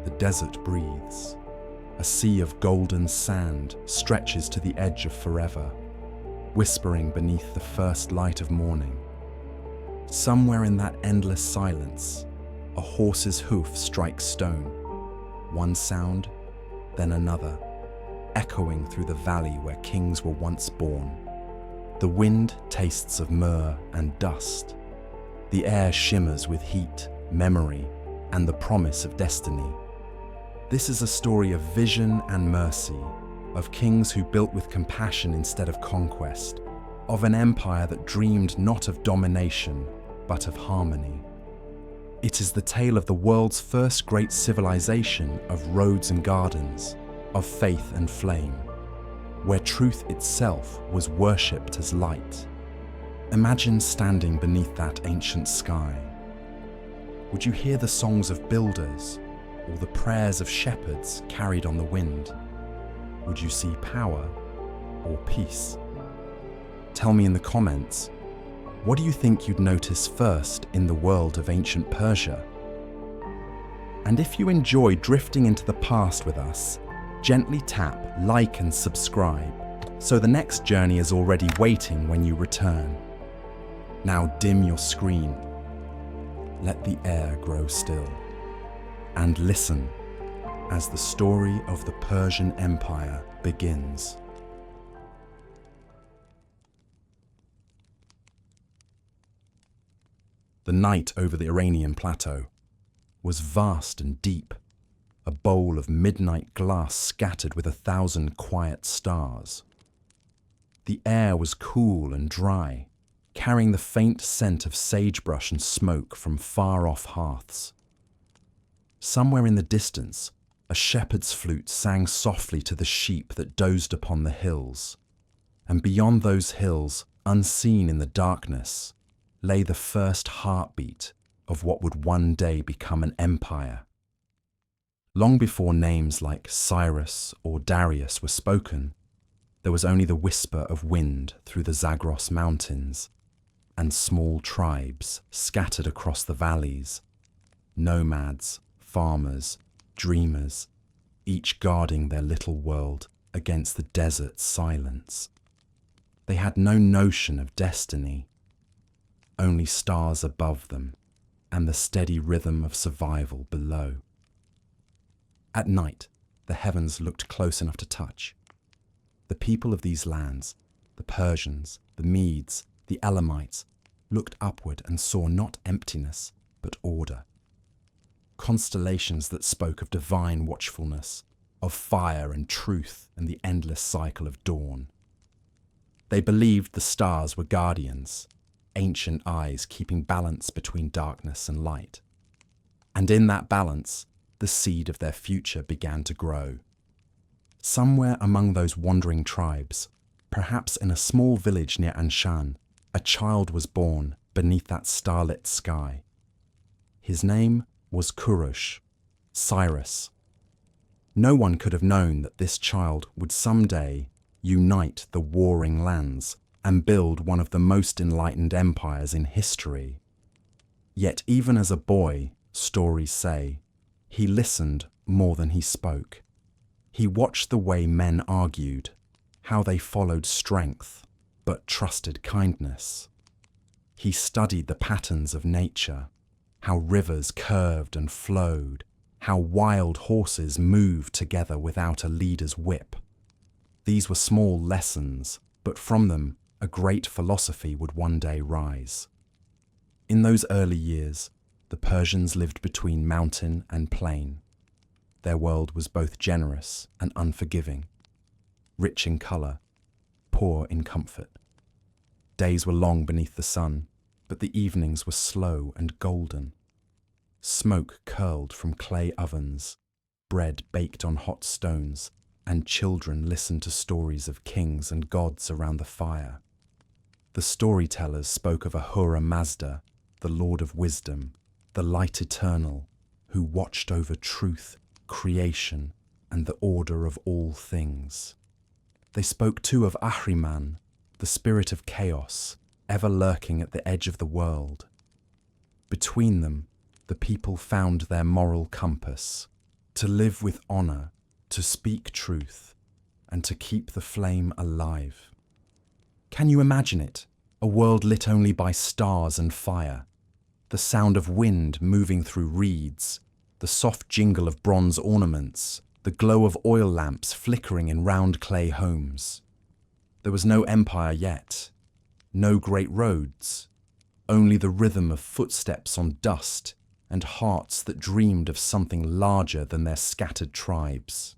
The desert breathes. A sea of golden sand stretches to the edge of forever, whispering beneath the first light of morning. Somewhere in that endless silence, a horse's hoof strikes stone, one sound, then another, echoing through the valley where kings were once born. The wind tastes of myrrh and dust. The air shimmers with heat, memory, and the promise of destiny. This is a story of vision and mercy, of kings who built with compassion instead of conquest, of an empire that dreamed not of domination, but of harmony. It is the tale of the world's first great civilization of roads and gardens, of faith and flame, where truth itself was worshipped as light. Imagine standing beneath that ancient sky. Would you hear the songs of builders, or the prayers of shepherds carried on the wind? Would you see power or peace? Tell me in the comments, what do you think you'd notice first in the world of ancient Persia? And if you enjoy drifting into the past with us, gently tap like and subscribe, so the next journey is already waiting when you return. Now dim your screen, let the air grow still, and listen as the story of the Persian Empire begins. The night over the Iranian plateau was vast and deep, a bowl of midnight glass scattered with 1,000 quiet stars. The air was cool and dry, carrying the faint scent of sagebrush and smoke from far-off hearths. Somewhere in the distance, a shepherd's flute sang softly to the sheep that dozed upon the hills, and beyond those hills, unseen in the darkness, lay the first heartbeat of what would one day become an empire. Long before names like Cyrus or Darius were spoken, there was only the whisper of wind through the Zagros mountains, and small tribes scattered across the valleys, nomads, farmers, dreamers, each guarding their little world against the desert's silence. They had no notion of destiny, only stars above them and the steady rhythm of survival below. At night, the heavens looked close enough to touch. The people of these lands, the Persians, the Medes, the Elamites, looked upward and saw not emptiness, but order. Constellations that spoke of divine watchfulness, of fire and truth and the endless cycle of dawn. They believed the stars were guardians, ancient eyes keeping balance between darkness and light. And in that balance, the seed of their future began to grow. Somewhere among those wandering tribes, perhaps in a small village near Anshan, a child was born beneath that starlit sky. His name was Kurush, Cyrus. No one could have known that this child would someday unite the warring lands and build one of the most enlightened empires in history. Yet even as a boy, stories say, he listened more than he spoke. He watched the way men argued, how they followed strength, but trusted kindness. He studied the patterns of nature, how rivers curved and flowed, how wild horses moved together without a leader's whip. These were small lessons, but from them a great philosophy would one day rise. In those early years, the Persians lived between mountain and plain. Their world was both generous and unforgiving, rich in colour, poor in comfort. Days were long beneath the sun, but the evenings were slow and golden. Smoke curled from clay ovens, bread baked on hot stones, and children listened to stories of kings and gods around the fire. The storytellers spoke of Ahura Mazda, the Lord of Wisdom, the Light Eternal, who watched over truth, creation, and the order of all things. They spoke too of Ahriman, the spirit of chaos, ever lurking at the edge of the world. Between them, the people found their moral compass, to live with honor, to speak truth, and to keep the flame alive. Can you imagine it? A world lit only by stars and fire, the sound of wind moving through reeds, the soft jingle of bronze ornaments, the glow of oil lamps flickering in round clay homes. There was no empire yet, no great roads, only the rhythm of footsteps on dust and hearts that dreamed of something larger than their scattered tribes.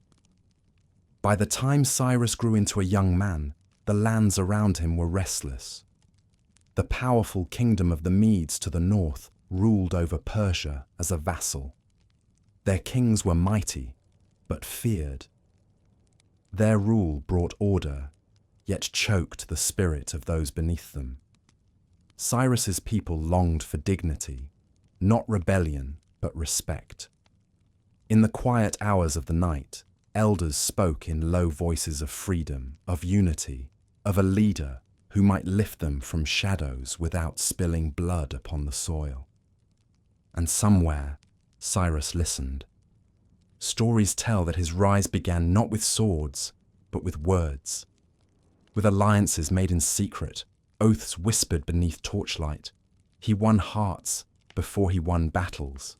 By the time Cyrus grew into a young man, the lands around him were restless. The powerful kingdom of the Medes to the north ruled over Persia as a vassal. Their kings were mighty, but feared. Their rule brought order, yet choked the spirit of those beneath them. Cyrus's people longed for dignity, not rebellion, but respect. In the quiet hours of the night, elders spoke in low voices of freedom, of unity, of a leader who might lift them from shadows without spilling blood upon the soil. And somewhere, Cyrus listened. Stories tell that his rise began not with swords, but with words. With alliances made in secret, oaths whispered beneath torchlight, he won hearts before he won battles.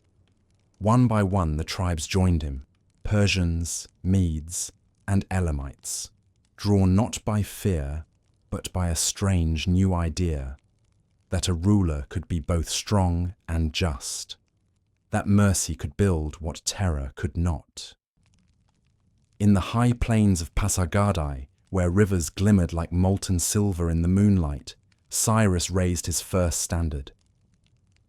One by one the tribes joined him, Persians, Medes, and Elamites, drawn not by fear, but by a strange new idea, that a ruler could be both strong and just, that mercy could build what terror could not. In the high plains of Pasargadae, where rivers glimmered like molten silver in the moonlight, Cyrus raised his first standard.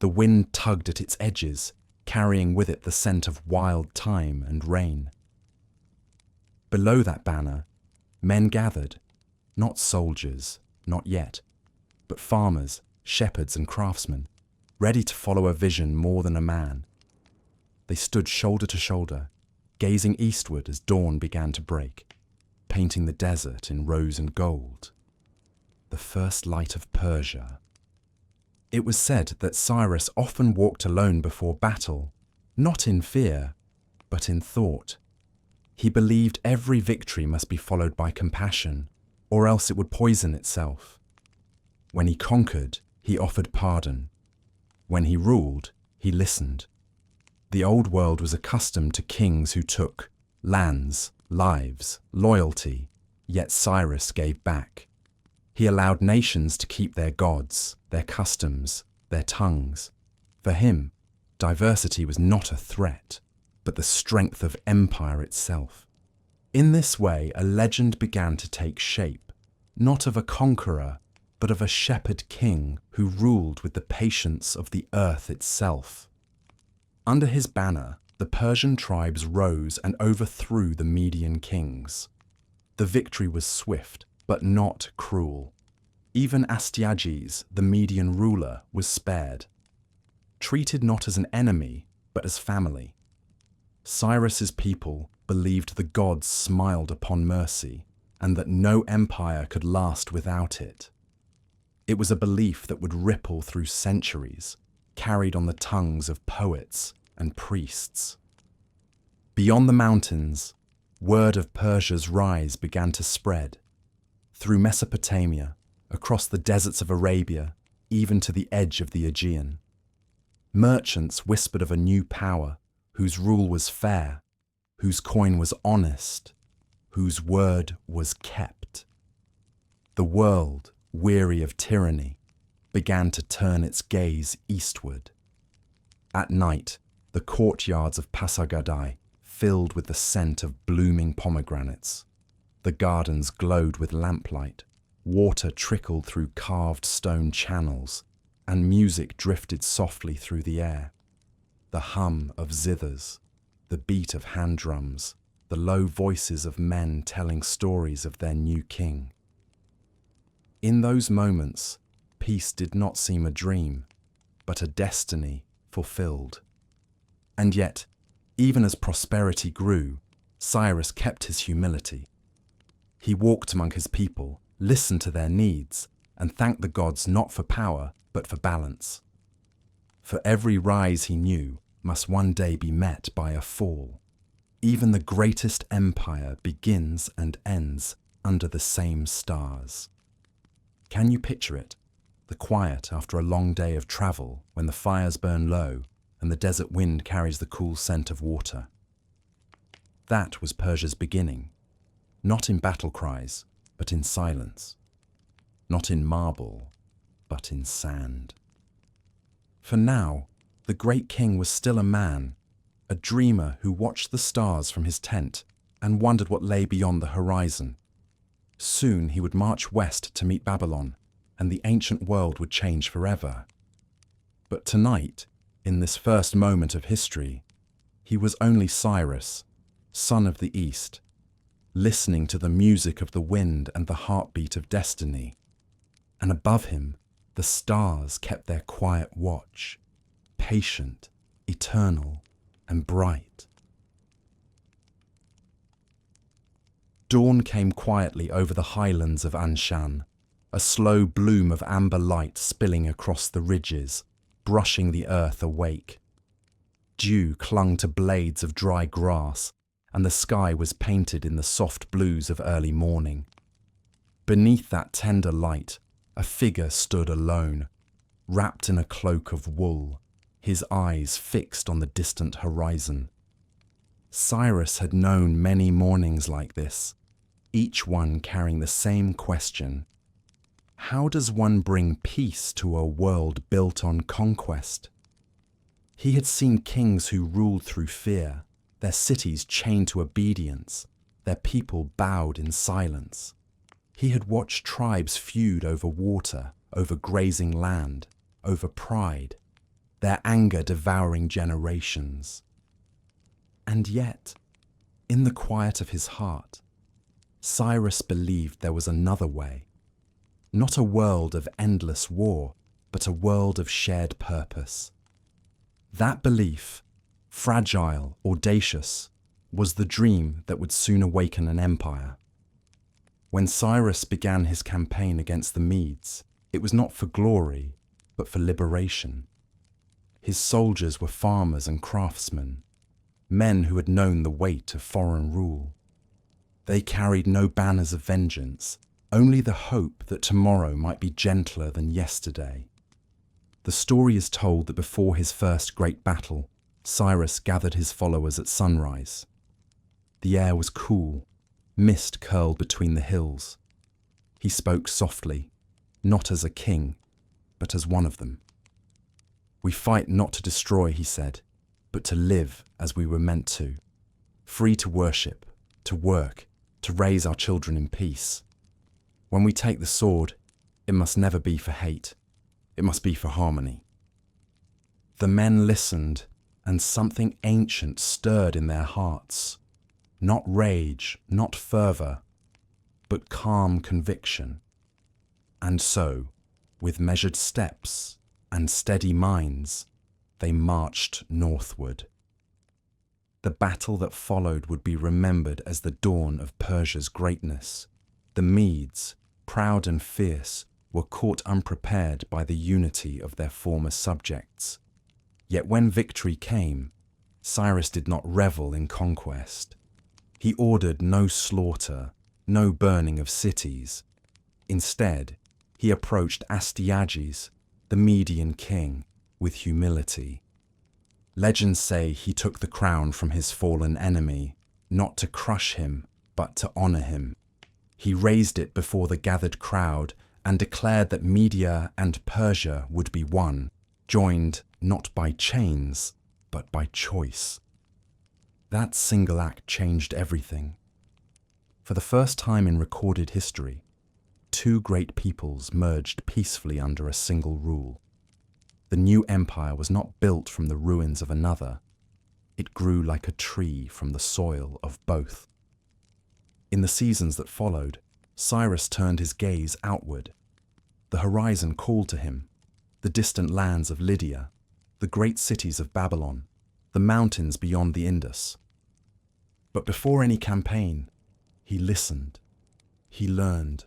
The wind tugged at its edges, carrying with it the scent of wild thyme and rain. Below that banner, men gathered, not soldiers, not yet, but farmers, shepherds and craftsmen, ready to follow a vision more than a man. They stood shoulder to shoulder, gazing eastward as dawn began to break, painting the desert in rose and gold. The first light of Persia. It was said that Cyrus often walked alone before battle, not in fear, but in thought. He believed every victory must be followed by compassion, or else it would poison itself. When he conquered, he offered pardon. When he ruled, he listened. The old world was accustomed to kings who took lands, lives, loyalty, yet Cyrus gave back. He allowed nations to keep their gods, their customs, their tongues. For him, diversity was not a threat, but the strength of empire itself. In this way, a legend began to take shape, not of a conqueror, but of a shepherd king who ruled with the patience of the earth itself. Under his banner, the Persian tribes rose and overthrew the Median kings. The victory was swift, but not cruel. Even Astyages, the Median ruler, was spared. Treated not as an enemy, but as family. Cyrus's people believed the gods smiled upon mercy, and that no empire could last without it. It was a belief that would ripple through centuries, carried on the tongues of poets and priests. Beyond the mountains, word of Persia's rise began to spread. Through Mesopotamia, across the deserts of Arabia, even to the edge of the Aegean. Merchants whispered of a new power, whose rule was fair, whose coin was honest, whose word was kept. The world, weary of tyranny, began to turn its gaze eastward. At night, the courtyards of Pasargadae filled with the scent of blooming pomegranates. The gardens glowed with lamplight, water trickled through carved stone channels, and music drifted softly through the air. The hum of zithers, the beat of hand drums, the low voices of men telling stories of their new king. In those moments, peace did not seem a dream, but a destiny fulfilled. And yet, even as prosperity grew, Cyrus kept his humility. He walked among his people, listened to their needs, and thanked the gods not for power, but for balance. For every rise he knew must one day be met by a fall. Even the greatest empire begins and ends under the same stars. Can you picture it? The quiet after a long day of travel, when the fires burn low and the desert wind carries the cool scent of water. That was Persia's beginning, not in battle cries, but in silence. Not in marble, but in sand. For now, the great king was still a man, a dreamer who watched the stars from his tent and wondered what lay beyond the horizon. Soon he would march west to meet Babylon, and the ancient world would change forever. But tonight, in this first moment of history, he was only Cyrus, son of the East, listening to the music of the wind and the heartbeat of destiny. And above him, the stars kept their quiet watch, patient, eternal, and bright. Dawn came quietly over the highlands of Anshan, a slow bloom of amber light spilling across the ridges, brushing the earth awake. Dew clung to blades of dry grass, and the sky was painted in the soft blues of early morning. Beneath that tender light, a figure stood alone, wrapped in a cloak of wool, his eyes fixed on the distant horizon. Cyrus had known many mornings like this, each one carrying the same question. How does one bring peace to a world built on conquest? He had seen kings who ruled through fear, their cities chained to obedience, their people bowed in silence. He had watched tribes feud over water, over grazing land, over pride, their anger devouring generations. And yet, in the quiet of his heart, Cyrus believed there was another way. Not a world of endless war, but a world of shared purpose. That belief, fragile, audacious, was the dream that would soon awaken an empire. When Cyrus began his campaign against the Medes, it was not for glory, but for liberation. His soldiers were farmers and craftsmen, men who had known the weight of foreign rule. They carried no banners of vengeance, only the hope that tomorrow might be gentler than yesterday. The story is told that before his first great battle, Cyrus gathered his followers at sunrise. The air was cool, mist curled between the hills. He spoke softly, not as a king, but as one of them. "We fight not to destroy," he said, "but to live as we were meant to, free to worship, to work, to raise our children in peace. When we take the sword, it must never be for hate. It must be for harmony." The men listened, and something ancient stirred in their hearts. Not rage, not fervour, but calm conviction. And so, with measured steps and steady minds, they marched northward. The battle that followed would be remembered as the dawn of Persia's greatness. The Medes, proud and fierce, were caught unprepared by the unity of their former subjects. Yet when victory came, Cyrus did not revel in conquest. He ordered no slaughter, no burning of cities. Instead, he approached Astyages, the Median king, with humility. Legends say he took the crown from his fallen enemy, not to crush him, but to honor him. He raised it before the gathered crowd and declared that Media and Persia would be one, joined not by chains, but by choice. That single act changed everything. For the first time in recorded history, two great peoples merged peacefully under a single rule. The new empire was not built from the ruins of another. It grew like a tree from the soil of both. In the seasons that followed, Cyrus turned his gaze outward. The horizon called to him, the distant lands of Lydia, the great cities of Babylon, the mountains beyond the Indus. But before any campaign, he listened, he learned.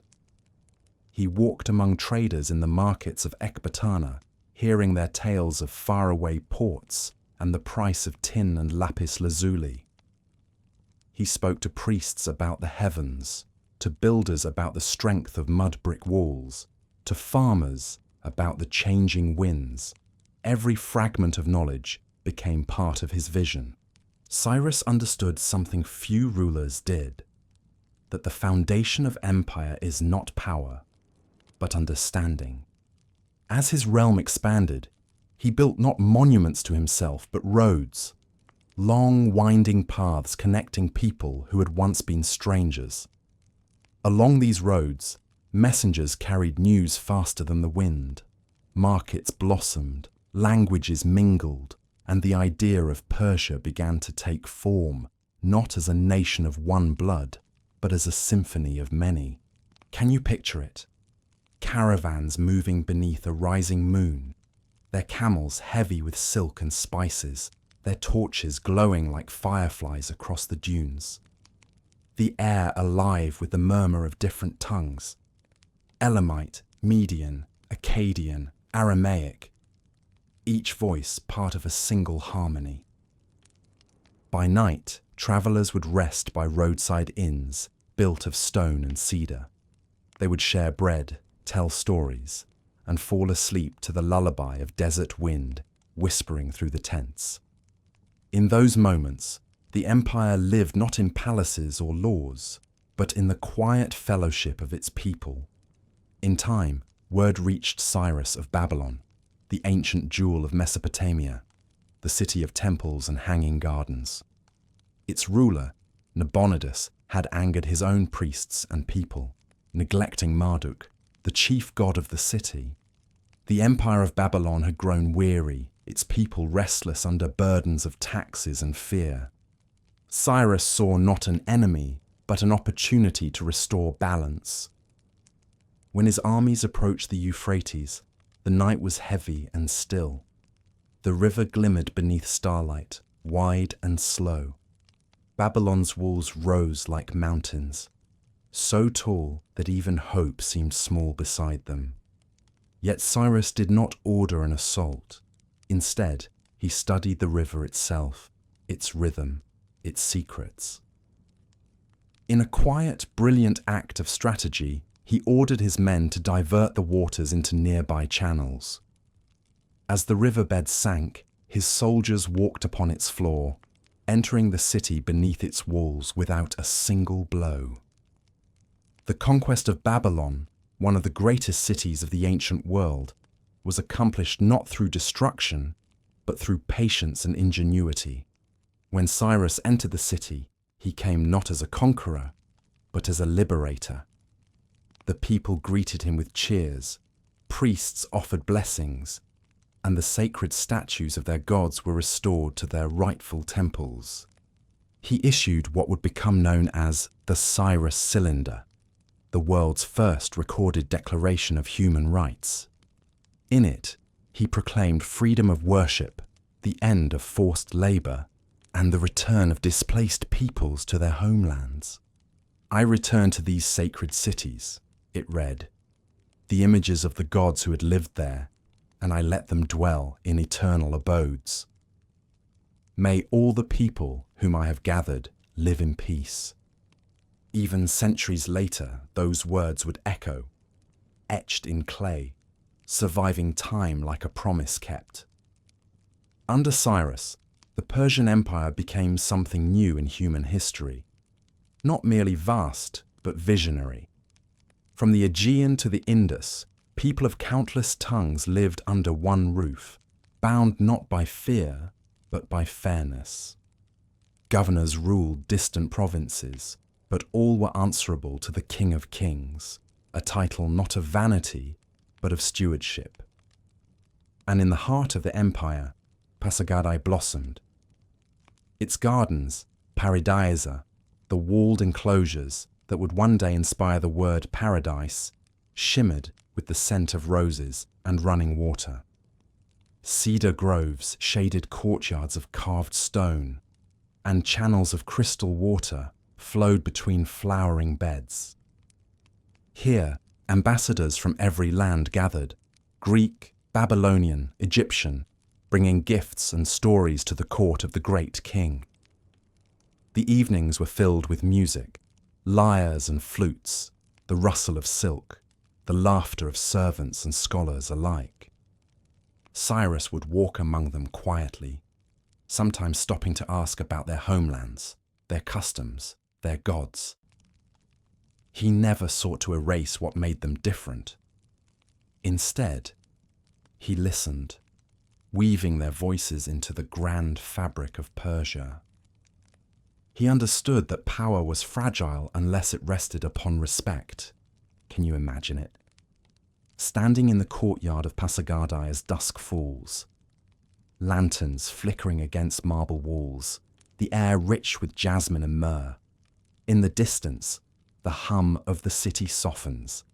He walked among traders in the markets of Ecbatana, hearing their tales of faraway ports and the price of tin and lapis lazuli. he spoke to priests about the heavens, to builders about the strength of mud brick walls, to farmers about the changing winds. Every fragment of knowledge became part of his vision. Cyrus understood something few rulers did, that the foundation of empire is not power, but understanding. As his realm expanded, he built not monuments to himself, but roads, long winding paths connecting people who had once been strangers. Along these roads, messengers carried news faster than the wind. Markets blossomed, languages mingled, and the idea of Persia began to take form, not as a nation of one blood, but as a symphony of many. Can you picture it? Caravans moving beneath a rising moon, their camels heavy with silk and spices, their torches glowing like fireflies across the dunes. The air alive with the murmur of different tongues: Elamite, Median, Akkadian, Aramaic, each voice part of a single harmony. By night, travelers would rest by roadside inns built of stone and cedar. They would share bread, tell stories, and fall asleep to the lullaby of desert wind whispering through the tents. In those moments, the empire lived not in palaces or laws, but in the quiet fellowship of its people. In time, word reached Cyrus of Babylon, the ancient jewel of Mesopotamia, the city of temples and hanging gardens. Its ruler, Nabonidus, had angered his own priests and people, neglecting Marduk, the chief god of the city. The empire of Babylon had grown weary, its people restless under burdens of taxes and fear. Cyrus saw not an enemy, but an opportunity to restore balance. When his armies approached the Euphrates, the night was heavy and still. The river glimmered beneath starlight, wide and slow. Babylon's walls rose like mountains, so tall that even hope seemed small beside them. Yet Cyrus did not order an assault. Instead, he studied the river itself, its rhythm, its secrets. In a quiet, brilliant act of strategy, he ordered his men to divert the waters into nearby channels. As the riverbed sank, his soldiers walked upon its floor, entering the city beneath its walls without a single blow. The conquest of Babylon, one of the greatest cities of the ancient world, was accomplished not through destruction, but through patience and ingenuity. When Cyrus entered the city, he came not as a conqueror, but as a liberator. The people greeted him with cheers, priests offered blessings, and the sacred statues of their gods were restored to their rightful temples. He issued what would become known as the Cyrus Cylinder, the world's first recorded declaration of human rights. In it, he proclaimed freedom of worship, the end of forced labor, and the return of displaced peoples to their homelands. "I return to these sacred cities," it read, "the images of the gods who had lived there, and I let them dwell in eternal abodes. May all the people whom I have gathered live in peace." Even centuries later, those words would echo, etched in clay, surviving time like a promise kept. Under Cyrus, the Persian Empire became something new in human history, not merely vast, but visionary. From the Aegean to the Indus, people of countless tongues lived under one roof, bound not by fear, but by fairness. Governors ruled distant provinces, but all were answerable to the King of Kings, a title not of vanity, but of stewardship. And in the heart of the empire, Pasargadae blossomed. Its gardens, paradiesa, the walled enclosures that would one day inspire the word paradise, shimmered with the scent of roses and running water. Cedar groves shaded courtyards of carved stone, and channels of crystal water flowed between flowering beds. Here, ambassadors from every land gathered, Greek, Babylonian, Egyptian, bringing gifts and stories to the court of the great king. The evenings were filled with music, lyres and flutes, the rustle of silk, the laughter of servants and scholars alike. Cyrus would walk among them quietly, sometimes stopping to ask about their homelands, their customs, their gods. He never sought to erase what made them different. Instead, he listened, weaving their voices into the grand fabric of Persia. He understood that power was fragile unless it rested upon respect. Can you imagine it? Standing in the courtyard of Pasargadae as dusk falls, lanterns flickering against marble walls, the air rich with jasmine and myrrh. In the distance, the hum of the city softens,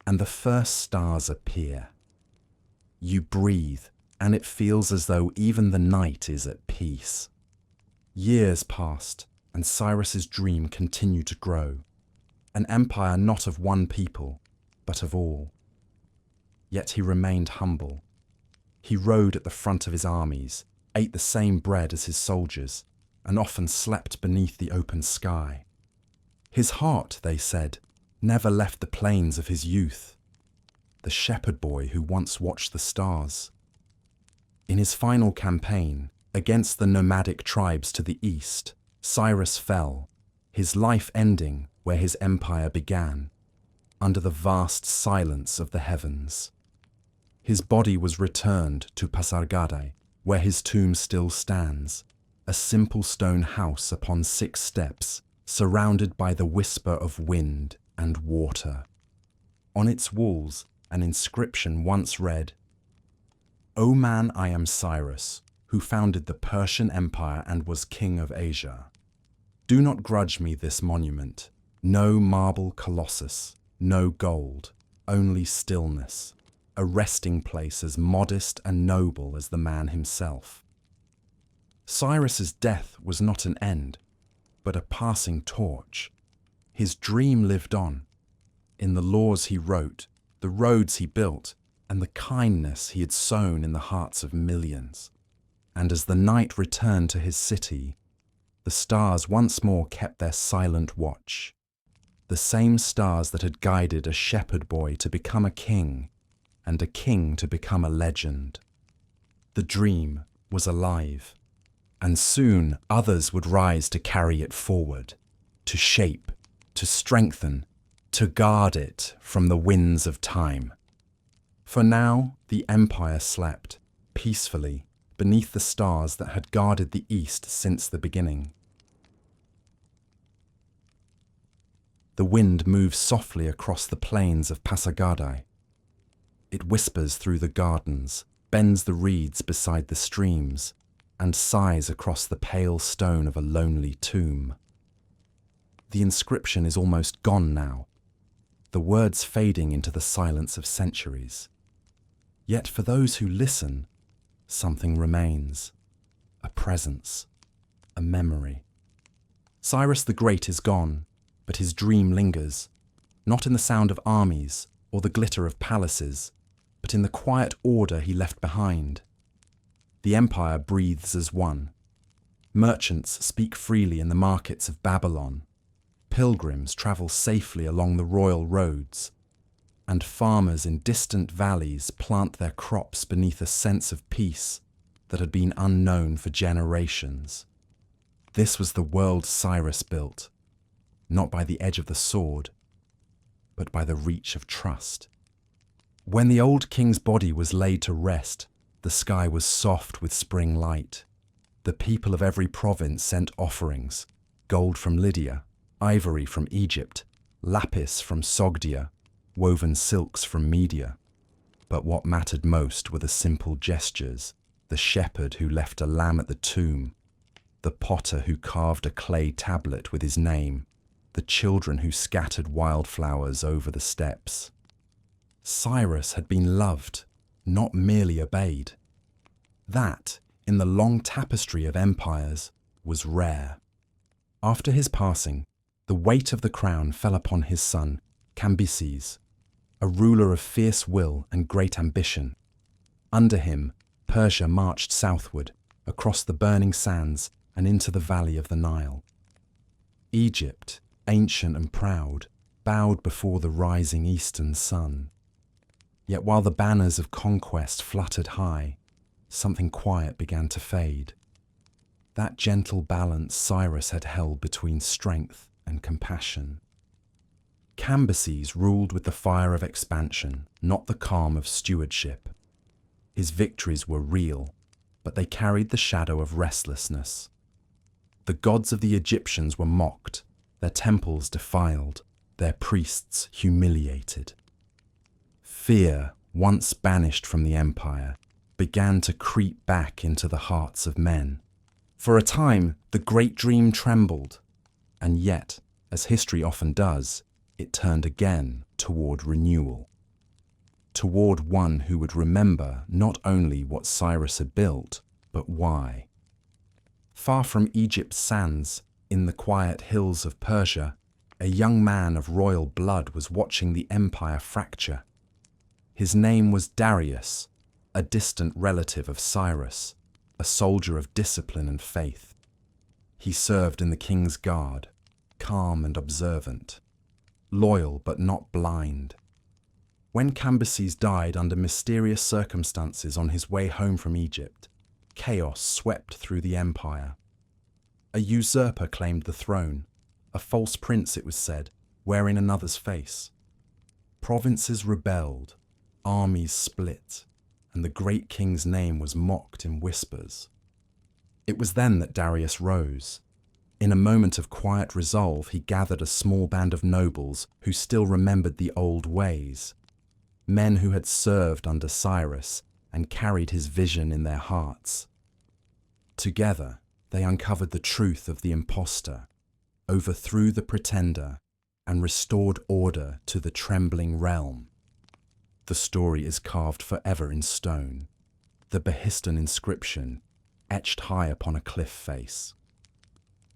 and the first stars appear. You breathe, and it feels as though even the night is at peace. Years passed, and Cyrus's dream continued to grow, an empire not of one people, but of all. Yet he remained humble. He rode at the front of his armies, ate the same bread as his soldiers, and often slept beneath the open sky. His heart, they said, never left the plains of his youth, the shepherd boy who once watched the stars. In his final campaign, against the nomadic tribes to the east, Cyrus fell, his life ending where his empire began, under the vast silence of the heavens. His body was returned to Pasargadae, where his tomb still stands, a simple stone house upon 6 steps, surrounded by the whisper of wind and water. On its walls, an inscription once read, "O man, I am Cyrus, who founded the Persian Empire and was king of Asia. Do not grudge me this monument. No marble colossus, no gold, only stillness, a resting place as modest and noble as the man himself." Cyrus's death was not an end, but a passing torch. His dream lived on, in the laws he wrote, the roads he built, and the kindness he had sown in the hearts of millions. And as the night returned to his city, the stars once more kept their silent watch. The same stars that had guided a shepherd boy to become a king, and a king to become a legend. The dream was alive, and soon others would rise to carry it forward, to shape, to strengthen, to guard it from the winds of time. For now, the empire slept, peacefully, beneath the stars that had guarded the east since the beginning. The wind moves softly across the plains of Pasargadae. It whispers through the gardens, bends the reeds beside the streams, and sighs across the pale stone of a lonely tomb. The inscription is almost gone now, the words fading into the silence of centuries. Yet for those who listen, something remains, a presence, a memory. Cyrus the Great is gone, but his dream lingers, not in the sound of armies or the glitter of palaces, but in the quiet order he left behind. The empire breathes as one. Merchants speak freely in the markets of Babylon. Pilgrims travel safely along the royal roads, and farmers in distant valleys plant their crops beneath a sense of peace that had been unknown for generations. This was the world Cyrus built, not by the edge of the sword, but by the reach of trust. When the old king's body was laid to rest, the sky was soft with spring light. The people of every province sent offerings, gold from Lydia, ivory from Egypt, lapis from Sogdia, woven silks from Media. But what mattered most were the simple gestures, the shepherd who left a lamb at the tomb, the potter who carved a clay tablet with his name, the children who scattered wildflowers over the steps. Cyrus had been loved, not merely obeyed. That, in the long tapestry of empires, was rare. After his passing, the weight of the crown fell upon his son, Cambyses, a ruler of fierce will and great ambition. Under him, Persia marched southward, across the burning sands and into the valley of the Nile. Egypt, ancient and proud, bowed before the rising eastern sun. Yet while the banners of conquest fluttered high, something quiet began to fade. That gentle balance Cyrus had held between strength and compassion. Cambyses ruled with the fire of expansion, not the calm of stewardship. His victories were real, but they carried the shadow of restlessness. The gods of the Egyptians were mocked, their temples defiled, their priests humiliated. Fear, once banished from the empire, began to creep back into the hearts of men. For a time, the great dream trembled, and yet, as history often does, it turned again toward renewal. Toward one who would remember not only what Cyrus had built, but why. Far from Egypt's sands, in the quiet hills of Persia, a young man of royal blood was watching the empire fracture. His name was Darius, a distant relative of Cyrus, a soldier of discipline and faith. He served in the king's guard, calm and observant, loyal but not blind. When Cambyses died under mysterious circumstances on his way home from Egypt, chaos swept through the empire. A usurper claimed the throne, a false prince, it was said, wearing another's face. Provinces rebelled, armies split, and the great king's name was mocked in whispers. It was then that Darius rose. In a moment of quiet resolve, he gathered a small band of nobles who still remembered the old ways, men who had served under Cyrus and carried his vision in their hearts. Together, they uncovered the truth of the impostor, overthrew the pretender, and restored order to the trembling realm. The story is carved forever in stone, the Behistun inscription etched high upon a cliff face.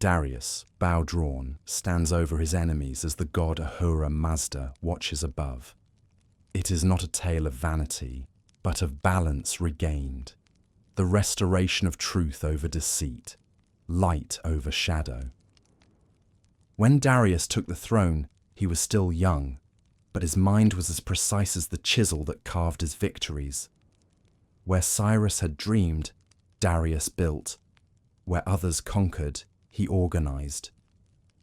Darius, bow drawn, stands over his enemies as the god Ahura Mazda watches above. It is not a tale of vanity, but of balance regained, the restoration of truth over deceit, light over shadow. When Darius took the throne, he was still young, but his mind was as precise as the chisel that carved his victories. Where Cyrus had dreamed, Darius built. Where others conquered, he organized.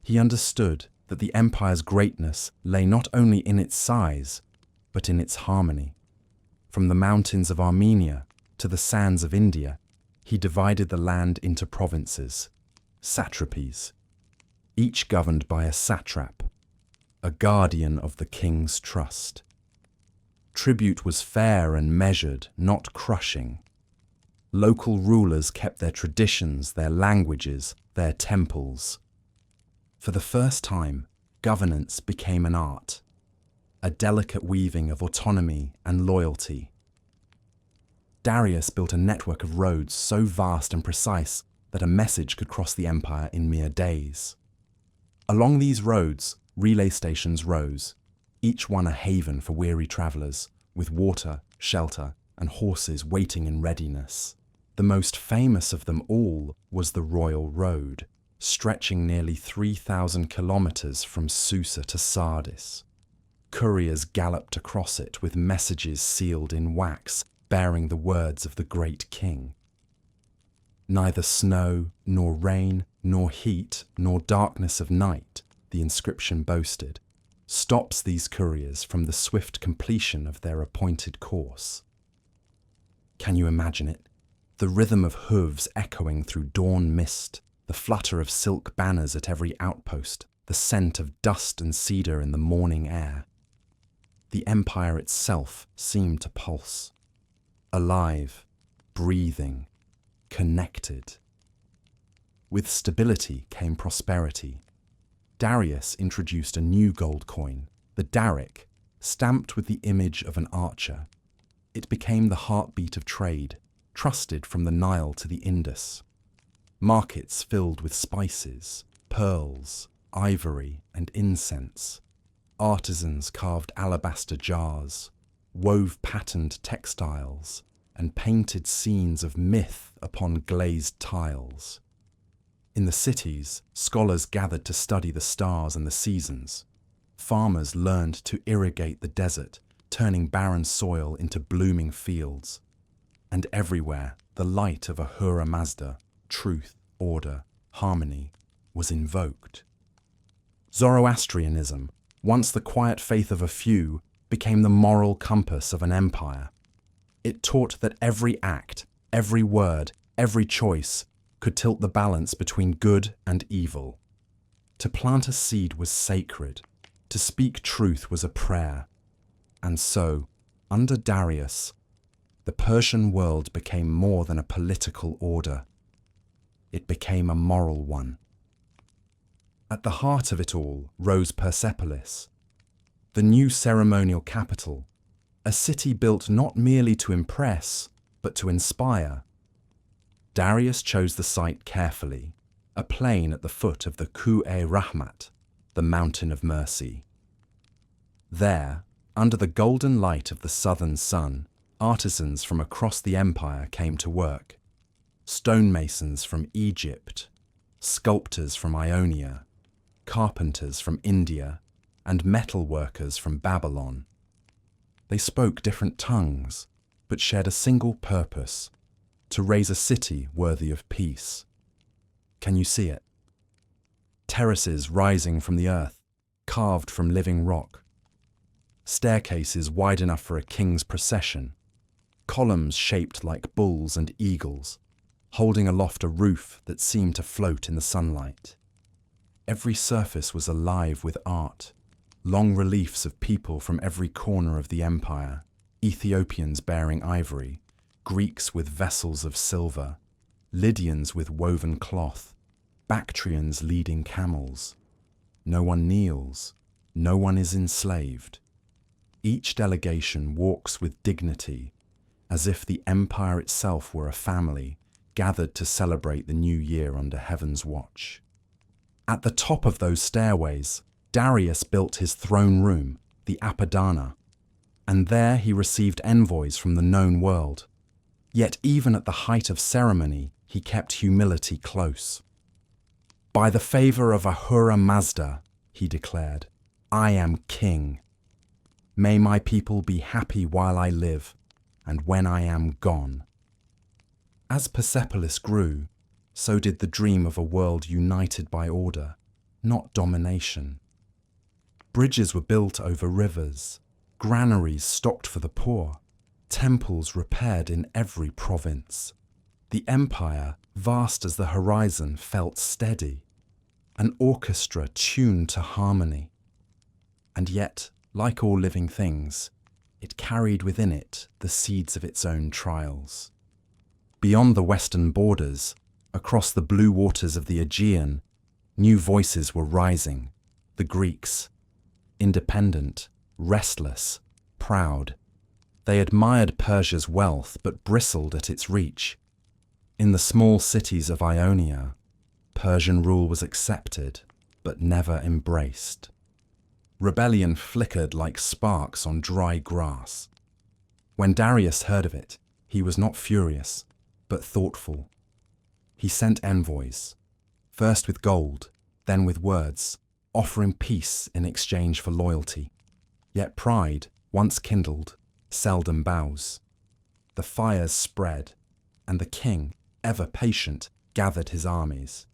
He understood that the empire's greatness lay not only in its size, but in its harmony. From the mountains of Armenia to the sands of India, he divided the land into provinces, satrapies, each governed by a satrap, a guardian of the king's trust. Tribute was fair and measured, not crushing. Local rulers kept their traditions, their languages, their temples. For the first time, governance became an art, a delicate weaving of autonomy and loyalty. Darius built a network of roads so vast and precise that a message could cross the empire in mere days. Along these roads, relay stations rose, each one a haven for weary travellers, with water, shelter, and horses waiting in readiness. The most famous of them all was the Royal Road, stretching nearly 3,000 kilometres from Susa to Sardis. Couriers galloped across it with messages sealed in wax, bearing the words of the great king. Neither snow, nor rain, nor heat, nor darkness of night, the inscription boasted, stops these couriers from the swift completion of their appointed course. Can you imagine it? The rhythm of hooves echoing through dawn mist, the flutter of silk banners at every outpost, the scent of dust and cedar in the morning air. The empire itself seemed to pulse, alive, breathing, connected. With stability came prosperity. Darius introduced a new gold coin, the Daric, stamped with the image of an archer. It became the heartbeat of trade, trusted from the Nile to the Indus. Markets filled with spices, pearls, ivory, and incense. Artisans carved alabaster jars, wove patterned textiles, and painted scenes of myth upon glazed tiles. In the cities, scholars gathered to study the stars and the seasons. Farmers learned to irrigate the desert, turning barren soil into blooming fields. And everywhere, the light of Ahura Mazda, truth, order, harmony, was invoked. Zoroastrianism, once the quiet faith of a few, became the moral compass of an empire. It taught that every act, every word, every choice could tilt the balance between good and evil. To plant a seed was sacred. To speak truth was a prayer. And so, under Darius, the Persian world became more than a political order. It became a moral one. At the heart of it all rose Persepolis, the new ceremonial capital, a city built not merely to impress, but to inspire. Darius chose the site carefully, a plain at the foot of the Ku-e-Rahmat, the Mountain of Mercy. There, under the golden light of the southern sun, artisans from across the empire came to work. Stonemasons from Egypt, sculptors from Ionia, carpenters from India, and metal workers from Babylon. They spoke different tongues, but shared a single purpose: to raise a city worthy of peace. Can you see it? Terraces rising from the earth, carved from living rock. Staircases wide enough for a king's procession. Columns shaped like bulls and eagles, holding aloft a roof that seemed to float in the sunlight. Every surface was alive with art, long reliefs of people from every corner of the empire, Ethiopians bearing ivory, Greeks with vessels of silver, Lydians with woven cloth, Bactrians leading camels. No one kneels, no one is enslaved. Each delegation walks with dignity, as if the empire itself were a family gathered to celebrate the new year under heaven's watch. At the top of those stairways, Darius built his throne room, the Apadana, and there he received envoys from the known world. Yet even at the height of ceremony, he kept humility close. "By the favour of Ahura Mazda," he declared, "I am king. May my people be happy while I live, and when I am gone." As Persepolis grew, so did the dream of a world united by order, not domination. Bridges were built over rivers, granaries stocked for the poor, temples repaired in every province. The empire, vast as the horizon, felt steady, an orchestra tuned to harmony. And yet, like all living things, it carried within it the seeds of its own trials. Beyond the western borders, across the blue waters of the Aegean, new voices were rising, the Greeks, independent, restless, proud. They admired Persia's wealth but bristled at its reach. In the small cities of Ionia, Persian rule was accepted but never embraced. Rebellion flickered like sparks on dry grass. When Darius heard of it, he was not furious, but thoughtful. He sent envoys, first with gold, then with words, offering peace in exchange for loyalty. Yet pride, once kindled, seldom bows. The fires spread, and the king, ever patient, gathered his armies.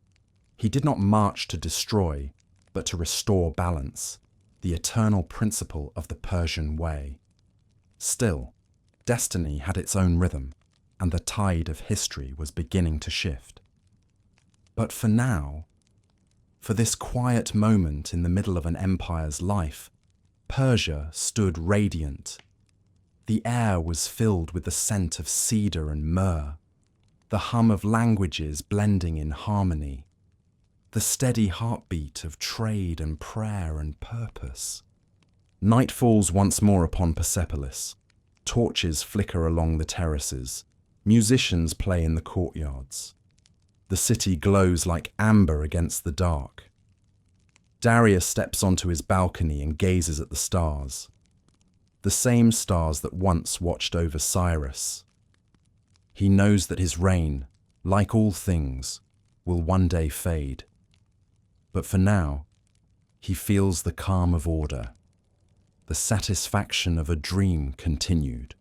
He did not march to destroy, but to restore balance, the eternal principle of the Persian way. Still, destiny had its own rhythm, and the tide of history was beginning to shift. But for now, for this quiet moment in the middle of an empire's life, Persia stood radiant. The air was filled with the scent of cedar and myrrh, the hum of languages blending in harmony, the steady heartbeat of trade and prayer and purpose. Night falls once more upon Persepolis. Torches flicker along the terraces. Musicians play in the courtyards. The city glows like amber against the dark. Darius steps onto his balcony and gazes at the stars. The same stars that once watched over Cyrus. He knows that his reign, like all things, will one day fade. But for now, he feels the calm of order, the satisfaction of a dream continued.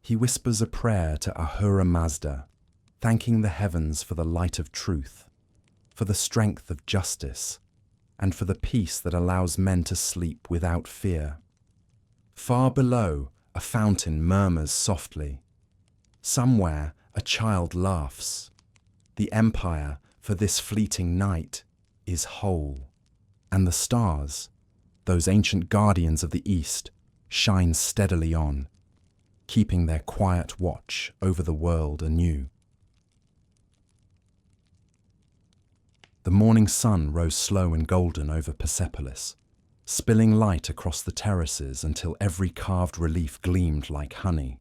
He whispers a prayer to Ahura Mazda, thanking the heavens for the light of truth, for the strength of justice, and for the peace that allows men to sleep without fear. Far below, a fountain murmurs softly. Somewhere, a child laughs. The empire, for this fleeting night, is whole. And the stars, those ancient guardians of the east, shine steadily on, keeping their quiet watch over the world anew. The morning sun rose slow and golden over Persepolis, spilling light across the terraces until every carved relief gleamed like honey.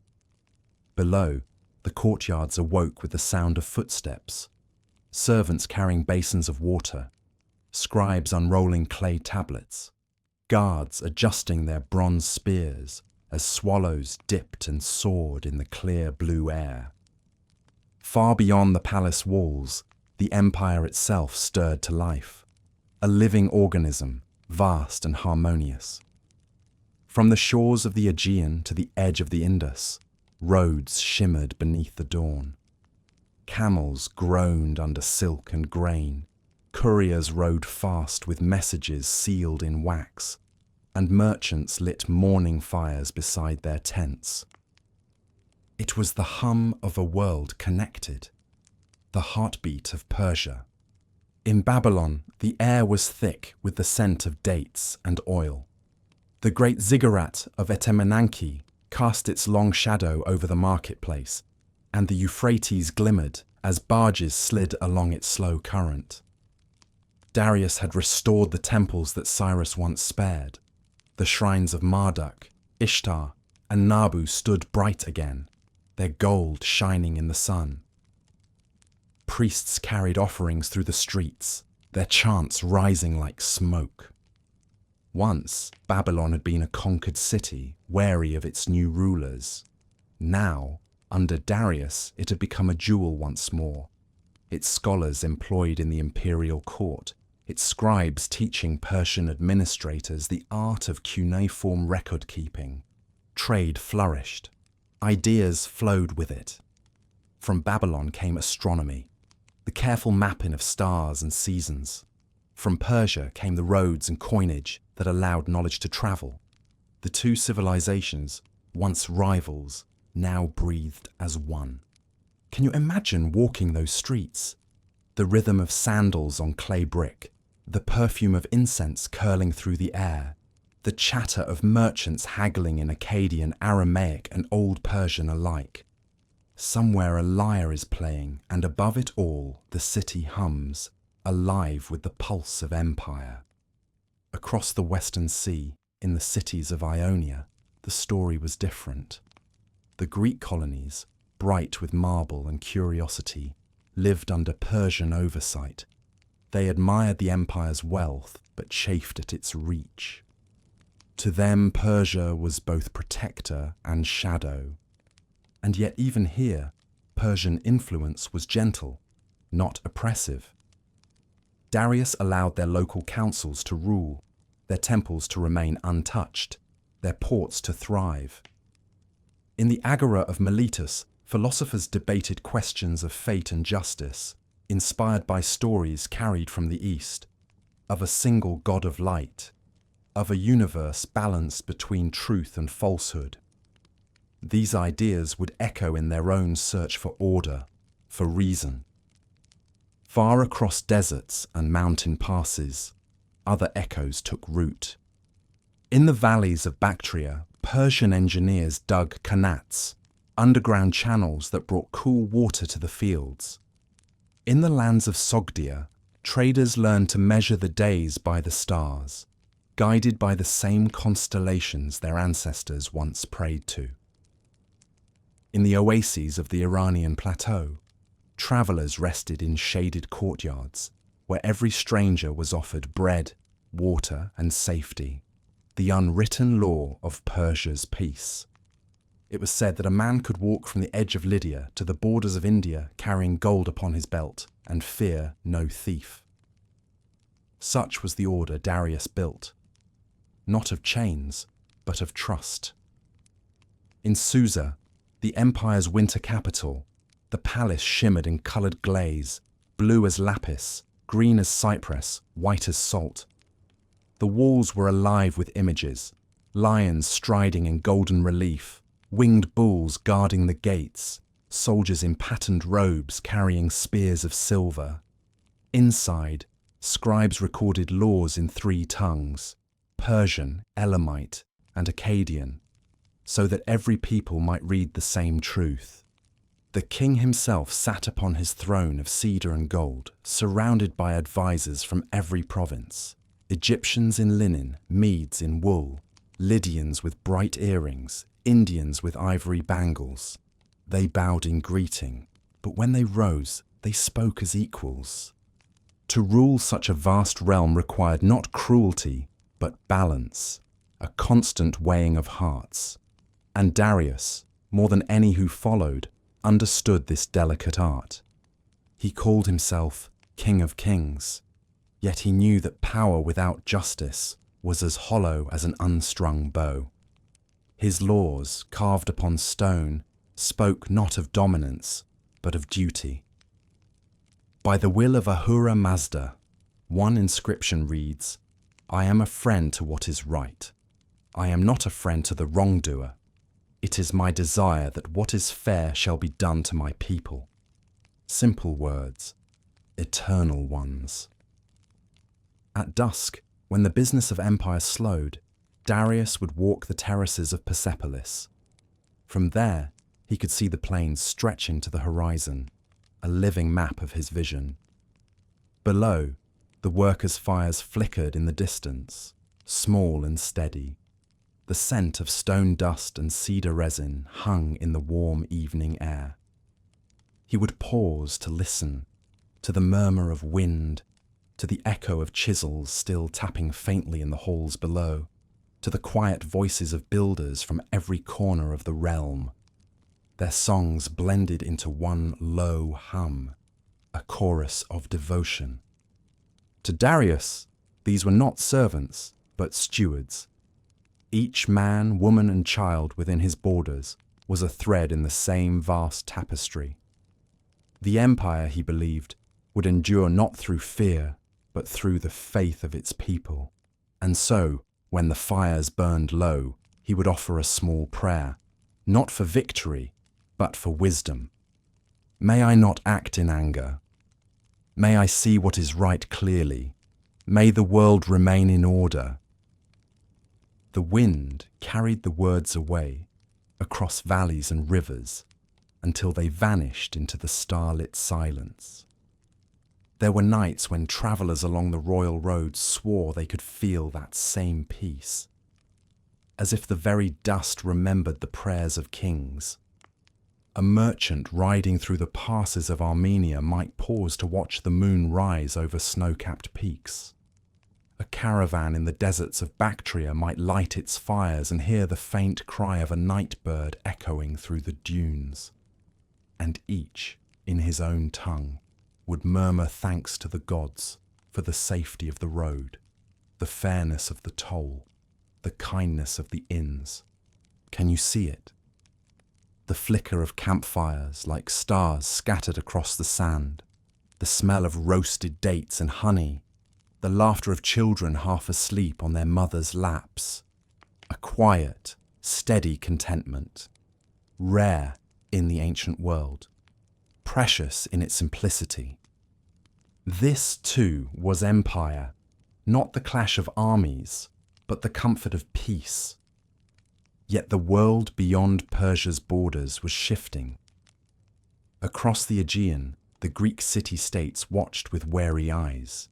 Below, the courtyards awoke with the sound of footsteps, servants carrying basins of water, scribes unrolling clay tablets, guards adjusting their bronze spears as swallows dipped and soared in the clear blue air. Far beyond the palace walls, the empire itself stirred to life, a living organism, vast and harmonious. From the shores of the Aegean to the edge of the Indus, roads shimmered beneath the dawn. Camels groaned under silk and grain, couriers rode fast with messages sealed in wax, and merchants lit morning fires beside their tents. It was the hum of a world connected, the heartbeat of Persia. In Babylon, the air was thick with the scent of dates and oil. The great ziggurat of Etemenanki cast its long shadow over the marketplace, and the Euphrates glimmered as barges slid along its slow current. Darius had restored the temples that Cyrus once spared. The shrines of Marduk, Ishtar, and Nabu stood bright again, their gold shining in the sun. Priests carried offerings through the streets, their chants rising like smoke. Once, Babylon had been a conquered city, wary of its new rulers. Now, under Darius, it had become a jewel once more, its scholars employed in the imperial court, its scribes teaching Persian administrators the art of cuneiform record-keeping. Trade flourished. Ideas flowed with it. From Babylon came astronomy, the careful mapping of stars and seasons. From Persia came the roads and coinage that allowed knowledge to travel. The two civilizations, once rivals, now breathed as one. Can you imagine walking those streets? The rhythm of sandals on clay brick, the perfume of incense curling through the air, the chatter of merchants haggling in Akkadian, Aramaic, and Old Persian alike. Somewhere a lyre is playing, and above it all the city hums, alive with the pulse of empire. Across the Western Sea, in the cities of Ionia, the story was different. The Greek colonies, bright with marble and curiosity, lived under Persian oversight. They admired the empire's wealth, but chafed at its reach. To them, Persia was both protector and shadow. And yet even here, Persian influence was gentle, not oppressive. Darius allowed their local councils to rule, their temples to remain untouched, their ports to thrive. In the Agora of Miletus, philosophers debated questions of fate and justice, inspired by stories carried from the East, of a single god of light, of a universe balanced between truth and falsehood. These ideas would echo in their own search for order, for reason. Far across deserts and mountain passes, other echoes took root. In the valleys of Bactria, Persian engineers dug qanats, underground channels that brought cool water to the fields. In the lands of Sogdia, traders learned to measure the days by the stars, guided by the same constellations their ancestors once prayed to. In the oases of the Iranian plateau, travellers rested in shaded courtyards, where every stranger was offered bread, water, and safety, the unwritten law of Persia's peace. It was said that a man could walk from the edge of Lydia to the borders of India carrying gold upon his belt and fear no thief. Such was the order Darius built, not of chains, but of trust. In Susa, the empire's winter capital, the palace shimmered in coloured glaze, blue as lapis, green as cypress, white as salt. The walls were alive with images, lions striding in golden relief, winged bulls guarding the gates, soldiers in patterned robes carrying spears of silver. Inside, scribes recorded laws in 3 tongues, Persian, Elamite, and Akkadian, so that every people might read the same truth. The king himself sat upon his throne of cedar and gold, surrounded by advisors from every province, Egyptians in linen, Medes in wool, Lydians with bright earrings, Indians with ivory bangles. They bowed in greeting, but when they rose, they spoke as equals. To rule such a vast realm required not cruelty, but balance, a constant weighing of hearts. And Darius, more than any who followed, understood this delicate art. He called himself King of Kings, yet he knew that power without justice was as hollow as an unstrung bow. His laws, carved upon stone, spoke not of dominance, but of duty. By the will of Ahura Mazda, one inscription reads, "I am a friend to what is right. I am not a friend to the wrongdoer. It is my desire that what is fair shall be done to my people." Simple words, eternal ones. At dusk, when the business of empire slowed, Darius would walk the terraces of Persepolis. From there, he could see the plains stretching to the horizon, a living map of his vision. Below, the workers' fires flickered in the distance, small and steady. The scent of stone dust and cedar resin hung in the warm evening air. He would pause to listen, to the murmur of wind, to the echo of chisels still tapping faintly in the halls below, to the quiet voices of builders from every corner of the realm. Their songs blended into one low hum, a chorus of devotion. To Darius, these were not servants, but stewards. Each man, woman, and child within his borders was a thread in the same vast tapestry. The empire, he believed, would endure not through fear, but through the faith of its people. And so, when the fires burned low, he would offer a small prayer, not for victory, but for wisdom. May I not act in anger. May I see what is right clearly. May the world remain in order. The wind carried the words away, across valleys and rivers, until they vanished into the starlit silence. There were nights when travellers along the royal roads swore they could feel that same peace, as if the very dust remembered the prayers of kings. A merchant riding through the passes of Armenia might pause to watch the moon rise over snow-capped peaks. A caravan in the deserts of Bactria might light its fires and hear the faint cry of a night bird echoing through the dunes. And each, in his own tongue, would murmur thanks to the gods for the safety of the road, the fairness of the toll, the kindness of the inns. Can you see it? The flicker of campfires like stars scattered across the sand, the smell of roasted dates and honey, the laughter of children half asleep on their mothers' laps. A quiet, steady contentment, rare in the ancient world, precious in its simplicity. This, too, was empire, not the clash of armies, but the comfort of peace. Yet the world beyond Persia's borders was shifting. Across the Aegean, the Greek city-states watched with wary eyes.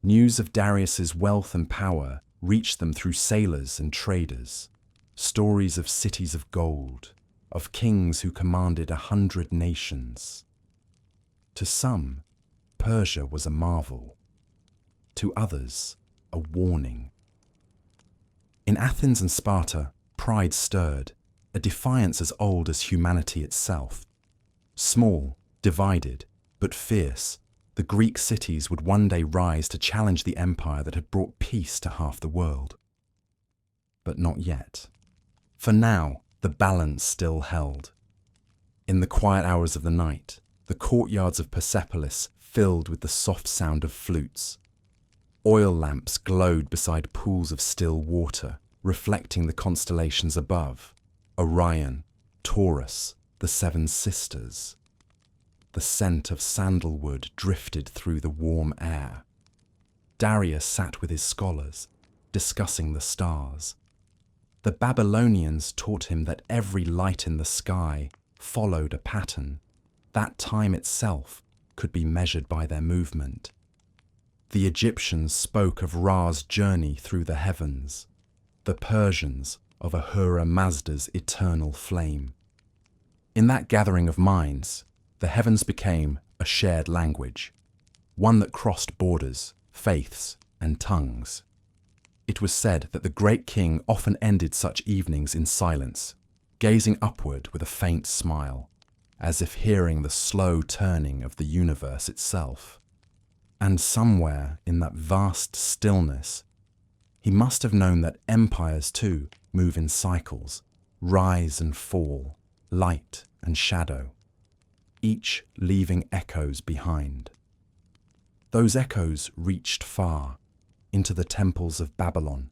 News of Darius's wealth and power reached them through sailors and traders, stories of cities of gold, of kings who commanded 100 nations. To some, Persia was a marvel. To others, a warning. In Athens and Sparta, pride stirred. a defiance as old as humanity itself. Small, divided, but fierce, the Greek cities would one day rise to challenge the empire that had brought peace to half the world. But not yet. For now, the balance still held. In the quiet hours of the night, the courtyards of Persepolis filled with the soft sound of flutes. Oil lamps glowed beside pools of still water, reflecting the constellations above: Orion, Taurus, the Seven Sisters. The scent of sandalwood drifted through the warm air. Darius sat with his scholars, discussing the stars. The Babylonians taught him that every light in the sky followed a pattern, that time itself could be measured by their movement. The Egyptians spoke of Ra's journey through the heavens, the Persians of Ahura Mazda's eternal flame. In that gathering of minds, the heavens became a shared language, one that crossed borders, faiths, and tongues. It was said that the great king often ended such evenings in silence, gazing upward with a faint smile, as if hearing the slow turning of the universe itself. And somewhere in that vast stillness, he must have known that empires too move in cycles, rise and fall, light and shadow, each leaving echoes behind. Those echoes reached far, into the temples of Babylon,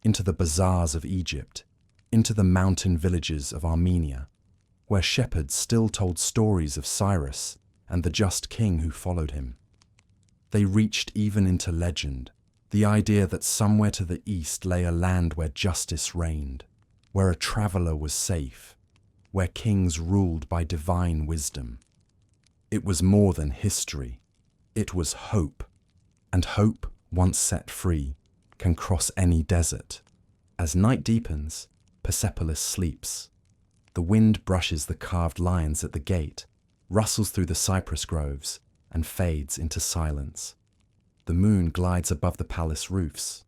into the bazaars of Egypt, into the mountain villages of Armenia, where shepherds still told stories of Cyrus and the just king who followed him. They reached even into legend, the idea that somewhere to the east lay a land where justice reigned, where a traveller was safe, where kings ruled by divine wisdom. It was more than history, it was hope, and hope, once set free, can cross any desert. As night deepens, Persepolis sleeps. The wind brushes the carved lions at the gate, rustles through the cypress groves, and fades into silence. The moon glides above the palace roofs,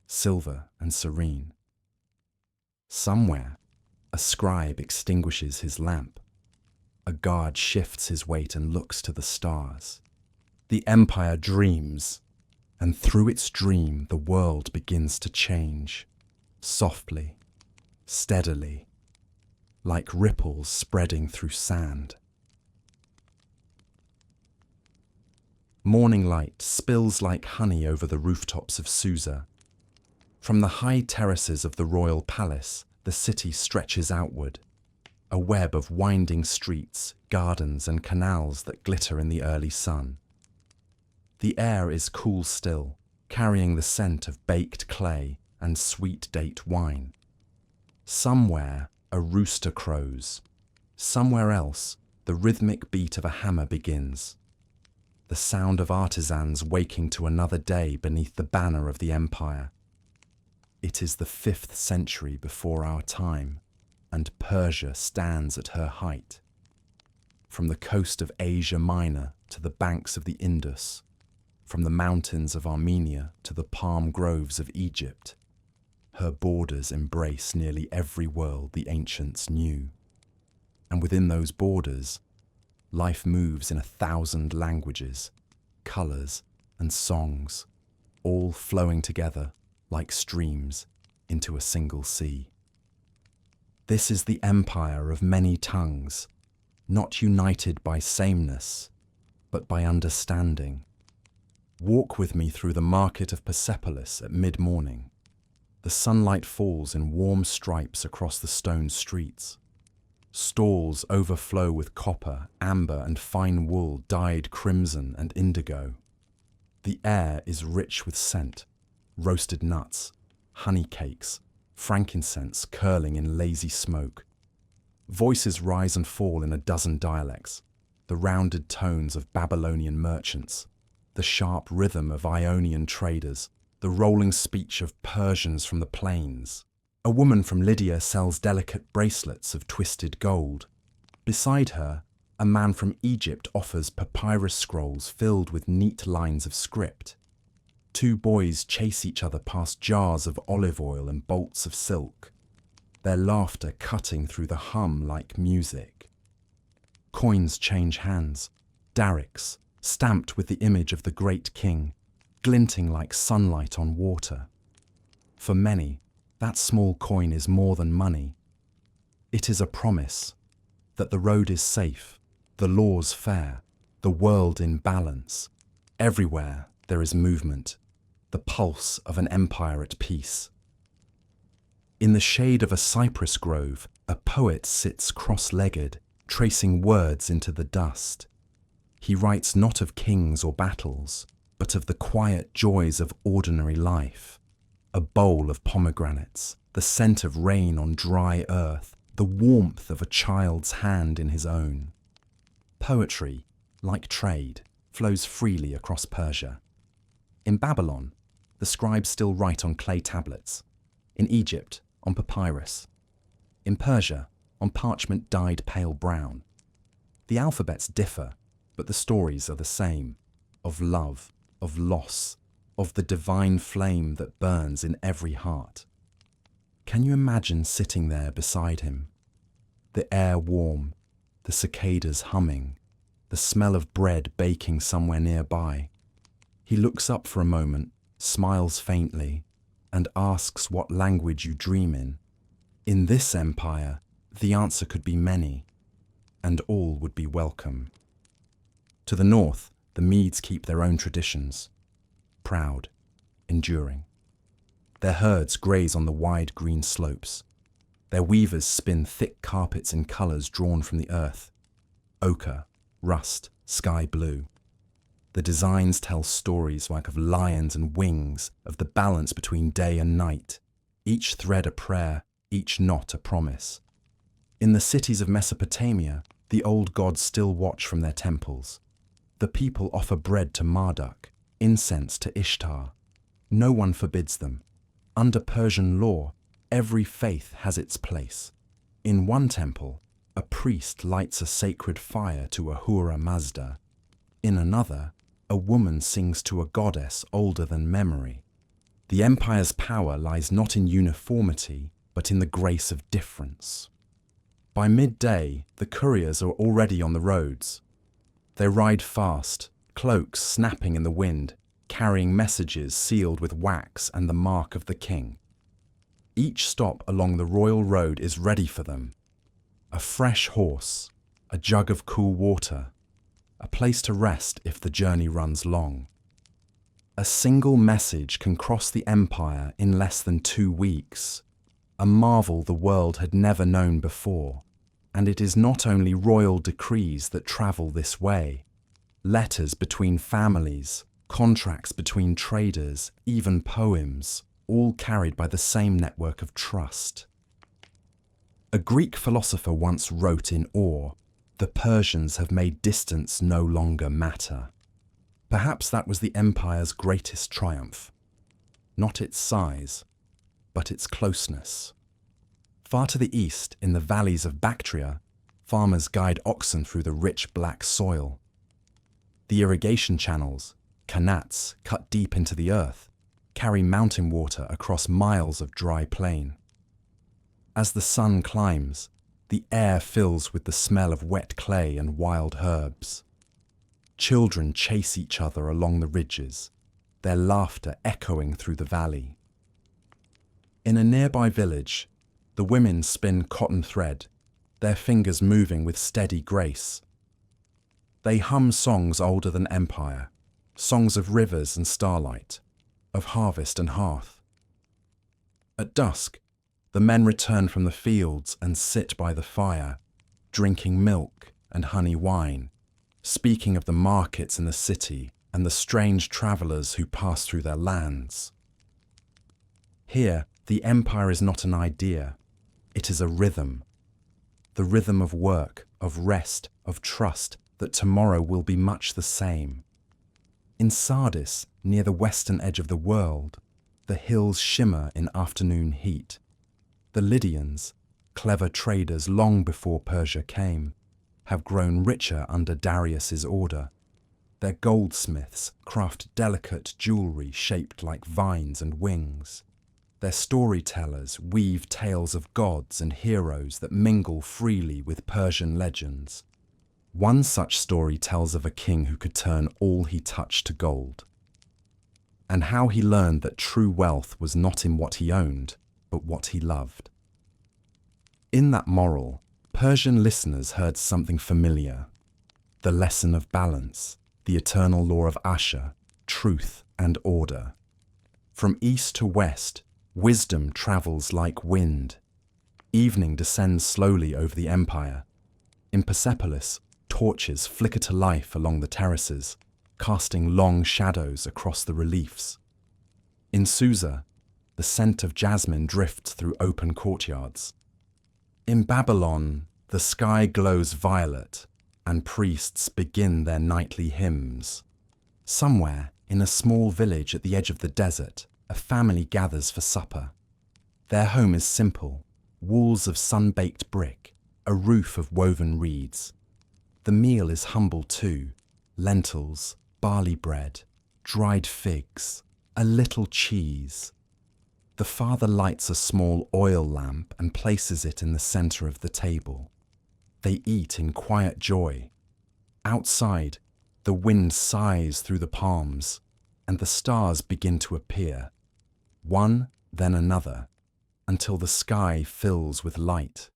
silver and serene. Somewhere, a scribe extinguishes his lamp. A guard shifts his weight and looks to the stars. The empire dreams, and through its dream the world begins to change, softly, steadily, like ripples spreading through sand. Morning light spills like honey over the rooftops of Susa. From the high terraces of the royal palace, the city stretches outward, a web of winding streets, gardens, and canals that glitter in the early sun. The air is cool still, carrying the scent of baked clay and sweet date wine. Somewhere, a rooster crows. Somewhere else, the rhythmic beat of a hammer begins. The sound of artisans waking to another day beneath the banner of the empire. It is the 5th century before our time, and Persia stands at her height. From the coast of Asia Minor to the banks of the Indus, from the mountains of Armenia to the palm groves of Egypt, her borders embrace nearly every world the ancients knew. And within those borders, life moves in 1,000 languages, colours and songs, all flowing together like streams into a single sea. This is the empire of many tongues, not united by sameness, but by understanding. Walk with me through the market of Persepolis at mid-morning. The sunlight falls in warm stripes across the stone streets. Stalls overflow with copper, amber, and fine wool dyed crimson and indigo. The air is rich with scent, roasted nuts, honey cakes, frankincense curling in lazy smoke. Voices rise and fall in a dozen dialects, the rounded tones of Babylonian merchants, the sharp rhythm of Ionian traders, the rolling speech of Persians from the plains. A woman from Lydia sells delicate bracelets of twisted gold. Beside her, a man from Egypt offers papyrus scrolls filled with neat lines of script. 2 boys chase each other past jars of olive oil and bolts of silk. their laughter cutting through the hum like music. Coins change hands, darics, stamped with the image of the great king, glinting like sunlight on water. For many, that small coin is more than money. It is a promise that the road is safe, the laws fair, the world in balance. Everywhere there is movement, the pulse of an empire at peace. In the shade of a cypress grove, a poet sits cross-legged, tracing words into the dust. He writes not of kings or battles, but of the quiet joys of ordinary life. A bowl of pomegranates, the scent of rain on dry earth, the warmth of a child's hand in his own. Poetry, like trade, flows freely across Persia. In Babylon, the scribes still write on clay tablets. In Egypt, on papyrus. In Persia, on parchment dyed pale brown. The alphabets differ, but the stories are the same, of love, of loss, of the divine flame that burns in every heart. Can you imagine sitting there beside him? The air warm, the cicadas humming, the smell of bread baking somewhere nearby. He looks up for a moment, smiles faintly, and asks what language you dream in. In this empire, the answer could be many, and all would be welcome. To the north, the Medes keep their own traditions, proud, enduring. Their herds graze on the wide green slopes. Their weavers spin thick carpets in colours drawn from the earth, ochre, rust, sky blue. The designs tell stories like of lions and wings, of the balance between day and night, each thread a prayer, each knot a promise. In the cities of Mesopotamia, the old gods still watch from their temples. The people offer bread to Marduk, incense to Ishtar. No one forbids them. Under Persian law, every faith has its place. In one temple, a priest lights a sacred fire to Ahura Mazda. In another, a woman sings to a goddess older than memory. The empire's power lies not in uniformity, but in the grace of difference. By midday, the couriers are already on the roads. They ride fast, cloaks snapping in the wind, carrying messages sealed with wax and the mark of the king. Each stop along the royal road is ready for them. A fresh horse, a jug of cool water, a place to rest if the journey runs long. A single message can cross the empire in less than 2 weeks, a marvel the world had never known before. And it is not only royal decrees that travel this way. Letters between families, contracts between traders, even poems, all carried by the same network of trust. A Greek philosopher once wrote in awe, "The Persians have made distance no longer matter." Perhaps that was the empire's greatest triumph. Not its size, but its closeness. Far to the east, in the valleys of Bactria, farmers guide oxen through the rich black soil. The irrigation channels, kanats cut deep into the earth, carry mountain water across miles of dry plain. As the sun climbs, the air fills with the smell of wet clay and wild herbs. Children chase each other along the ridges, their laughter echoing through the valley. In a nearby village, the women spin cotton thread, their fingers moving with steady grace. They hum songs older than empire, songs of rivers and starlight, of harvest and hearth. At dusk, the men return from the fields and sit by the fire, drinking milk and honey wine, speaking of the markets in the city and the strange travellers who pass through their lands. Here, the empire is not an idea, it is a rhythm. The rhythm of work, of rest, of trust that tomorrow will be much the same. In Sardis, near the western edge of the world, the hills shimmer in afternoon heat. The Lydians, clever traders long before Persia came, have grown richer under Darius's order. Their goldsmiths craft delicate jewelry shaped like vines and wings. Their storytellers weave tales of gods and heroes that mingle freely with Persian legends. One such story tells of a king who could turn all he touched to gold, and how he learned that true wealth was not in what he owned, but what he loved. In that moral, Persian listeners heard something familiar: the lesson of balance, the eternal law of Asher, truth and order. From east to west, wisdom travels like wind. Evening descends slowly over the empire. In Persepolis, torches flicker to life along the terraces, casting long shadows across the reliefs. In Susa, the scent of jasmine drifts through open courtyards. In Babylon, the sky glows violet, and priests begin their nightly hymns. Somewhere, in a small village at the edge of the desert, a family gathers for supper. Their home is simple: walls of sun-baked brick, a roof of woven reeds. The meal is humble too: lentils, barley bread, dried figs, a little cheese. The father lights a small oil lamp and places it in the center of the table. They eat in quiet joy. Outside, the wind sighs through the palms, and the stars begin to appear, one then another, until the sky fills with light.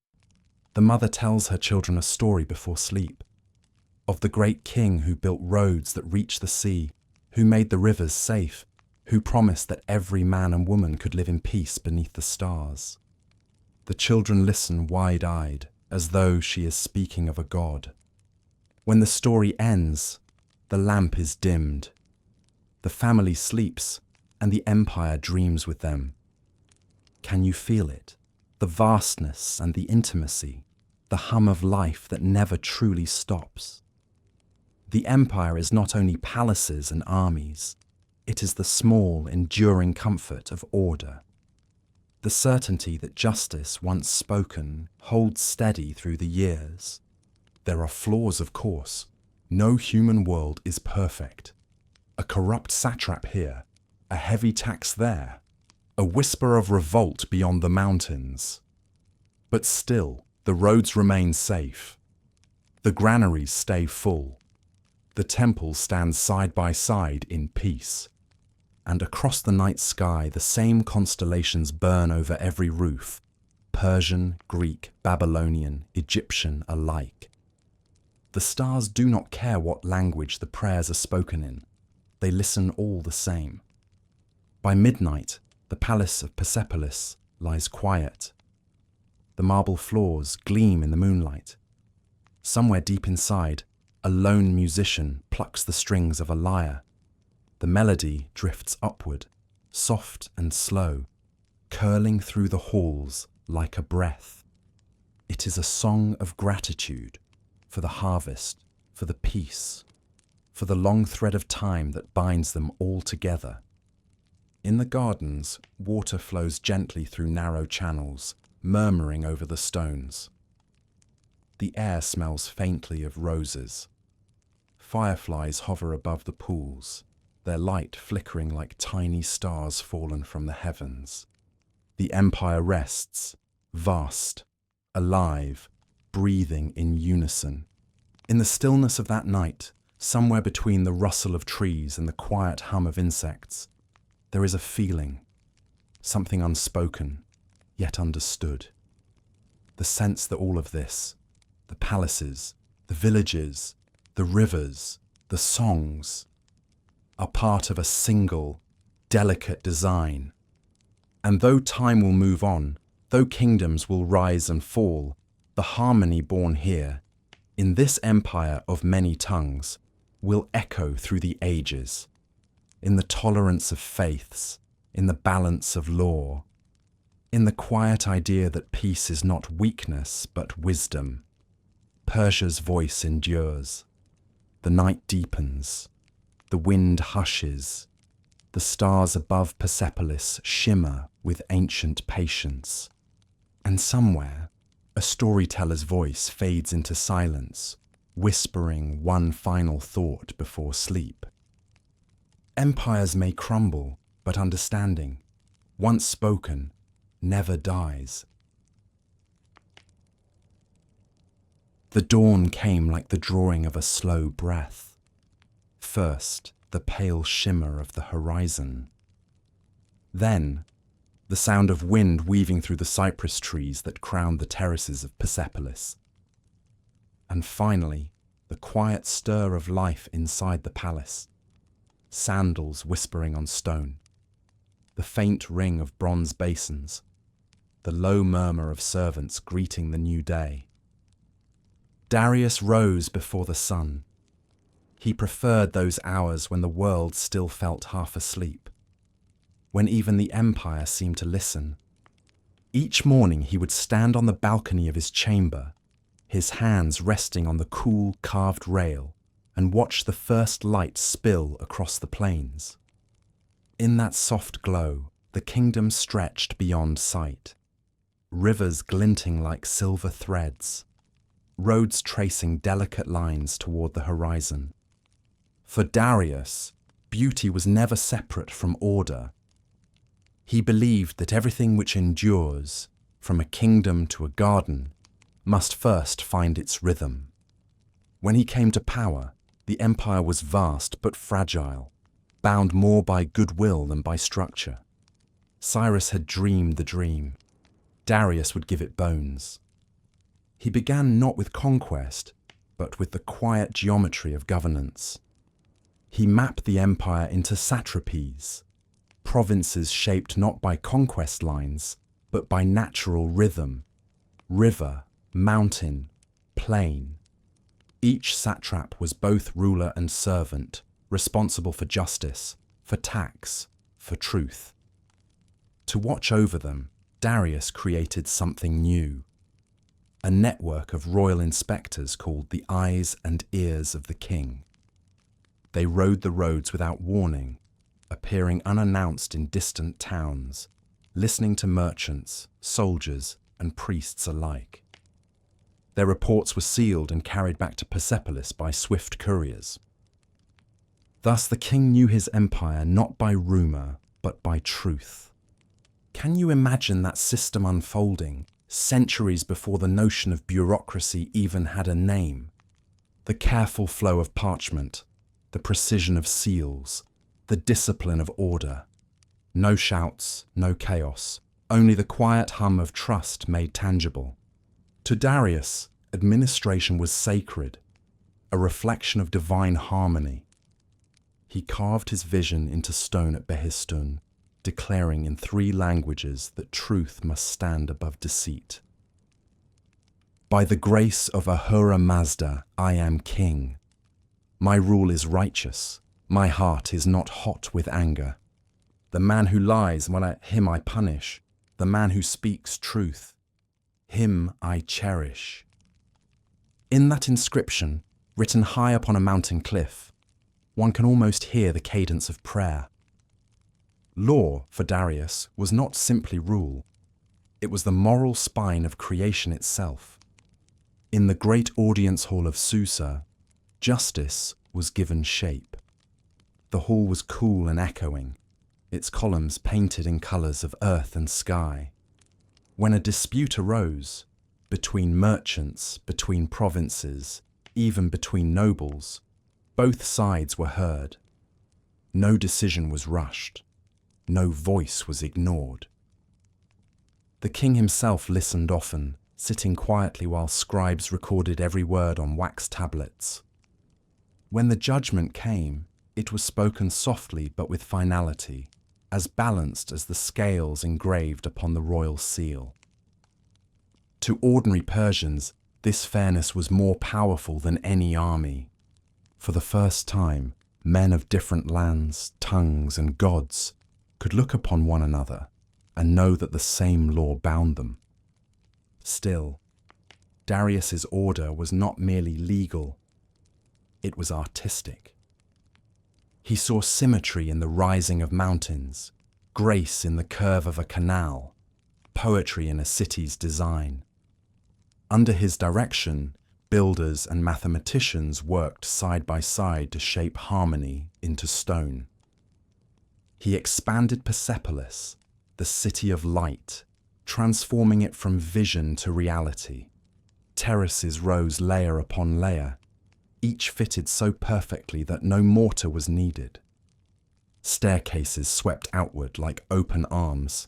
The mother tells her children a story before sleep, of the great king who built roads that reach the sea, who made the rivers safe, who promised that every man and woman could live in peace beneath the stars. The children listen wide-eyed, as though she is speaking of a god. When the story ends, the lamp is dimmed. The family sleeps, and the empire dreams with them. Can you feel it? The vastness and the intimacy, the hum of life that never truly stops. The empire is not only palaces and armies, it is the small, enduring comfort of order. The certainty that justice, once spoken, holds steady through the years. There are flaws, of course. No human world is perfect. A corrupt satrap here, a heavy tax there, a whisper of revolt beyond the mountains. But still, the roads remain safe. The granaries stay full. The temples stand side by side in peace. And across the night sky, the same constellations burn over every roof, Persian, Greek, Babylonian, Egyptian alike. The stars do not care what language the prayers are spoken in. They listen all the same. By midnight, the palace of Persepolis lies quiet. The marble floors gleam in the moonlight. Somewhere deep inside, a lone musician plucks the strings of a lyre. The melody drifts upward, soft and slow, curling through the halls like a breath. It is a song of gratitude for the harvest, for the peace, for the long thread of time that binds them all together. In the gardens, water flows gently through narrow channels, murmuring over the stones. The air smells faintly of roses. Fireflies hover above the pools, their light flickering like tiny stars fallen from the heavens. The empire rests, vast, alive, breathing in unison. In the stillness of that night, somewhere between the rustle of trees and the quiet hum of insects, there is a feeling, something unspoken, yet understood. The sense that all of this, the palaces, the villages, the rivers, the songs, are part of a single, delicate design. And though time will move on, though kingdoms will rise and fall, the harmony born here, in this empire of many tongues, will echo through the ages, in the tolerance of faiths, in the balance of law, in the quiet idea that peace is not weakness but wisdom. Persia's voice endures. The night deepens. The wind hushes. The stars above Persepolis shimmer with ancient patience. And somewhere, a storyteller's voice fades into silence, whispering one final thought before sleep. Empires may crumble, but understanding, once spoken, never dies. The dawn came like the drawing of a slow breath. First, the pale shimmer of the horizon. Then, the sound of wind weaving through the cypress trees that crowned the terraces of Persepolis. And finally, the quiet stir of life inside the palace. Sandals whispering on stone. The faint ring of bronze basins. The low murmur of servants greeting the new day. Darius rose before the sun. He preferred those hours when the world still felt half asleep, when even the empire seemed to listen. Each morning he would stand on the balcony of his chamber, his hands resting on the cool carved rail, and watch the first light spill across the plains. In that soft glow, the kingdom stretched beyond sight, rivers glinting like silver threads, roads tracing delicate lines toward the horizon. For Darius, beauty was never separate from order. He believed that everything which endures, from a kingdom to a garden, must first find its rhythm. When he came to power, the empire was vast but fragile, bound more by goodwill than by structure. Cyrus had dreamed the dream. Darius would give it bones. He began not with conquest, but with the quiet geometry of governance. He mapped the empire into satrapies, provinces shaped not by conquest lines, but by natural rhythm, river, mountain, plain. Each satrap was both ruler and servant, responsible for justice, for tax, for truth. To watch over them, Darius created something new, a network of royal inspectors called the eyes and ears of the king. They rode the roads without warning, appearing unannounced in distant towns, listening to merchants, soldiers, and priests alike. Their reports were sealed and carried back to Persepolis by swift couriers. Thus the king knew his empire not by rumour, but by truth. Can you imagine that system unfolding, centuries before the notion of bureaucracy even had a name? The careful flow of parchment, the precision of seals, the discipline of order. No shouts, no chaos, only the quiet hum of trust made tangible. To Darius, administration was sacred, a reflection of divine harmony. He carved his vision into stone at Behistun, declaring in 3 languages that truth must stand above deceit. By the grace of Ahura Mazda, I am king. My rule is righteous. My heart is not hot with anger. The man who lies, him I punish. The man who speaks truth, him I cherish. In that inscription, written high upon a mountain cliff, one can almost hear the cadence of prayer. Law, for Darius, was not simply rule. It was the moral spine of creation itself. In the great audience hall of Susa, justice was given shape. The hall was cool and echoing, its columns painted in colours of earth and sky. When a dispute arose, between merchants, between provinces, even between nobles, both sides were heard. No decision was rushed. No voice was ignored. The king himself listened often, sitting quietly while scribes recorded every word on wax tablets. When the judgment came, it was spoken softly but with finality, as balanced as the scales engraved upon the royal seal. To ordinary Persians, this fairness was more powerful than any army. For the first time, men of different lands, tongues, and gods could look upon one another and know that the same law bound them. Still, Darius's order was not merely legal, it was artistic. He saw symmetry in the rising of mountains, grace in the curve of a canal, poetry in a city's design. Under his direction, builders and mathematicians worked side by side to shape harmony into stone. He expanded Persepolis, the city of light, transforming it from vision to reality. Terraces rose layer upon layer, each fitted so perfectly that no mortar was needed. Staircases swept outward like open arms.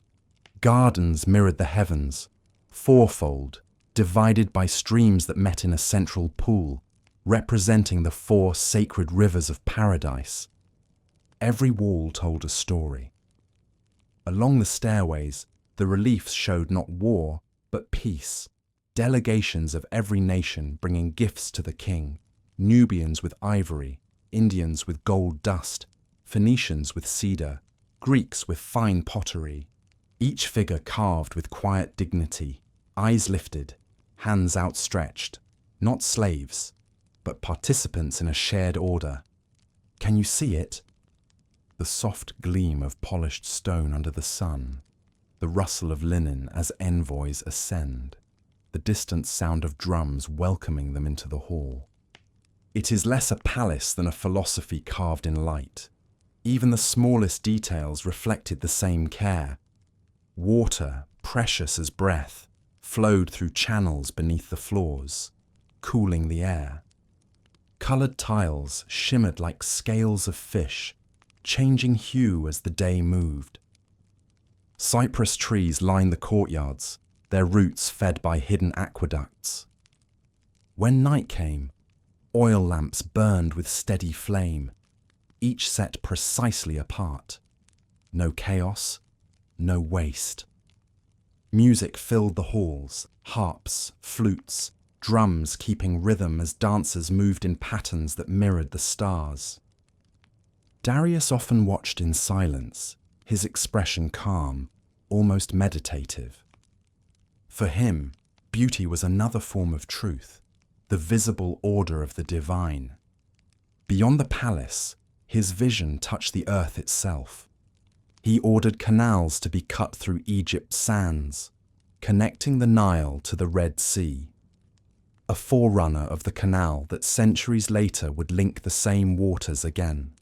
Gardens mirrored the heavens, fourfold, divided by streams that met in a central pool, representing the 4 sacred rivers of paradise. Every wall told a story. Along the stairways, the reliefs showed not war, but peace. Delegations of every nation bringing gifts to the king, Nubians with ivory, Indians with gold dust, Phoenicians with cedar, Greeks with fine pottery. Each figure carved with quiet dignity, eyes lifted, hands outstretched, not slaves, but participants in a shared order. Can you see it? The soft gleam of polished stone under the sun, the rustle of linen as envoys ascend, the distant sound of drums welcoming them into the hall. It is less a palace than a philosophy carved in light. Even the smallest details reflected the same care. Water, precious as breath, flowed through channels beneath the floors, cooling the air. Coloured tiles shimmered like scales of fish, changing hue as the day moved. Cypress trees lined the courtyards, their roots fed by hidden aqueducts. When night came, oil lamps burned with steady flame, each set precisely apart. No chaos, no waste. Music filled the halls, harps, flutes, drums keeping rhythm as dancers moved in patterns that mirrored the stars. Darius often watched in silence, his expression calm, almost meditative. For him, beauty was another form of truth, the visible order of the divine. Beyond the palace, his vision touched the earth itself. He ordered canals to be cut through Egypt's sands, connecting the Nile to the Red Sea, a forerunner of the canal that centuries later would link the same waters again.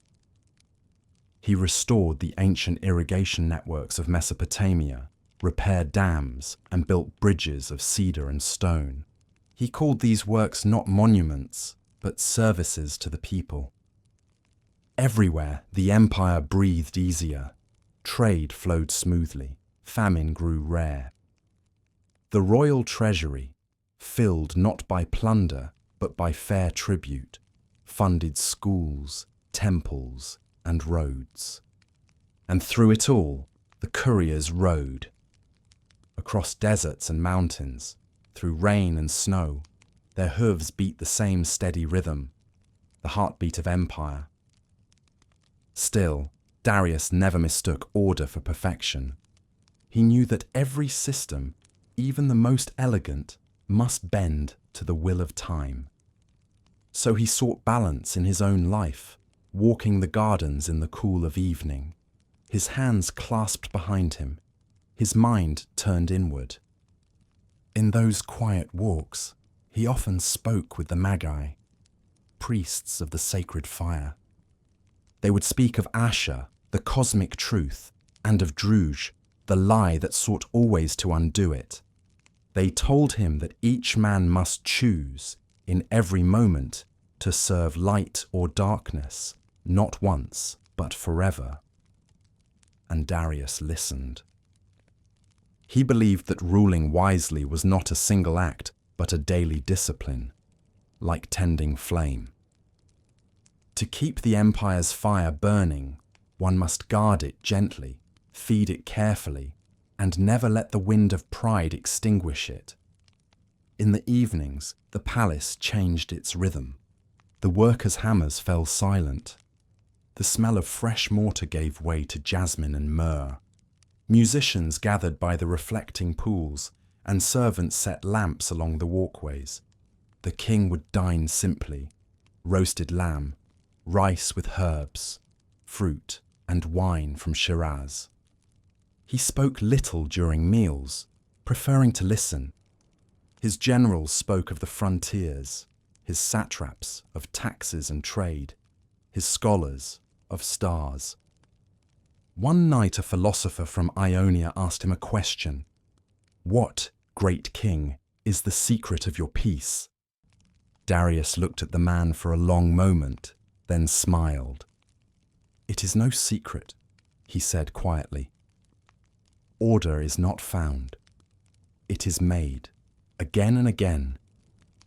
He restored the ancient irrigation networks of Mesopotamia, repaired dams, and built bridges of cedar and stone. He called these works not monuments, but services to the people. Everywhere, the empire breathed easier. Trade flowed smoothly. Famine grew rare. The royal treasury, filled not by plunder, but by fair tribute, funded schools, temples, and roads. And through it all, the couriers rode. Across deserts and mountains, through rain and snow, their hooves beat the same steady rhythm, the heartbeat of empire. Still, Darius never mistook order for perfection. He knew that every system, even the most elegant, must bend to the will of time. So he sought balance in his own life, walking the gardens in the cool of evening, his hands clasped behind him, his mind turned inward. In those quiet walks, he often spoke with the Magi, priests of the sacred fire. They would speak of Asher, the cosmic truth, and of Druj, the lie that sought always to undo it. They told him that each man must choose, in every moment, to serve light or darkness, not once, but forever. And Darius listened. He believed that ruling wisely was not a single act, but a daily discipline, like tending flame. To keep the empire's fire burning, one must guard it gently, feed it carefully, and never let the wind of pride extinguish it. In the evenings, the palace changed its rhythm. The workers' hammers fell silent. The smell of fresh mortar gave way to jasmine and myrrh. Musicians gathered by the reflecting pools, and servants set lamps along the walkways. The king would dine simply: roasted lamb, rice with herbs, fruit, and wine from Shiraz. He spoke little during meals, preferring to listen. His generals spoke of the frontiers, his satraps of taxes and trade, his scholars of stars. One night a philosopher from Ionia asked him a question. "What, great king, is the secret of your peace?" Darius looked at the man for a long moment, then smiled. "It is no secret," he said quietly. "Order is not found. It is made, again and again,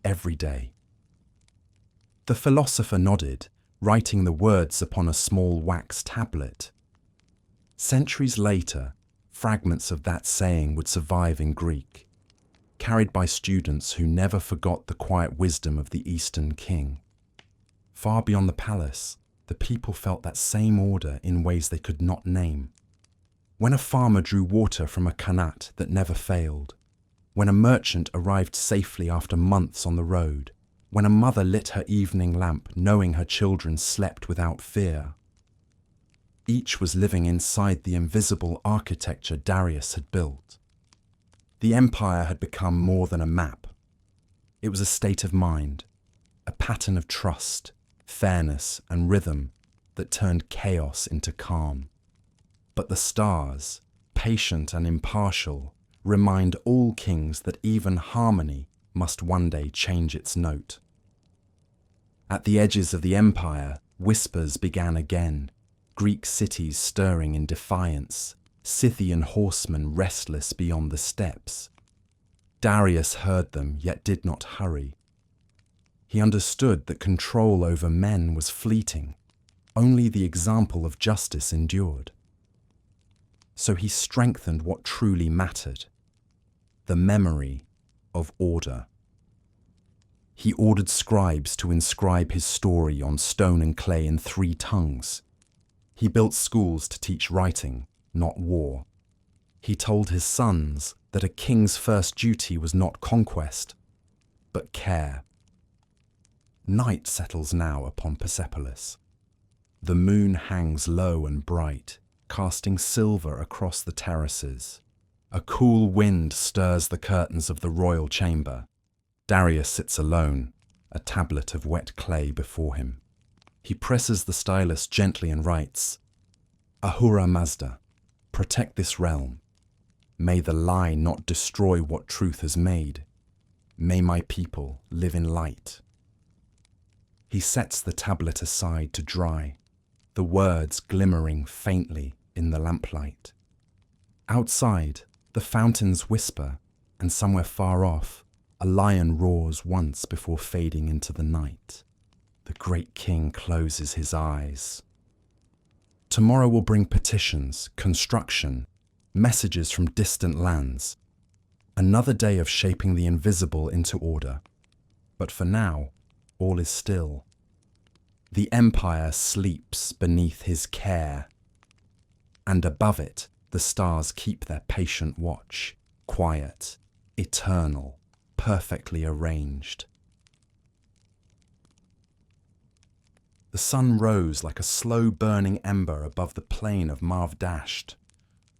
every day." The philosopher nodded, writing the words upon a small wax tablet. Centuries later, fragments of that saying would survive in Greek, carried by students who never forgot the quiet wisdom of the Eastern king. Far beyond the palace, the people felt that same order in ways they could not name. When a farmer drew water from a qanat that never failed, when a merchant arrived safely after months on the road, when a mother lit her evening lamp knowing her children slept without fear. Each was living inside the invisible architecture Darius had built. The empire had become more than a map. It was a state of mind, a pattern of trust, fairness, and rhythm that turned chaos into calm. But the stars, patient and impartial, remind all kings that even harmony must one day change its note. At the edges of the empire, whispers began again, Greek cities stirring in defiance, Scythian horsemen restless beyond the steppes. Darius heard them, yet did not hurry. He understood that control over men was fleeting. Only the example of justice endured. So he strengthened what truly mattered, the memory of order. He ordered scribes to inscribe his story on stone and clay in 3 tongues. He built schools to teach writing, not war. He told his sons that a king's first duty was not conquest, but care. Night settles now upon Persepolis. The moon hangs low and bright, casting silver across the terraces. A cool wind stirs the curtains of the royal chamber. Darius sits alone, a tablet of wet clay before him. He presses the stylus gently and writes, "Ahura Mazda, protect this realm. May the lie not destroy what truth has made. May my people live in light." He sets the tablet aside to dry, the words glimmering faintly in the lamplight. Outside, the fountains whisper, and somewhere far off, a lion roars once before fading into the night. The great king closes his eyes. Tomorrow will bring petitions, construction, messages from distant lands. Another day of shaping the invisible into order. But for now, all is still. The empire sleeps beneath his care. And above it, the stars keep their patient watch, quiet, eternal, perfectly arranged. The sun rose like a slow-burning ember above the plain of Marv-Dasht.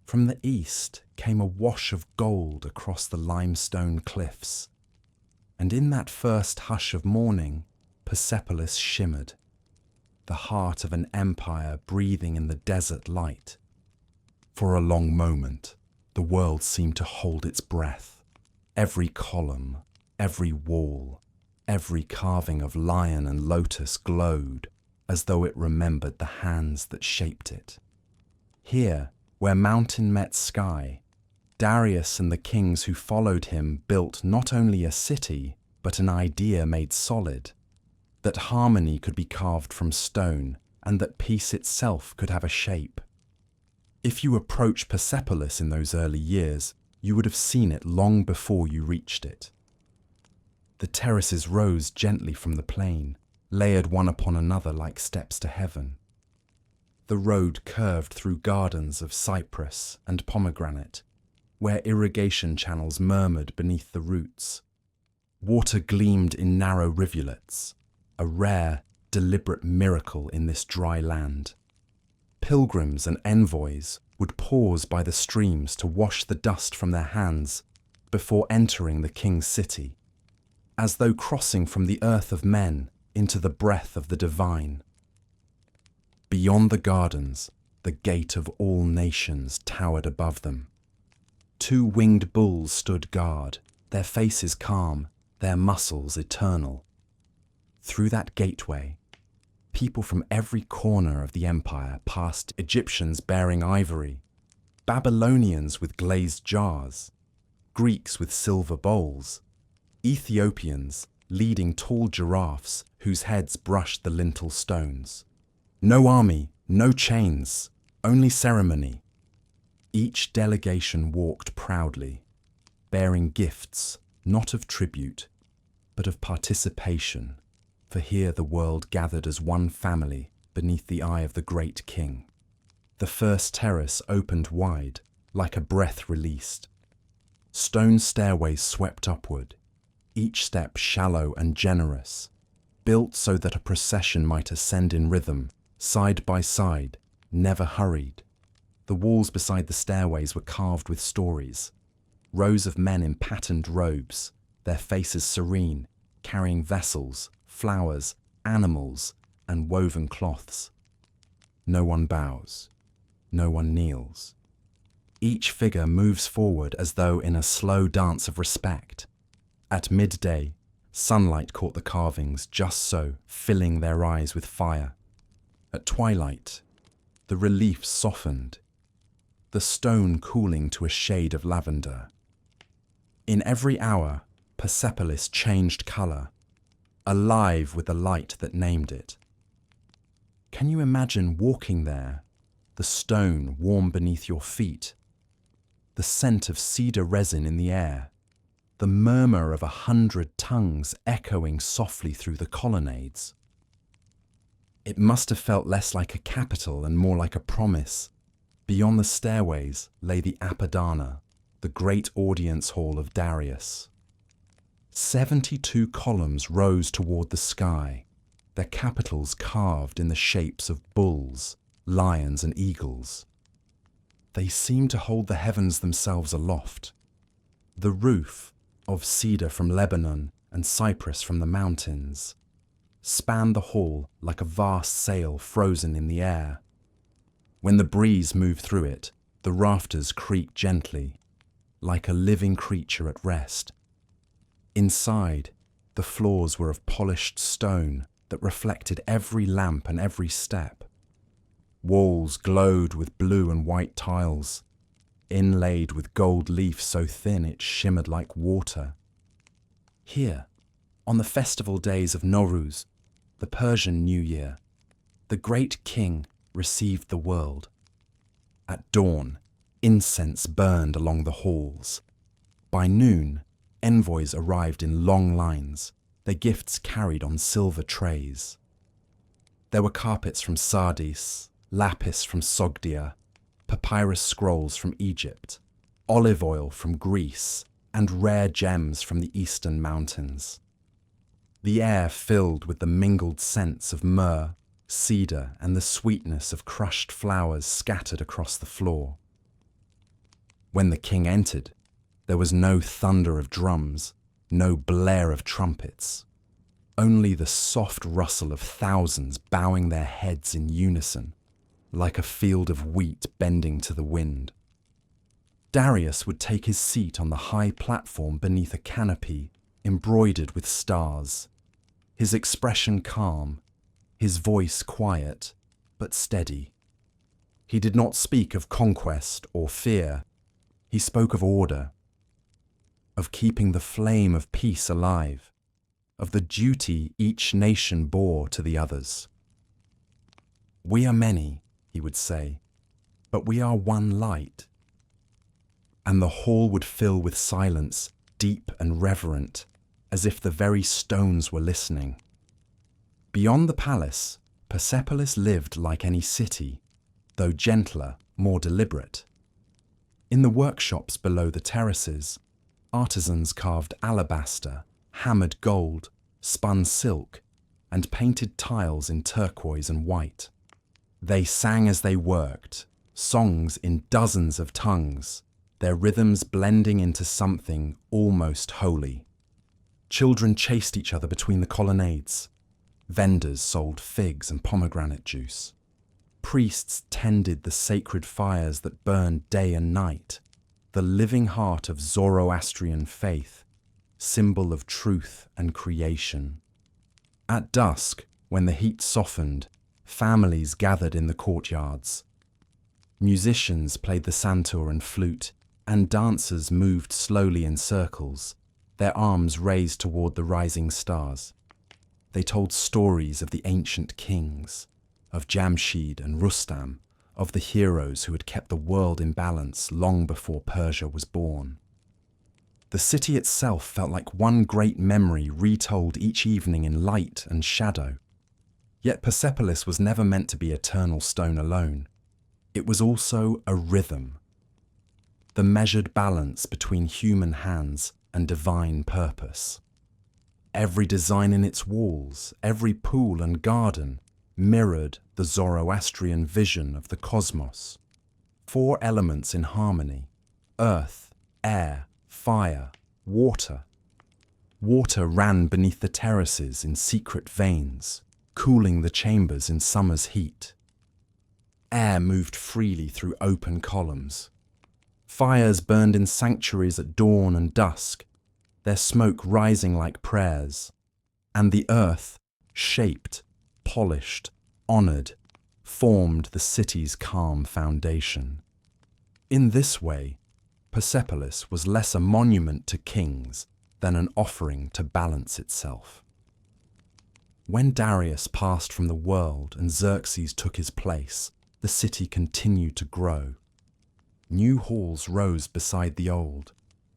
From the east came a wash of gold across the limestone cliffs. And in that first hush of morning, Persepolis shimmered, the heart of an empire breathing in the desert light. For a long moment, the world seemed to hold its breath. Every column, every wall, every carving of lion and lotus glowed, as though it remembered the hands that shaped it. Here, where mountain met sky, Darius and the kings who followed him built not only a city, but an idea made solid, that harmony could be carved from stone, and that peace itself could have a shape. If you approach Persepolis in those early years, you would have seen it long before you reached it. The terraces rose gently from the plain, layered one upon another like steps to heaven. The road curved through gardens of cypress and pomegranate, where irrigation channels murmured beneath the roots. Water gleamed in narrow rivulets, a rare, deliberate miracle in this dry land. Pilgrims and envoys would pause by the streams to wash the dust from their hands before entering the king's city, as though crossing from the earth of men into the breath of the divine. Beyond the gardens, the gate of all nations, towered above them. 2 winged bulls stood guard, their faces calm, their muscles eternal. Through that gateway, people from every corner of the empire passed: Egyptians bearing ivory, Babylonians with glazed jars, Greeks with silver bowls, Ethiopians leading tall giraffes whose heads brushed the lintel stones. No army, no chains, only ceremony. Each delegation walked proudly, bearing gifts not of tribute, but of participation, for here the world gathered as one family beneath the eye of the great king. The first terrace opened wide, like a breath released. Stone stairways swept upward, each step shallow and generous, built so that a procession might ascend in rhythm, side by side, never hurried. The walls beside the stairways were carved with stories. Rows of men in patterned robes, their faces serene, carrying vessels, flowers, animals, and woven cloths. No one bows. No one kneels. Each figure moves forward as though in a slow dance of respect. At midday, sunlight caught the carvings just so, filling their eyes with fire. At twilight, the relief softened, the stone cooling to a shade of lavender. In every hour, Persepolis changed colour, alive with the light that named it. Can you imagine walking there, the stone warm beneath your feet, the scent of cedar resin in the air, the murmur of 100 tongues echoing softly through the colonnades? It must have felt less like a capital and more like a promise. Beyond the stairways lay the Apadana, the great audience hall of Darius. 72 columns rose toward the sky, their capitals carved in the shapes of bulls, lions, and eagles. They seemed to hold the heavens themselves aloft. The roof, of cedar from Lebanon and cypress from the mountains, spanned the hall like a vast sail frozen in the air. When the breeze moved through it, the rafters creaked gently, like a living creature at rest. Inside, the floors were of polished stone that reflected every lamp and every step. Walls glowed with blue and white tiles, inlaid with gold leaf so thin it shimmered like water. Here, on the festival days of Nowruz, the Persian New Year, the great king received the world. At dawn, incense burned along the halls. By noon, envoys arrived in long lines, their gifts carried on silver trays. There were carpets from Sardis, lapis from Sogdia, papyrus scrolls from Egypt, olive oil from Greece, and rare gems from the eastern mountains. The air filled with the mingled scents of myrrh, cedar, and the sweetness of crushed flowers scattered across the floor. When the king entered, there was no thunder of drums, no blare of trumpets, only the soft rustle of thousands bowing their heads in unison, like a field of wheat bending to the wind. Darius would take his seat on the high platform beneath a canopy embroidered with stars, his expression calm, his voice quiet but steady. He did not speak of conquest or fear. He spoke of order, of keeping the flame of peace alive, of the duty each nation bore to the others. "We are many," he would say, "but we are one light." And the hall would fill with silence, deep and reverent, as if the very stones were listening. Beyond the palace, Persepolis lived like any city, though gentler, more deliberate. In the workshops below the terraces, artisans carved alabaster, hammered gold, spun silk, and painted tiles in turquoise and white. They sang as they worked, songs in dozens of tongues, their rhythms blending into something almost holy. Children chased each other between the colonnades. Vendors sold figs and pomegranate juice. Priests tended the sacred fires that burned day and night, the living heart of Zoroastrian faith, symbol of truth and creation. At dusk, when the heat softened, families gathered in the courtyards. Musicians played the santur and flute, and dancers moved slowly in circles, their arms raised toward the rising stars. They told stories of the ancient kings, of Jamshid and Rustam, of the heroes who had kept the world in balance long before Persia was born. The city itself felt like one great memory retold each evening in light and shadow. Yet Persepolis was never meant to be eternal stone alone. It was also a rhythm, the measured balance between human hands and divine purpose. Every design in its walls, every pool and garden, mirrored the Zoroastrian vision of the cosmos. 4 elements in harmony: earth, air, fire, water. Water ran beneath the terraces in secret veins, cooling the chambers in summer's heat. Air moved freely through open columns. Fires burned in sanctuaries at dawn and dusk, their smoke rising like prayers. And the earth, shaped, polished, honoured, formed the city's calm foundation. In this way, Persepolis was less a monument to kings than an offering to balance itself. When Darius passed from the world and Xerxes took his place, the city continued to grow. New halls rose beside the old,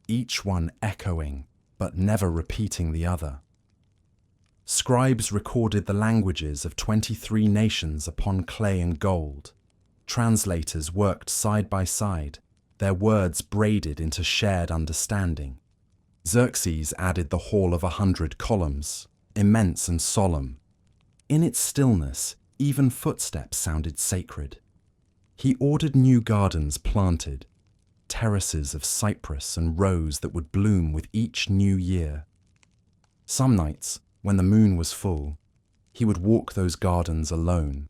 each one echoing but never repeating the other. Scribes recorded the languages of 23 nations upon clay and gold. Translators worked side by side, their words braided into shared understanding. Xerxes added the Hall of 100 Columns, immense and solemn. In its stillness, even footsteps sounded sacred. He ordered new gardens planted, terraces of cypress and rose that would bloom with each new year. Some nights, when the moon was full, he would walk those gardens alone.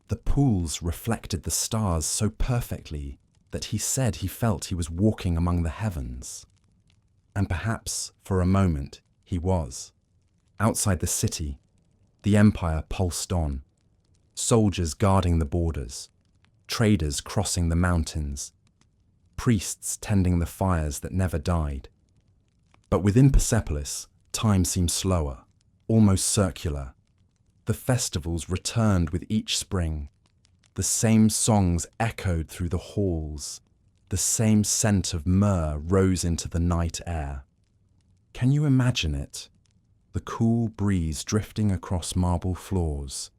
The pools reflected the stars so perfectly that he said he felt he was walking among the heavens. And perhaps, for a moment, he was. Outside the city, the empire pulsed on, soldiers guarding the borders, traders crossing the mountains, priests tending the fires that never died. But within Persepolis, time seemed slower, almost circular. The festivals returned with each spring. The same songs echoed through the halls. The same scent of myrrh rose into the night air. Can you imagine it? The cool breeze drifting across marble floors,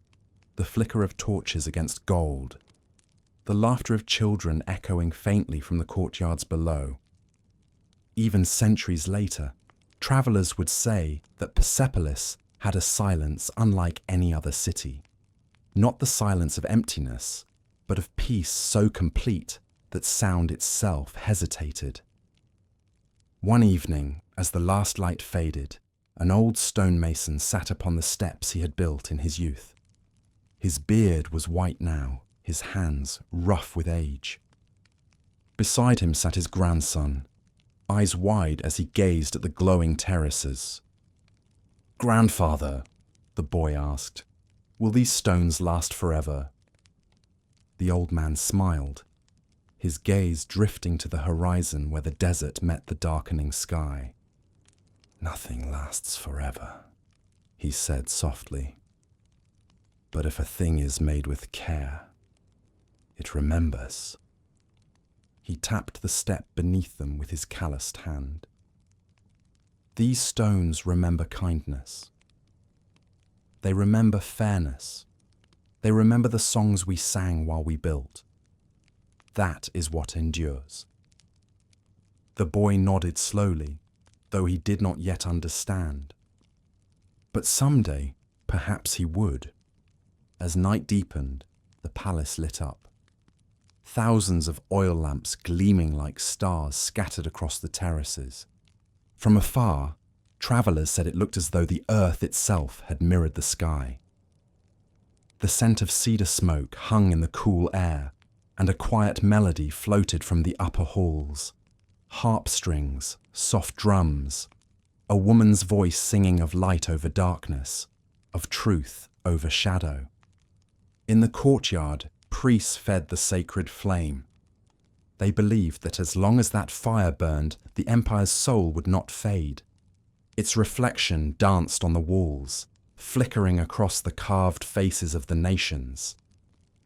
the flicker of torches against gold, the laughter of children echoing faintly from the courtyards below. Even centuries later, travellers would say that Persepolis had a silence unlike any other city. Not the silence of emptiness, but of peace so complete that sound itself hesitated. One evening, as the last light faded, an old stonemason sat upon the steps he had built in his youth. His beard was white now, his hands rough with age. Beside him sat his grandson, eyes wide as he gazed at the glowing terraces. "Grandfather," the boy asked, "will these stones last forever?" The old man smiled, his gaze drifting to the horizon where the desert met the darkening sky. "Nothing lasts forever," he said softly. "But if a thing is made with care, it remembers." He tapped the step beneath them with his calloused hand. These stones remember kindness. They remember fairness. They remember the songs we sang while we built. That is what endures. The boy nodded slowly, though he did not yet understand. But someday, perhaps he would. As night deepened, the palace lit up. Thousands of oil lamps gleaming like stars scattered across the terraces. From afar, travellers said it looked as though the earth itself had mirrored the sky. The scent of cedar smoke hung in the cool air, and a quiet melody floated from the upper halls. Harp strings, soft drums, a woman's voice singing of light over darkness, of truth over shadow. In the courtyard, priests fed the sacred flame. They believed that as long as that fire burned, the empire's soul would not fade. Its reflection danced on the walls, flickering across the carved faces of the nations,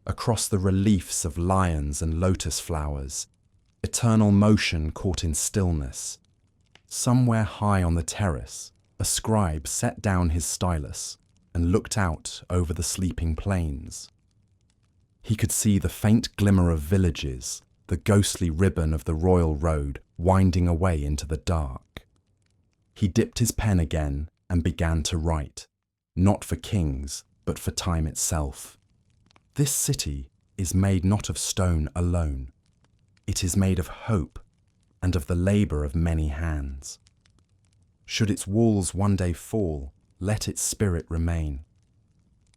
across the reliefs of lions and lotus flowers, eternal motion caught in stillness. Somewhere high on the terrace, a scribe set down his stylus and looked out over the sleeping plains. He could see the faint glimmer of villages, the ghostly ribbon of the royal road winding away into the dark. He dipped his pen again and began to write, not for kings, but for time itself. This city is made not of stone alone. It is made of hope and of the labour of many hands. Should its walls one day fall, let its spirit remain.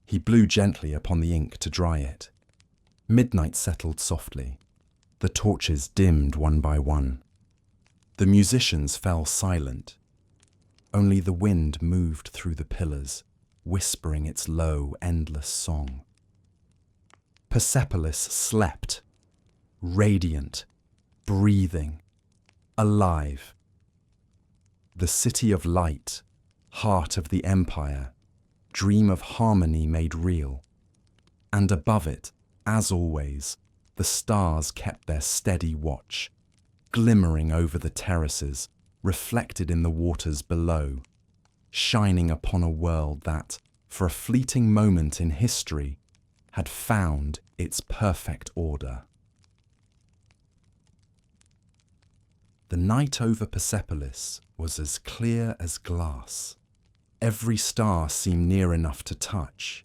He blew gently upon the ink to dry it. Midnight settled softly. The torches dimmed one by one. The musicians fell silent. Only the wind moved through the pillars, whispering its low, endless song. Persepolis slept, radiant, breathing, alive. The city of light, heart of the empire, dream of harmony made real. And above it, as always, the stars kept their steady watch, glimmering over the terraces, reflected in the waters below, shining upon a world that, for a fleeting moment in history, had found its perfect order. The night over Persepolis was as clear as glass. Every star seemed near enough to touch,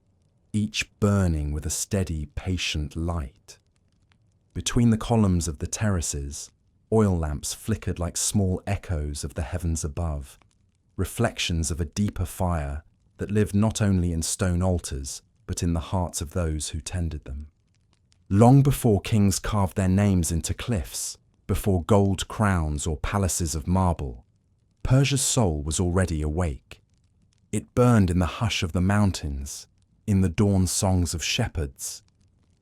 each burning with a steady, patient light. Between the columns of the terraces, oil lamps flickered like small echoes of the heavens above, reflections of a deeper fire that lived not only in stone altars, but in the hearts of those who tended them. Long before kings carved their names into cliffs, before gold crowns or palaces of marble, Persia's soul was already awake. It burned in the hush of the mountains, in the dawn songs of shepherds,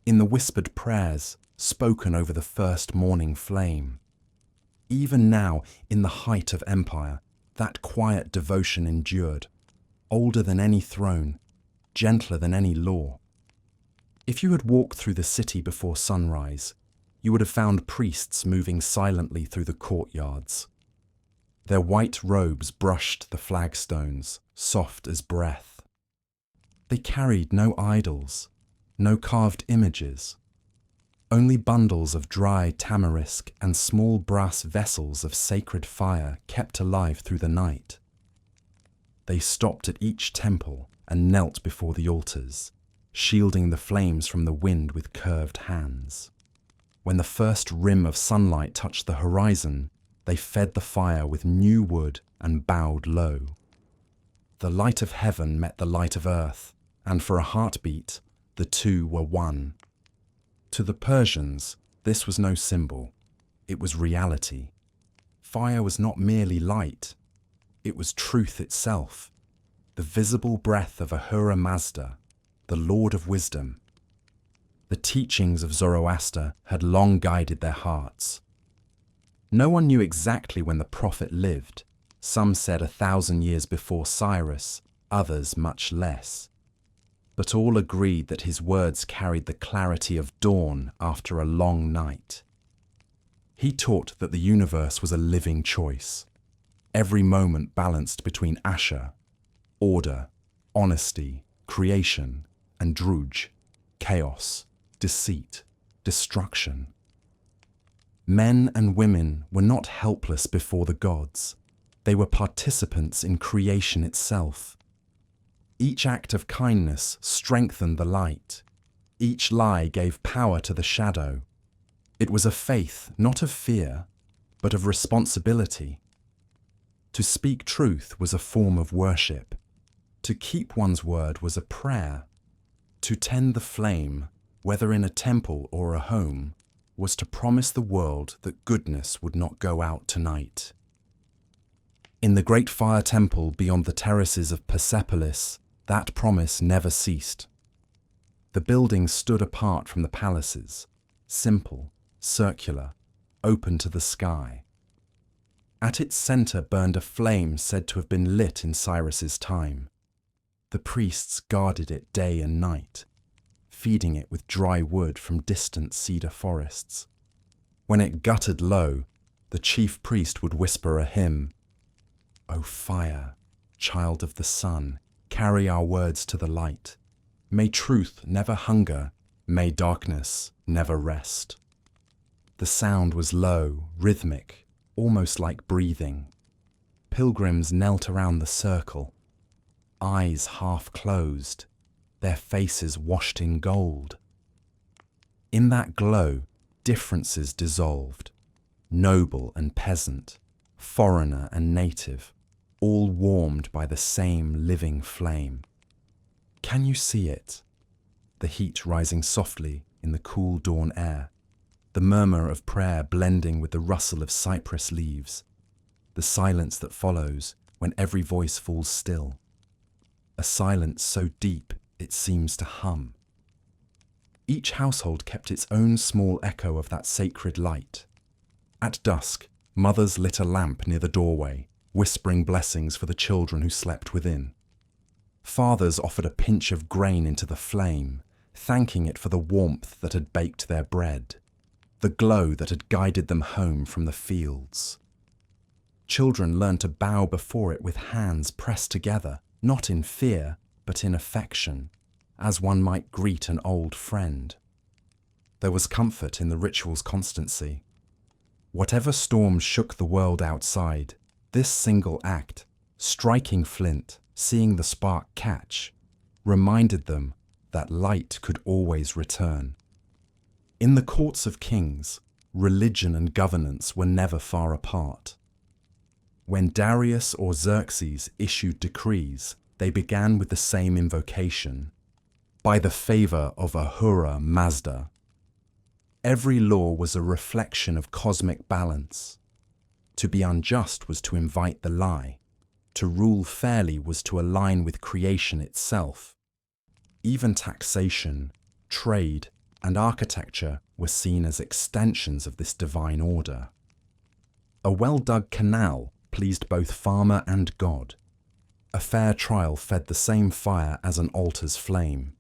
in the whispered prayers spoken over the first morning flame. Even now, in the height of empire, that quiet devotion endured, older than any throne, gentler than any law. If you had walked through the city before sunrise, you would have found priests moving silently through the courtyards. Their white robes brushed the flagstones, soft as breath. They carried no idols, no carved images, only bundles of dry tamarisk and small brass vessels of sacred fire kept alive through the night. They stopped at each temple and knelt before the altars, shielding the flames from the wind with curved hands. When the first rim of sunlight touched the horizon, they fed the fire with new wood and bowed low. The light of heaven met the light of earth, and for a heartbeat, the two were one. To the Persians, this was no symbol. It was reality. Fire was not merely light. It was truth itself, the visible breath of Ahura Mazda, the Lord of Wisdom. The teachings of Zoroaster had long guided their hearts. No one knew exactly when the prophet lived. Some said 1,000 years before Cyrus, others much less. But all agreed that his words carried the clarity of dawn after a long night. He taught that the universe was a living choice, every moment balanced between Asher, order, honesty, creation, and Druj, chaos, deceit, destruction. Men and women were not helpless before the gods. They were participants in creation itself. Each act of kindness strengthened the light. Each lie gave power to the shadow. It was a faith not of fear, but of responsibility. To speak truth was a form of worship. To keep one's word was a prayer. To tend the flame, whether in a temple or a home, was to promise the world that goodness would not go out tonight. In the great fire temple beyond the terraces of Persepolis, that promise never ceased. The building stood apart from the palaces, simple, circular, open to the sky. At its centre burned a flame said to have been lit in Cyrus's time. The priests guarded it day and night, feeding it with dry wood from distant cedar forests. When it guttered low, the chief priest would whisper a hymn. O fire, child of the sun, carry our words to the light. May truth never hunger, may darkness never rest. The sound was low, rhythmic, almost like breathing. Pilgrims knelt around the circle, eyes half closed, their faces washed in gold. In that glow, differences dissolved. Noble and peasant, foreigner and native, all warmed by the same living flame. Can you see it? The heat rising softly in the cool dawn air, the murmur of prayer blending with the rustle of cypress leaves, the silence that follows when every voice falls still, a silence so deep it seems to hum. Each household kept its own small echo of that sacred light. At dusk, mothers lit a lamp near the doorway, whispering blessings for the children who slept within. Fathers offered a pinch of grain into the flame, thanking it for the warmth that had baked their bread, the glow that had guided them home from the fields. Children learned to bow before it with hands pressed together, not in fear, but in affection, as one might greet an old friend. There was comfort in the ritual's constancy. Whatever storm shook the world outside, this single act, striking flint, seeing the spark catch, reminded them that light could always return. In the courts of kings, religion and governance were never far apart. When Darius or Xerxes issued decrees, they began with the same invocation, by the favour of Ahura Mazda. Every law was a reflection of cosmic balance. To be unjust was to invite the lie. To rule fairly was to align with creation itself. Even taxation, trade, and architecture were seen as extensions of this divine order. A well-dug canal pleased both farmer and god. A fair trial fed the same fire as an altar's flame.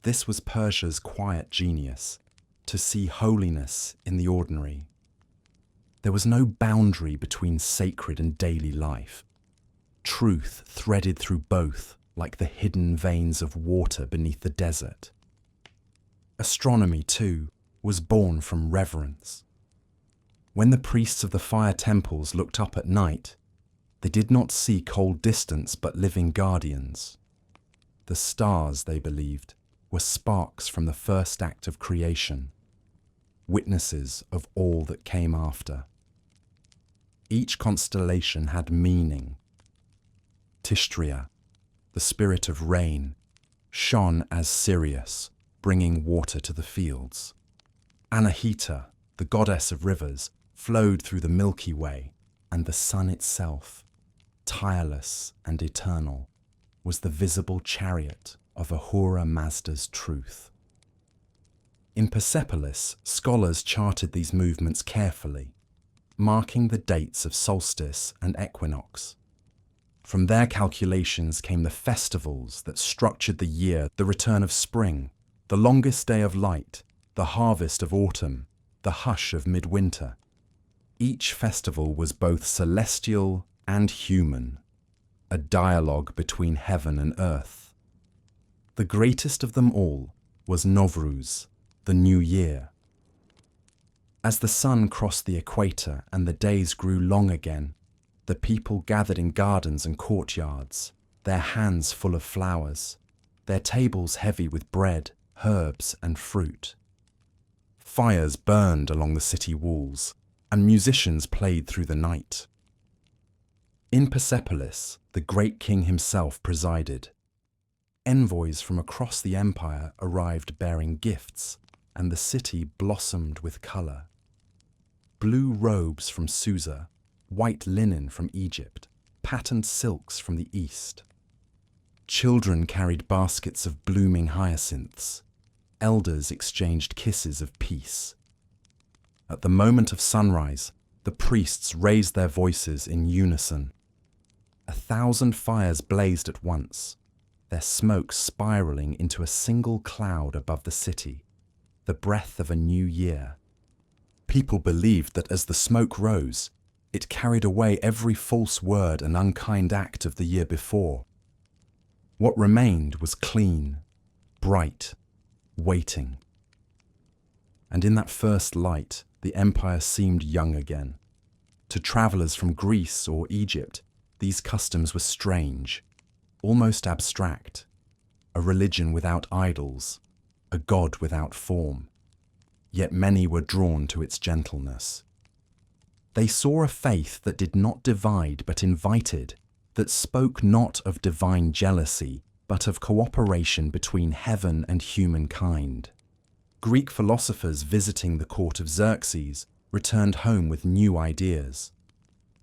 This was Persia's quiet genius, to see holiness in the ordinary. There was no boundary between sacred and daily life. Truth threaded through both like the hidden veins of water beneath the desert. Astronomy, too, was born from reverence. When the priests of the fire temples looked up at night, they did not see cold distance but living guardians. The stars, they believed, were sparks from the first act of creation, witnesses of all that came after. Each constellation had meaning. Tishtria, the spirit of rain, shone as Sirius, bringing water to the fields. Anahita, the goddess of rivers, flowed through the Milky Way, and the sun itself, tireless and eternal, was the visible chariot of Ahura Mazda's truth. In Persepolis, scholars charted these movements carefully, marking the dates of solstice and equinox. From their calculations came the festivals that structured the year, the return of spring, the longest day of light, the harvest of autumn, the hush of midwinter. Each festival was both celestial and human, a dialogue between heaven and earth. The greatest of them all was Novruz, the New Year. As the sun crossed the equator and the days grew long again, the people gathered in gardens and courtyards, their hands full of flowers, their tables heavy with bread, herbs, and fruit. Fires burned along the city walls, and musicians played through the night. In Persepolis, the great king himself presided. Envoys from across the empire arrived bearing gifts, and the city blossomed with colour. Blue robes from Susa, white linen from Egypt, patterned silks from the east. Children carried baskets of blooming hyacinths. Elders exchanged kisses of peace. At the moment of sunrise, the priests raised their voices in unison. 1,000 fires blazed at once, their smoke spiraling into a single cloud above the city, the breath of a new year. People believed that as the smoke rose, it carried away every false word and unkind act of the year before. What remained was clean, bright, waiting. And in that first light, the empire seemed young again. To travellers from Greece or Egypt, these customs were strange, almost abstract, a religion without idols, a god without form. Yet many were drawn to its gentleness. They saw a faith that did not divide but invited, that spoke not of divine jealousy, but of cooperation between heaven and humankind. Greek philosophers visiting the court of Xerxes returned home with new ideas,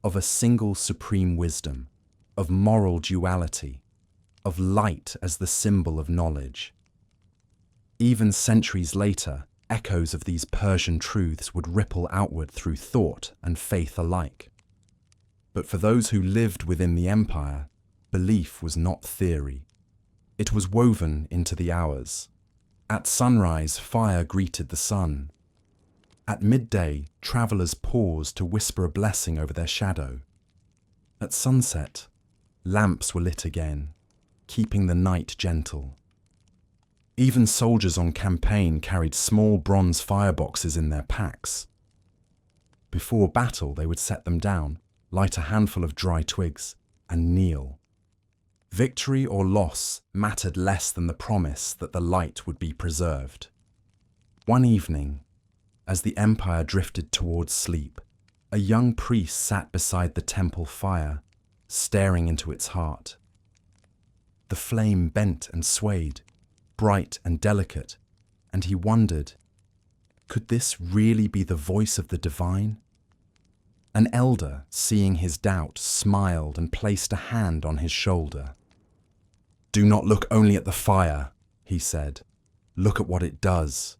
of a single supreme wisdom, of moral duality, of light as the symbol of knowledge. Even centuries later, echoes of these Persian truths would ripple outward through thought and faith alike. But for those who lived within the empire, belief was not theory. It was woven into the hours. At sunrise, fire greeted the sun. At midday, travellers paused to whisper a blessing over their shadow. At sunset, lamps were lit again, keeping the night gentle. Even soldiers on campaign carried small bronze fireboxes in their packs. Before battle, they would set them down, light a handful of dry twigs, and kneel. Victory or loss mattered less than the promise that the light would be preserved. One evening, as the empire drifted towards sleep, a young priest sat beside the temple fire, staring into its heart. The flame bent and swayed, bright and delicate, and he wondered, could this really be the voice of the divine? An elder, seeing his doubt, smiled and placed a hand on his shoulder. "Do not look only at the fire," he said. "Look at what it does.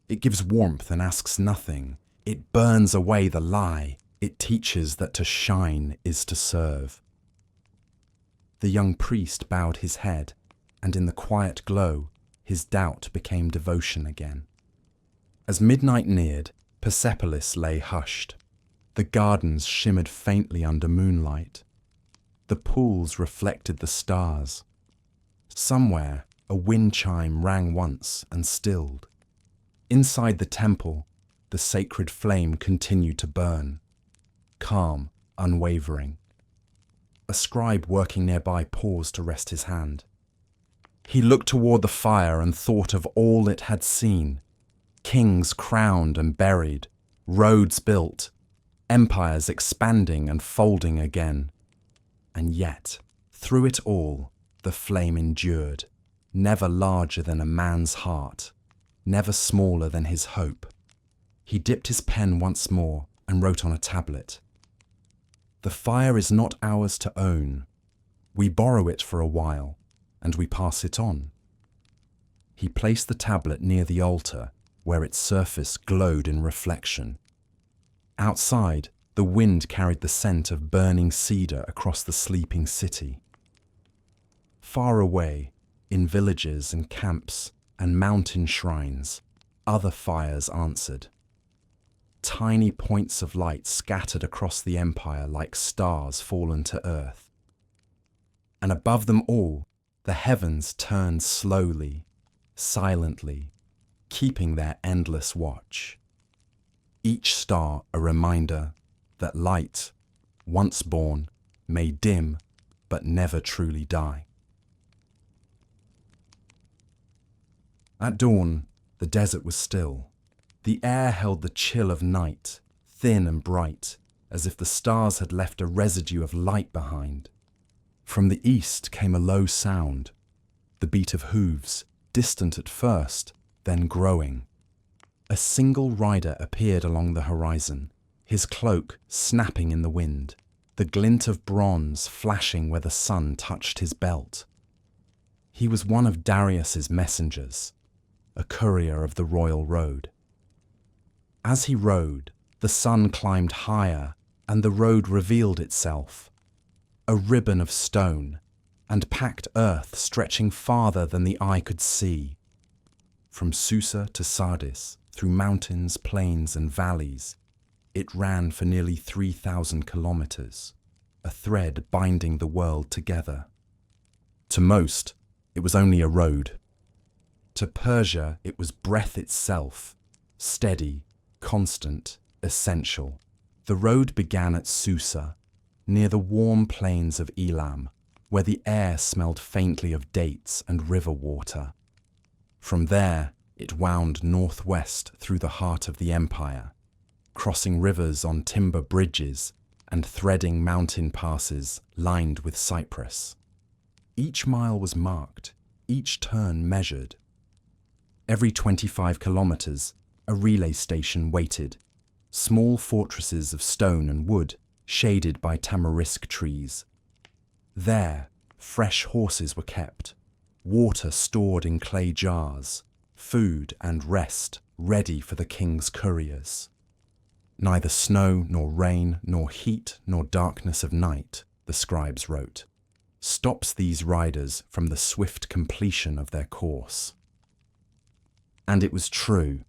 It gives warmth and asks nothing. It burns away the lie. It teaches that to shine is to serve." The young priest bowed his head, and in the quiet glow, his doubt became devotion again. As midnight neared, Persepolis lay hushed. The gardens shimmered faintly under moonlight. The pools reflected the stars. Somewhere, a wind chime rang once and stilled. Inside the temple, the sacred flame continued to burn, calm, unwavering. A scribe working nearby paused to rest his hand. He looked toward the fire and thought of all it had seen. Kings crowned and buried, roads built, empires expanding and folding again. And yet, through it all, the flame endured, never larger than a man's heart, never smaller than his hope. He dipped his pen once more and wrote on a tablet. "The fire is not ours to own. We borrow it for a while, and we pass it on." He placed the tablet near the altar, where its surface glowed in reflection. Outside, the wind carried the scent of burning cedar across the sleeping city. Far away, in villages and camps and mountain shrines, other fires answered. Tiny points of light scattered across the empire like stars fallen to earth. And above them all, the heavens turned slowly, silently, keeping their endless watch. Each star a reminder that light, once born, may dim but never truly die. At dawn, the desert was still. The air held the chill of night, thin and bright, as if the stars had left a residue of light behind. From the east came a low sound, the beat of hooves, distant at first, then growing. A single rider appeared along the horizon, his cloak snapping in the wind, the glint of bronze flashing where the sun touched his belt. He was one of Darius's messengers, a courier of the royal road. As he rode, the sun climbed higher and the road revealed itself, a ribbon of stone and packed earth stretching farther than the eye could see. From Susa to Sardis, through mountains, plains and valleys, it ran for nearly 3,000 kilometers, a thread binding the world together. To most, it was only a road. To Persia, it was breath itself, steady, constant, essential. The road began at Susa, near the warm plains of Elam, where the air smelled faintly of dates and river water. From there, it wound northwest through the heart of the empire, crossing rivers on timber bridges and threading mountain passes lined with cypress. Each mile was marked, each turn measured. Every 25 kilometers, a relay station waited, small fortresses of stone and wood shaded by tamarisk trees. There, fresh horses were kept, water stored in clay jars, food and rest ready for the king's couriers. Neither snow nor rain nor heat nor darkness of night, the scribes wrote, stops these riders from the swift completion of their course. And it was true.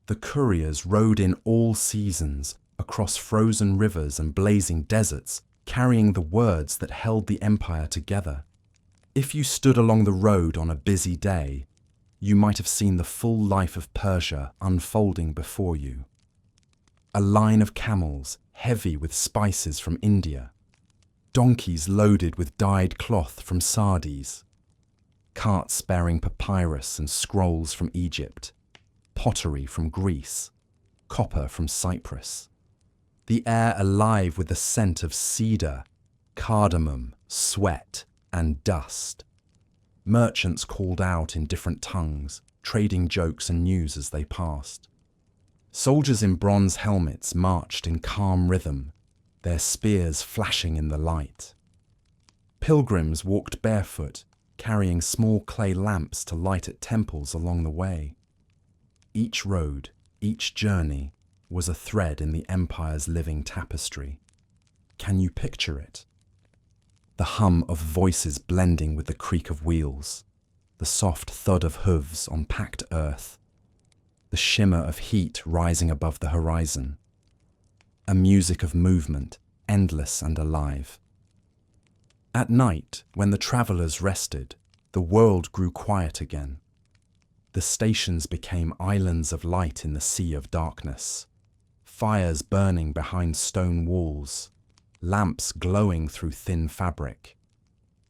The couriers rode in all seasons, across frozen rivers and blazing deserts, carrying the words that held the empire together. If you stood along the road on a busy day, you might have seen the full life of Persia unfolding before you. A line of camels, heavy with spices from India, donkeys loaded with dyed cloth from Sardis, carts bearing papyrus and scrolls from Egypt, pottery from Greece, copper from Cyprus. The air alive with the scent of cedar, cardamom, sweat, and dust. Merchants called out in different tongues, trading jokes and news as they passed. Soldiers in bronze helmets marched in calm rhythm, their spears flashing in the light. Pilgrims walked barefoot, carrying small clay lamps to light at temples along the way. Each road, each journey, was a thread in the empire's living tapestry. Can you picture it? The hum of voices blending with the creak of wheels, the soft thud of hooves on packed earth, the shimmer of heat rising above the horizon, a music of movement, endless and alive. At night, when the travellers rested, the world grew quiet again. The stations became islands of light in the sea of darkness, fires burning behind stone walls, lamps glowing through thin fabric.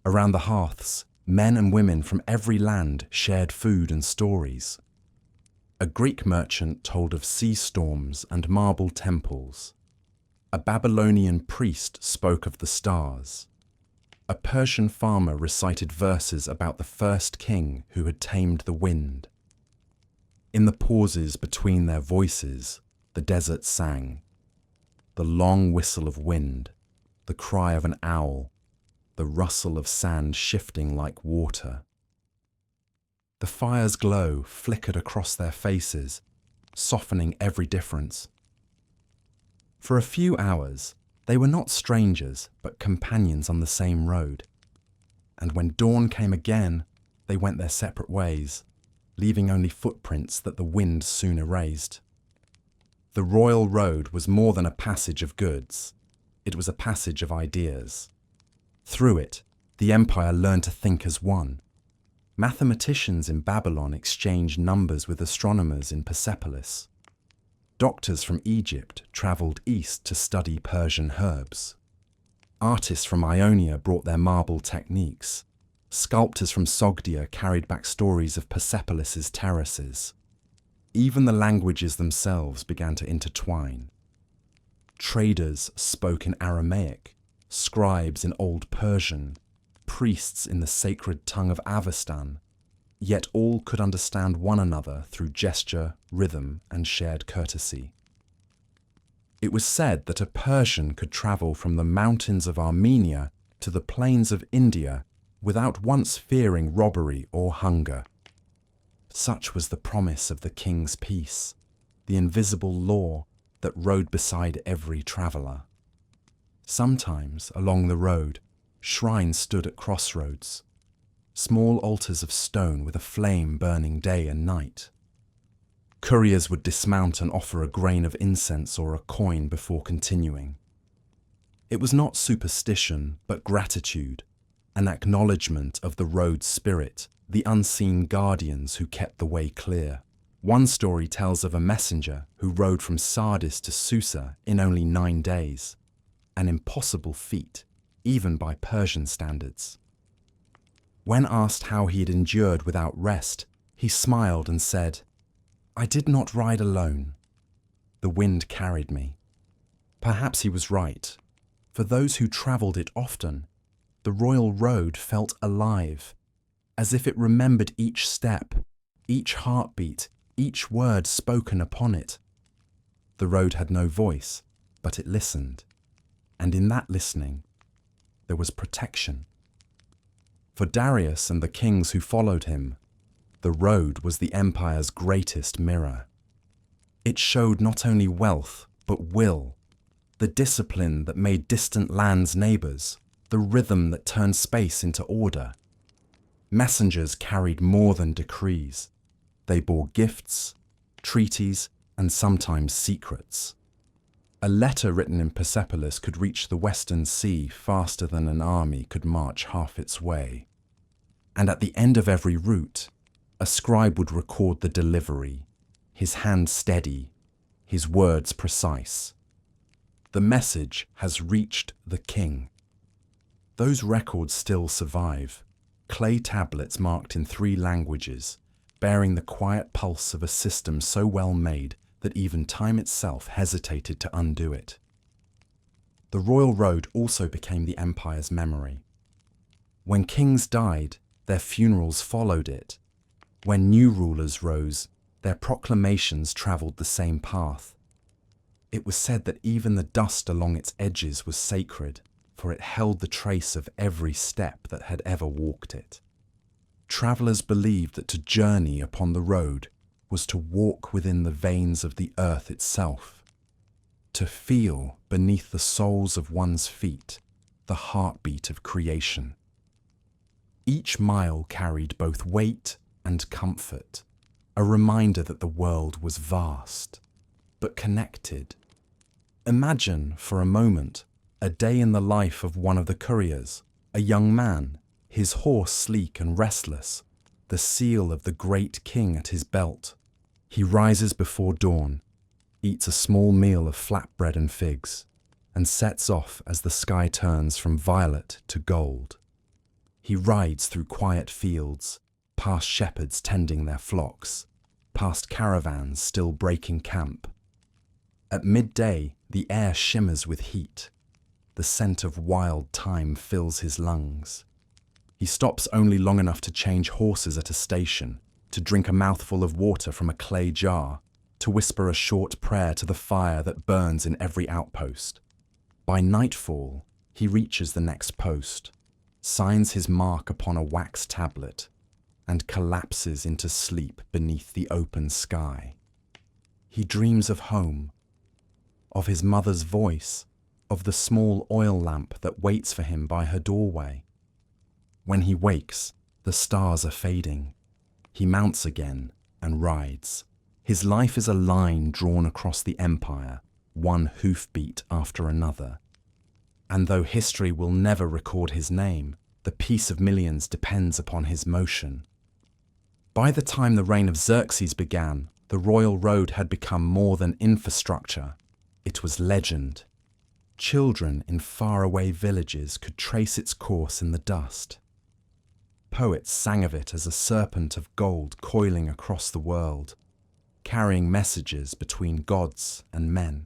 Around the hearths, men and women from every land shared food and stories. A Greek merchant told of sea storms and marble temples. A Babylonian priest spoke of the stars. A Persian farmer recited verses about the first king who had tamed the wind. In the pauses between their voices, the desert sang. The long whistle of wind, the cry of an owl, the rustle of sand shifting like water. The fire's glow flickered across their faces, softening every difference. For a few hours, they were not strangers, but companions on the same road. And when dawn came again, they went their separate ways, leaving only footprints that the wind soon erased. The royal road was more than a passage of goods. It was a passage of ideas. Through it, the empire learned to think as one. Mathematicians in Babylon exchanged numbers with astronomers in Persepolis. Doctors from Egypt travelled east to study Persian herbs. Artists from Ionia brought their marble techniques. Sculptors from Sogdia carried back stories of Persepolis's terraces. Even the languages themselves began to intertwine. Traders spoke in Aramaic, scribes in Old Persian, priests in the sacred tongue of Avestan, yet all could understand one another through gesture, rhythm, and shared courtesy. It was said that a Persian could travel from the mountains of Armenia to the plains of India without once fearing robbery or hunger. Such was the promise of the king's peace, the invisible law that rode beside every traveller. Sometimes, along the road, shrines stood at crossroads, small altars of stone with a flame burning day and night. Couriers would dismount and offer a grain of incense or a coin before continuing. It was not superstition, but gratitude, an acknowledgement of the road's spirit, the unseen guardians who kept the way clear. One story tells of a messenger who rode from Sardis to Susa in only 9 days, an impossible feat, even by Persian standards. When asked how he had endured without rest, he smiled and said, "I did not ride alone. The wind carried me." Perhaps he was right. For those who travelled it often, the royal road felt alive, as if it remembered each step, each heartbeat, each word spoken upon it. The road had no voice, but it listened, and in that listening, there was protection. For Darius and the kings who followed him, the road was the empire's greatest mirror. It showed not only wealth, but will, the discipline that made distant lands neighbours, the rhythm that turned space into order. Messengers carried more than decrees. They bore gifts, treaties, and sometimes secrets. A letter written in Persepolis could reach the Western Sea faster than an army could march half its way. And at the end of every route, a scribe would record the delivery, his hand steady, his words precise. The message has reached the king. Those records still survive, clay tablets marked in 3 languages, bearing the quiet pulse of a system so well made that even time itself hesitated to undo it. The royal road also became the empire's memory. When kings died, their funerals followed it. When new rulers rose, their proclamations travelled the same path. It was said that even the dust along its edges was sacred, for it held the trace of every step that had ever walked it. Travellers believed that to journey upon the road was to walk within the veins of the earth itself, to feel beneath the soles of one's feet the heartbeat of creation. Each mile carried both weight and comfort, a reminder that the world was vast, but connected. Imagine, for a moment, a day in the life of one of the couriers, a young man, his horse sleek and restless, the seal of the great king at his belt. He rises before dawn, eats a small meal of flatbread and figs, and sets off as the sky turns from violet to gold. He rides through quiet fields, past shepherds tending their flocks, past caravans still breaking camp. At midday, the air shimmers with heat. The scent of wild thyme fills his lungs. He stops only long enough to change horses at a station, to drink a mouthful of water from a clay jar, to whisper a short prayer to the fire that burns in every outpost. By nightfall, he reaches the next post, signs his mark upon a wax tablet, and collapses into sleep beneath the open sky. He dreams of home, of his mother's voice, of the small oil lamp that waits for him by her doorway. When he wakes, the stars are fading. He mounts again and rides. His life is a line drawn across the empire, one hoofbeat after another. And though history will never record his name, the peace of millions depends upon his motion. By the time the reign of Xerxes began, the royal road had become more than infrastructure. It was legend. Children in faraway villages could trace its course in the dust. Poets sang of it as a serpent of gold coiling across the world, carrying messages between gods and men.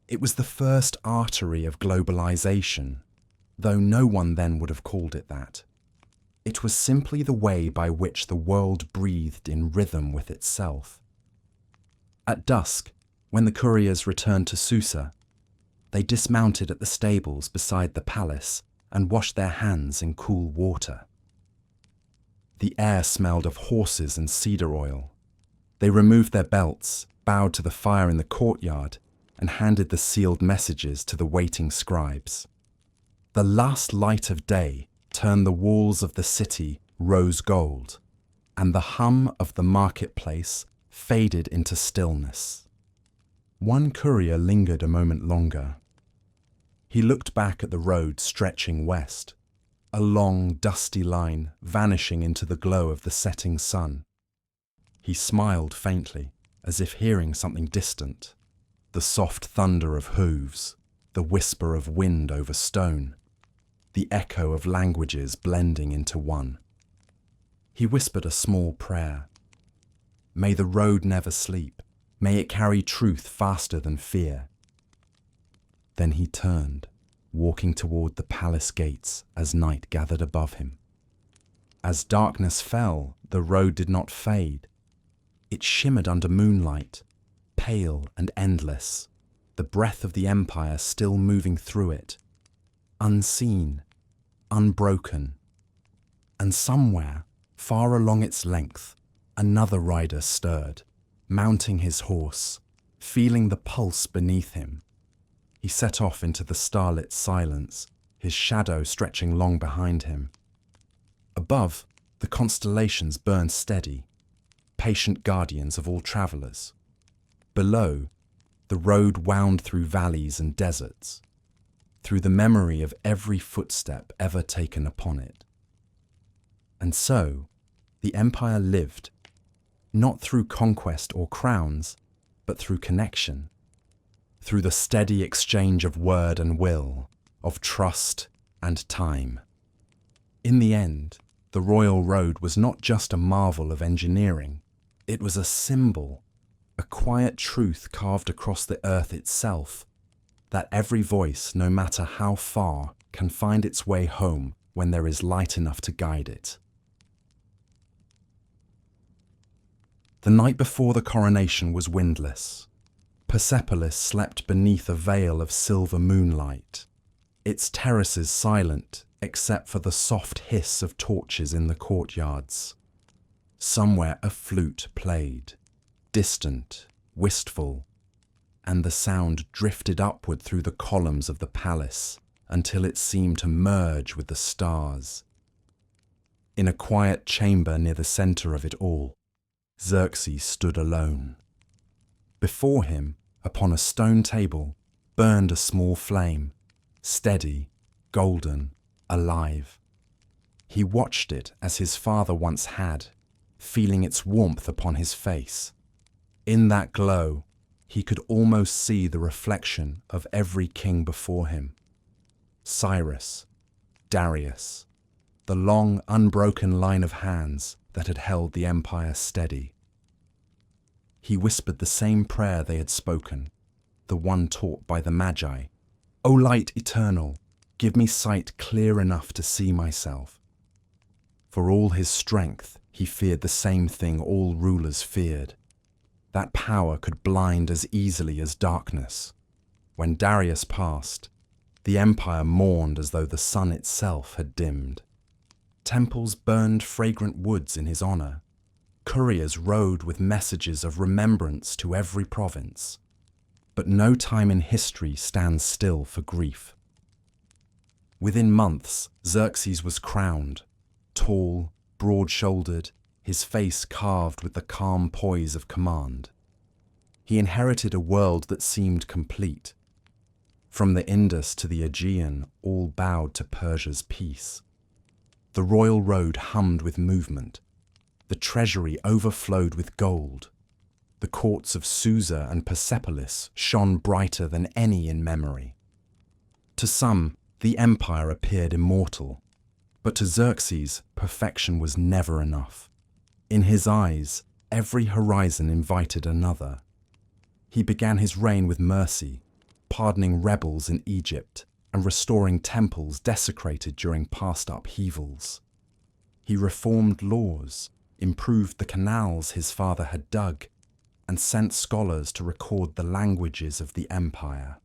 It was the first artery of globalization, though no one then would have called it that. It was simply the way by which the world breathed in rhythm with itself. At dusk, when the couriers returned to Susa, they dismounted at the stables beside the palace and washed their hands in cool water. The air smelled of horses and cedar oil. They removed their belts, bowed to the fire in the courtyard, and handed the sealed messages to the waiting scribes. The last light of day turned the walls of the city rose gold, and the hum of the marketplace faded into stillness. One courier lingered a moment longer. He looked back at the road stretching west, a long, dusty line vanishing into the glow of the setting sun. He smiled faintly, as if hearing something distant, the soft thunder of hooves, the whisper of wind over stone, the echo of languages blending into one. He whispered a small prayer. May the road never sleep. May it carry truth faster than fear. Then he turned, walking toward the palace gates as night gathered above him. As darkness fell, the road did not fade. It shimmered under moonlight, pale and endless, the breath of the empire still moving through it, unseen, unbroken. And somewhere, far along its length, another rider stirred, mounting his horse, feeling the pulse beneath him. He set off into the starlit silence, his shadow stretching long behind him. Above, the constellations burned steady, patient guardians of all travellers. Below, the road wound through valleys and deserts, through the memory of every footstep ever taken upon it. And so, the empire lived, not through conquest or crowns, but through connection, through the steady exchange of word and will, of trust and time. In the end, the royal road was not just a marvel of engineering, it was a symbol, a quiet truth carved across the earth itself, that every voice, no matter how far, can find its way home when there is light enough to guide it. The night before the coronation was windless. Persepolis slept beneath a veil of silver moonlight, its terraces silent except for the soft hiss of torches in the courtyards. Somewhere a flute played, distant, wistful, and the sound drifted upward through the columns of the palace until it seemed to merge with the stars. In a quiet chamber near the centre of it all, Xerxes stood alone. Before him, upon a stone table, burned a small flame, steady, golden, alive. He watched it as his father once had, feeling its warmth upon his face. In that glow, he could almost see the reflection of every king before him. Cyrus, Darius, the long, unbroken line of hands that had held the empire steady. He whispered the same prayer they had spoken, the one taught by the Magi. O light eternal, give me sight clear enough to see myself. For all his strength, he feared the same thing all rulers feared. That power could blind as easily as darkness. When Darius passed, the empire mourned as though the sun itself had dimmed. Temples burned fragrant woods in his honor. Couriers rode with messages of remembrance to every province. But no time in history stands still for grief. Within months, Xerxes was crowned, tall, broad-shouldered, his face carved with the calm poise of command. He inherited a world that seemed complete. From the Indus to the Aegean, all bowed to Persia's peace. The royal road hummed with movement. The treasury overflowed with gold. The courts of Susa and Persepolis shone brighter than any in memory. To some, the empire appeared immortal, but to Xerxes, perfection was never enough. In his eyes, every horizon invited another. He began his reign with mercy, pardoning rebels in Egypt, and restoring temples desecrated during past upheavals. He reformed laws, improved the canals his father had dug, and sent scholars to record the languages of the empire.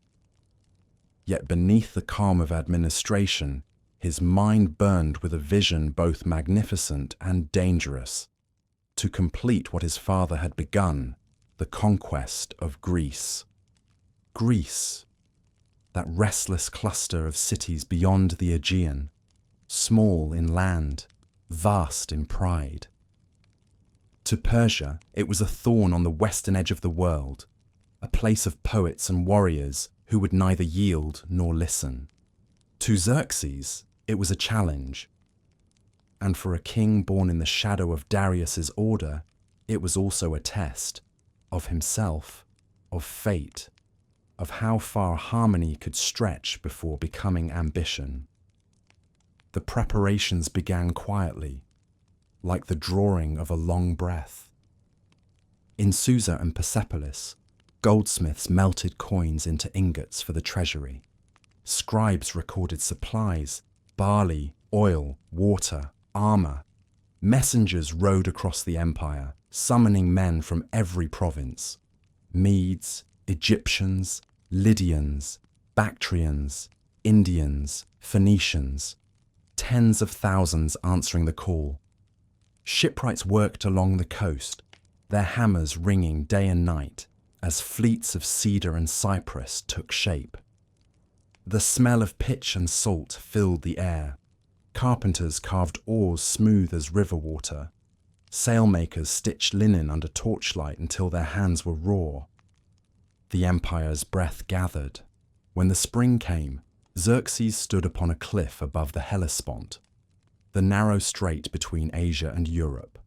Yet beneath the calm of administration, his mind burned with a vision both magnificent and dangerous: to complete what his father had begun, the conquest of Greece. Greece, that restless cluster of cities beyond the Aegean, small in land, vast in pride. To Persia, it was a thorn on the western edge of the world, a place of poets and warriors who would neither yield nor listen. To Xerxes, it was a challenge. And for a king born in the shadow of Darius's order, it was also a test of himself, of fate, of how far harmony could stretch before becoming ambition. The preparations began quietly, like the drawing of a long breath. In Susa and Persepolis, goldsmiths melted coins into ingots for the treasury. Scribes recorded supplies: barley, oil, water, armor. Messengers rode across the empire, summoning men from every province: Medes, Egyptians, Lydians, Bactrians, Indians, Phoenicians. Tens of thousands answering the call. Shipwrights worked along the coast, their hammers ringing day and night as fleets of cedar and cypress took shape. The smell of pitch and salt filled the air. Carpenters carved oars smooth as river water. Sailmakers stitched linen under torchlight until their hands were raw. The empire's breath gathered. When the spring came, Xerxes stood upon a cliff above the Hellespont, the narrow strait between Asia and Europe.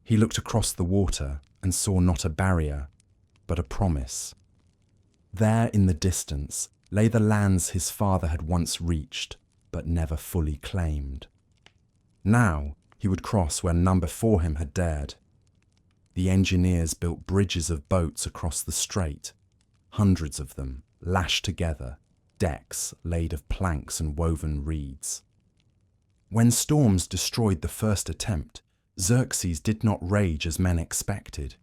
He looked across the water and saw not a barrier, but a promise. There in the distance lay the lands his father had once reached, but never fully claimed. Now he would cross where none before him had dared. The engineers built bridges of boats across the strait, hundreds of them, lashed together, decks laid of planks and woven reeds. When storms destroyed the first attempt, Xerxes did not rage as men expected.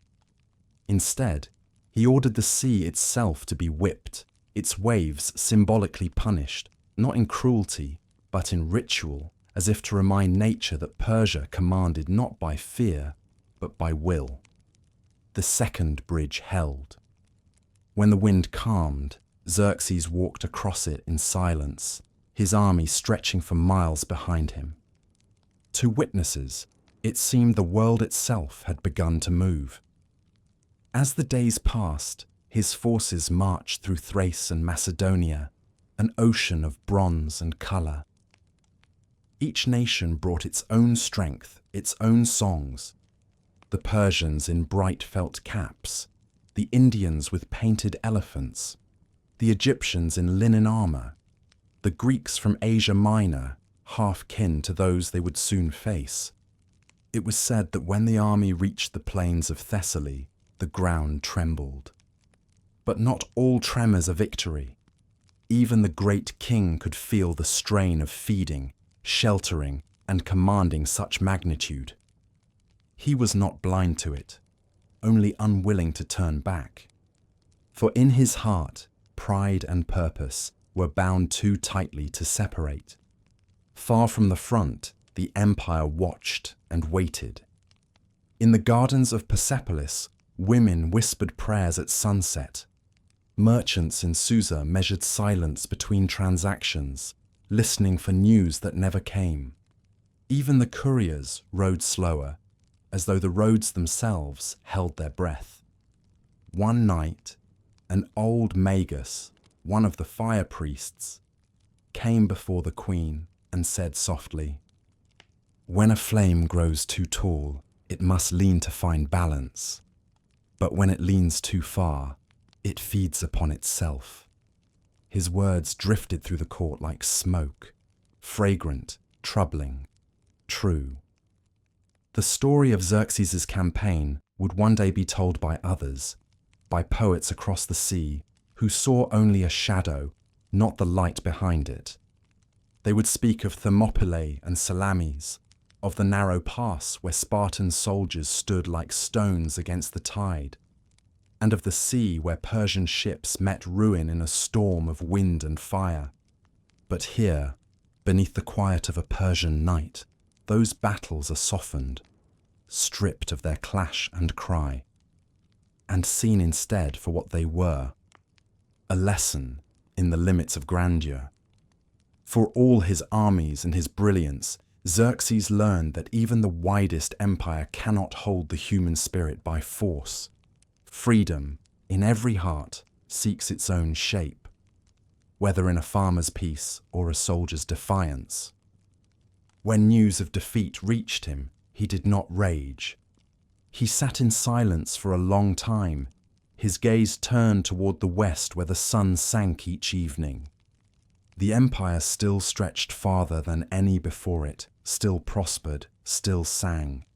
Instead, he ordered the sea itself to be whipped, its waves symbolically punished, not in cruelty, but in ritual, as if to remind nature that Persia commanded not by fear, but by will. The second bridge held. When the wind calmed, Xerxes walked across it in silence, his army stretching for miles behind him. To witnesses, it seemed the world itself had begun to move. As the days passed, his forces marched through Thrace and Macedonia, an ocean of bronze and colour. Each nation brought its own strength, its own songs. The Persians in bright felt caps, the Indians with painted elephants, the Egyptians in linen armour, the Greeks from Asia Minor, half kin to those they would soon face. It was said that when the army reached the plains of Thessaly, the ground trembled. But not all tremors are victory. Even the great king could feel the strain of feeding, sheltering, and commanding such magnitude. He was not blind to it, only unwilling to turn back. For in his heart, pride and purpose were bound too tightly to separate. Far from the front, the empire watched and waited. In the gardens of Persepolis, women whispered prayers at sunset. Merchants in Susa measured silence between transactions, listening for news that never came. Even the couriers rode slower, as though the roads themselves held their breath. One night, an old magus, one of the fire priests, came before the queen and said softly, "When a flame grows too tall, it must lean to find balance. But when it leans too far, it feeds upon itself." His words drifted through the court like smoke, fragrant, troubling, true. The story of Xerxes' campaign would one day be told by others, by poets across the sea who saw only a shadow, not the light behind it. They would speak of Thermopylae and Salamis, of the narrow pass where Spartan soldiers stood like stones against the tide, and of the sea where Persian ships met ruin in a storm of wind and fire. But here, beneath the quiet of a Persian night, those battles are softened, stripped of their clash and cry, and seen instead for what they were, a lesson in the limits of grandeur. For all his armies and his brilliance, Xerxes learned that even the widest empire cannot hold the human spirit by force. Freedom, in every heart, seeks its own shape, whether in a farmer's peace or a soldier's defiance. When news of defeat reached him, he did not rage. He sat in silence for a long time, his gaze turned toward the west where the sun sank each evening. The empire still stretched farther than any before it, still prospered, still sang.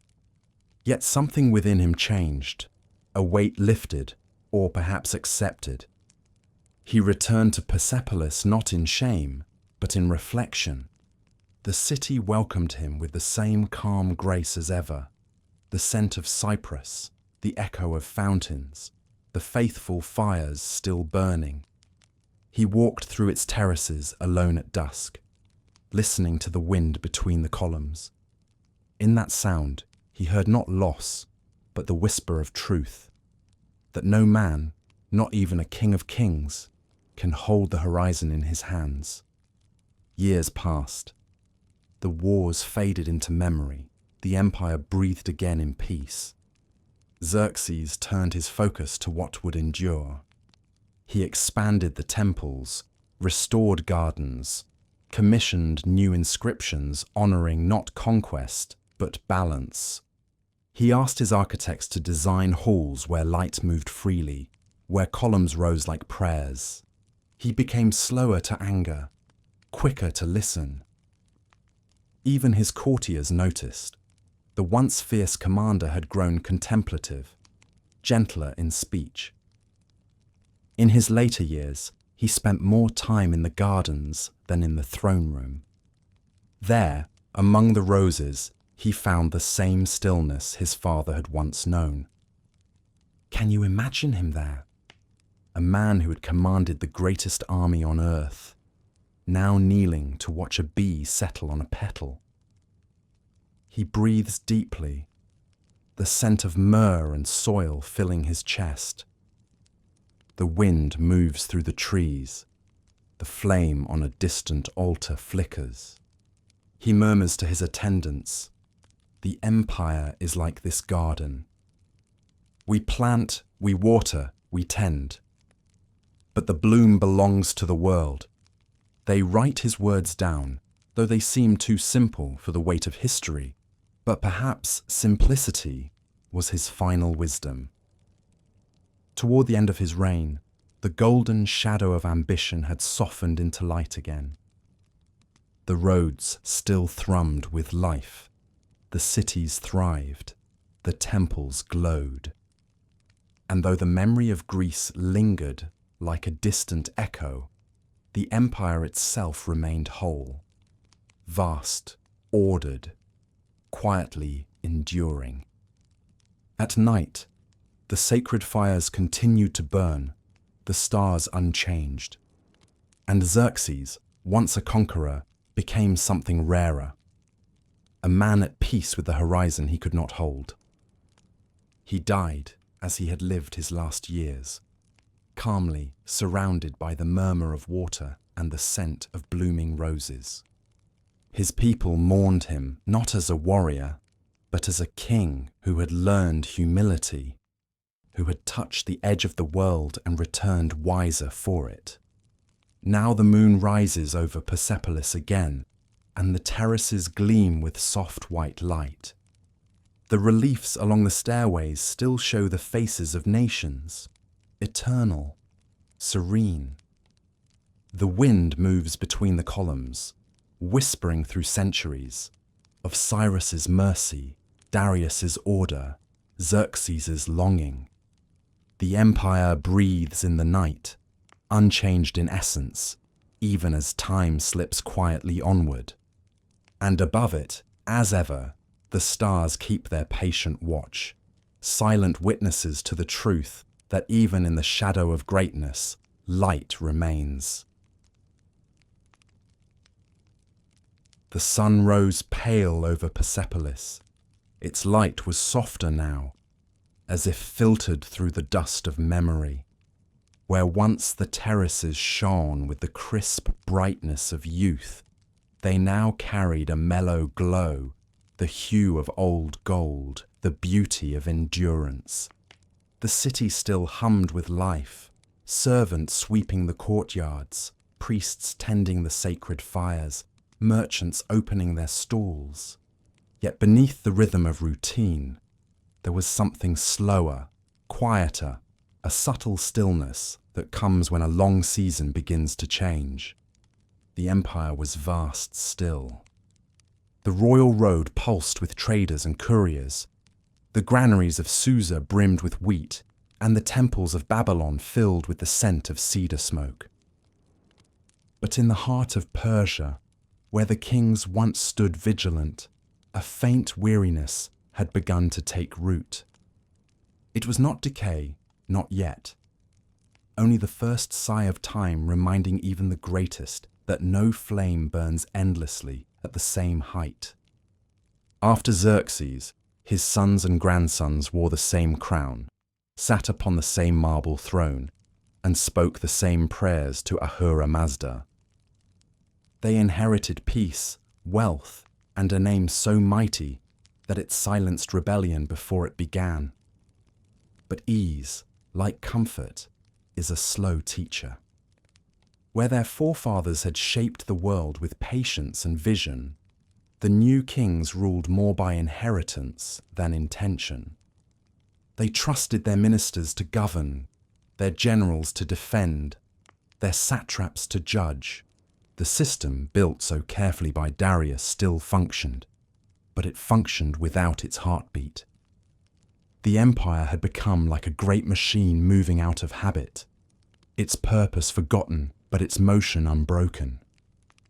Yet something within him changed, a weight lifted, or perhaps accepted. He returned to Persepolis not in shame, but in reflection. The city welcomed him with the same calm grace as ever, the scent of cypress, the echo of fountains, the faithful fires still burning. He walked through its terraces alone at dusk, listening to the wind between the columns. In that sound, he heard not loss, but the whisper of truth, that no man, not even a king of kings, can hold the horizon in his hands. Years passed. The wars faded into memory. The empire breathed again in peace. Xerxes turned his focus to what would endure. He expanded the temples, restored gardens, commissioned new inscriptions honoring not conquest, but balance. He asked his architects to design halls where light moved freely, where columns rose like prayers. He became slower to anger, quicker to listen. Even his courtiers noticed. The once fierce commander had grown contemplative, gentler in speech. In his later years, he spent more time in the gardens than in the throne room. There, among the roses, he found the same stillness his father had once known. Can you imagine him there? A man who had commanded the greatest army on earth, now kneeling to watch a bee settle on a petal. He breathes deeply, the scent of myrrh and soil filling his chest. The wind moves through the trees. The flame on a distant altar flickers. He murmurs to his attendants, "The empire is like this garden. We plant, we water, we tend. But the bloom belongs to the world." They write his words down, though they seem too simple for the weight of history. But perhaps simplicity was his final wisdom. Toward the end of his reign, the golden shadow of ambition had softened into light again. The roads still thrummed with life. The cities thrived. The temples glowed. And though the memory of Greece lingered like a distant echo, the empire itself remained whole, vast, ordered, quietly enduring. At night, the sacred fires continued to burn, the stars unchanged. And Xerxes, once a conqueror, became something rarer, a man at peace with the horizon he could not hold. He died as he had lived his last years, calmly surrounded by the murmur of water and the scent of blooming roses. His people mourned him not as a warrior, but as a king who had learned humility, who had touched the edge of the world and returned wiser for it. Now the moon rises over Persepolis again, and the terraces gleam with soft white light. The reliefs along the stairways still show the faces of nations, eternal, serene. The wind moves between the columns, whispering through centuries, of Cyrus's mercy, Darius's order, Xerxes's longing. The empire breathes in the night, unchanged in essence, even as time slips quietly onward. And above it, as ever, the stars keep their patient watch, silent witnesses to the truth that even in the shadow of greatness, light remains. The sun rose pale over Persepolis. Its light was softer now, as if filtered through the dust of memory. Where once the terraces shone with the crisp brightness of youth, they now carried a mellow glow, the hue of old gold, the beauty of endurance. The city still hummed with life, servants sweeping the courtyards, priests tending the sacred fires, merchants opening their stalls. Yet beneath the rhythm of routine, there was something slower, quieter, a subtle stillness that comes when a long season begins to change. The empire was vast still. The royal road pulsed with traders and couriers. The granaries of Susa brimmed with wheat, and the temples of Babylon filled with the scent of cedar smoke. But in the heart of Persia, where the kings once stood vigilant, a faint weariness had begun to take root. It was not decay, not yet. Only the first sigh of time reminding even the greatest that no flame burns endlessly at the same height. After Xerxes, his sons and grandsons wore the same crown, sat upon the same marble throne, and spoke the same prayers to Ahura Mazda. They inherited peace, wealth, and a name so mighty that it silenced rebellion before it began. But ease, like comfort, is a slow teacher. Where their forefathers had shaped the world with patience and vision, the new kings ruled more by inheritance than intention. They trusted their ministers to govern, their generals to defend, their satraps to judge. The system built so carefully by Darius still functioned, but it functioned without its heartbeat. The empire had become like a great machine moving out of habit, its purpose forgotten, but its motion unbroken.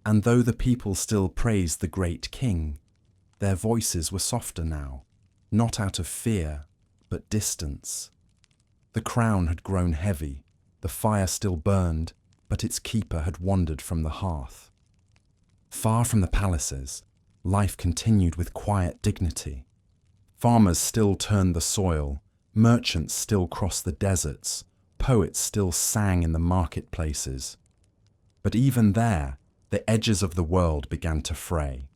And though the people still praised the great king, their voices were softer now, not out of fear, but distance. The crown had grown heavy, the fire still burned, but its keeper had wandered from the hearth. Far from the palaces, life continued with quiet dignity. Farmers still turned the soil, merchants still crossed the deserts, poets still sang in the marketplaces. But even there, the edges of the world began to fray.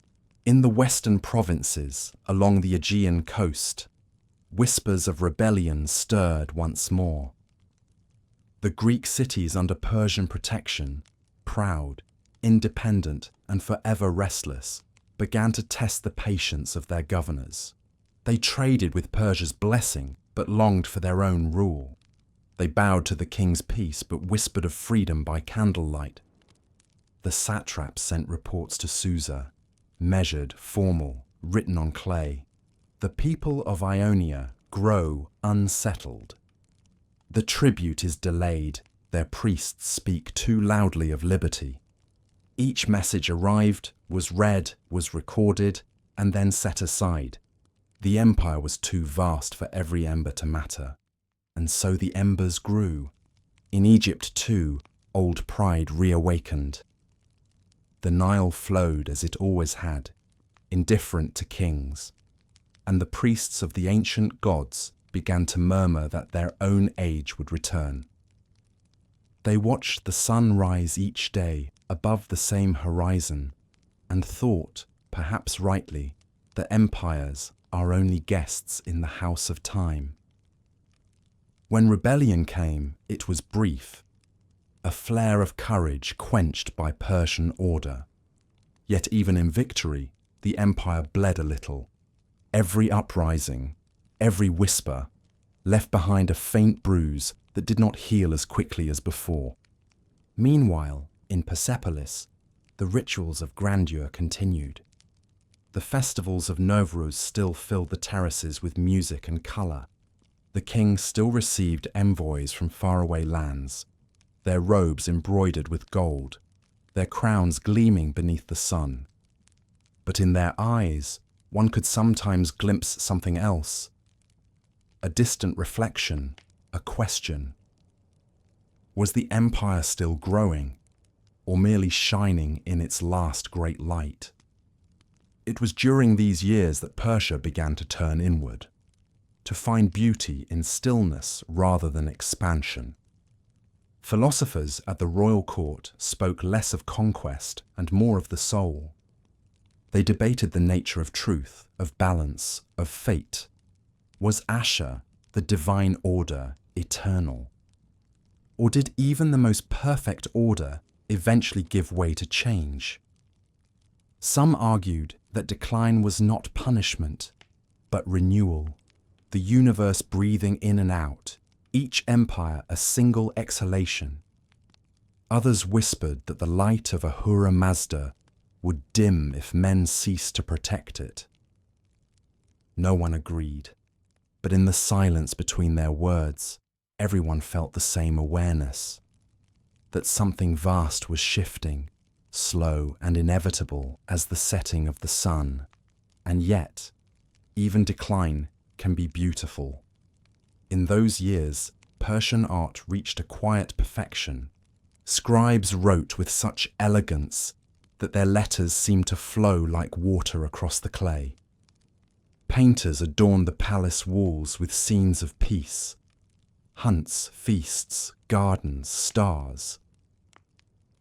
In the western provinces, along the Aegean coast, whispers of rebellion stirred once more. The Greek cities under Persian protection, proud, independent, and forever restless, began to test the patience of their governors. They traded with Persia's blessing, but longed for their own rule. They bowed to the king's peace, but whispered of freedom by candlelight. The satraps sent reports to Susa, measured, formal, written on clay. The people of Ionia grow unsettled. The tribute is delayed, their priests speak too loudly of liberty. Each message arrived, was read, was recorded, and then set aside. The empire was too vast for every ember to matter, and so the embers grew. In Egypt too, old pride reawakened. The Nile flowed as it always had, indifferent to kings, and the priests of the ancient gods began to murmur that their own age would return. They watched the sun rise each day above the same horizon and thought, perhaps rightly, that empires are only guests in the house of time. When rebellion came, it was brief, a flare of courage quenched by Persian order. Yet even in victory, the empire bled a little. Every uprising, every whisper, left behind a faint bruise that did not heal as quickly as before. Meanwhile, in Persepolis, the rituals of grandeur continued. The festivals of Nowruz still filled the terraces with music and colour. The king still received envoys from faraway lands, their robes embroidered with gold, their crowns gleaming beneath the sun. But in their eyes, one could sometimes glimpse something else. A distant reflection, a question. Was the empire still growing, or merely shining in its last great light? It was during these years that Persia began to turn inward, to find beauty in stillness rather than expansion. Philosophers at the royal court spoke less of conquest and more of the soul. They debated the nature of truth, of balance, of fate. Was Asher, the divine order, eternal? Or did even the most perfect order eventually give way to change? Some argued that decline was not punishment, but renewal, the universe breathing in and out, each empire a single exhalation. Others whispered that the light of Ahura Mazda would dim if men ceased to protect it. No one agreed, but in the silence between their words, everyone felt the same awareness, that something vast was shifting, slow and inevitable as the setting of the sun. And yet, even decline can be beautiful. In those years, Persian art reached a quiet perfection. Scribes wrote with such elegance that their letters seemed to flow like water across the clay. Painters adorned the palace walls with scenes of peace, hunts, feasts, gardens, stars.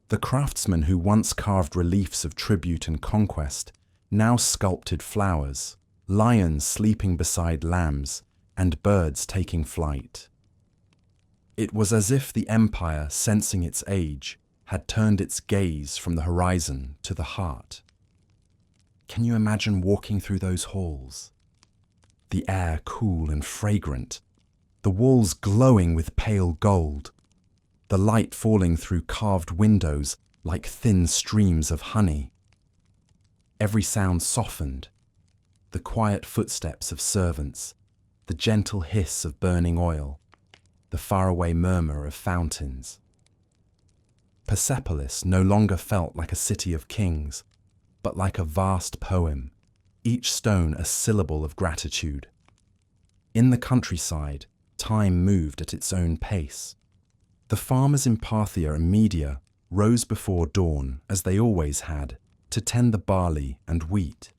The craftsmen who once carved reliefs of tribute and conquest now sculpted flowers, lions sleeping beside lambs, and birds taking flight. It was as if the empire, sensing its age, had turned its gaze from the horizon to the heart. Can you imagine walking through those halls? The air cool and fragrant, the walls glowing with pale gold, the light falling through carved windows like thin streams of honey. Every sound softened, the quiet footsteps of servants, the gentle hiss of burning oil, the faraway murmur of fountains. Persepolis no longer felt like a city of kings, but like a vast poem, each stone a syllable of gratitude. In the countryside, time moved at its own pace. The farmers in Parthia and Media rose before dawn, as they always had, to tend the barley and wheat.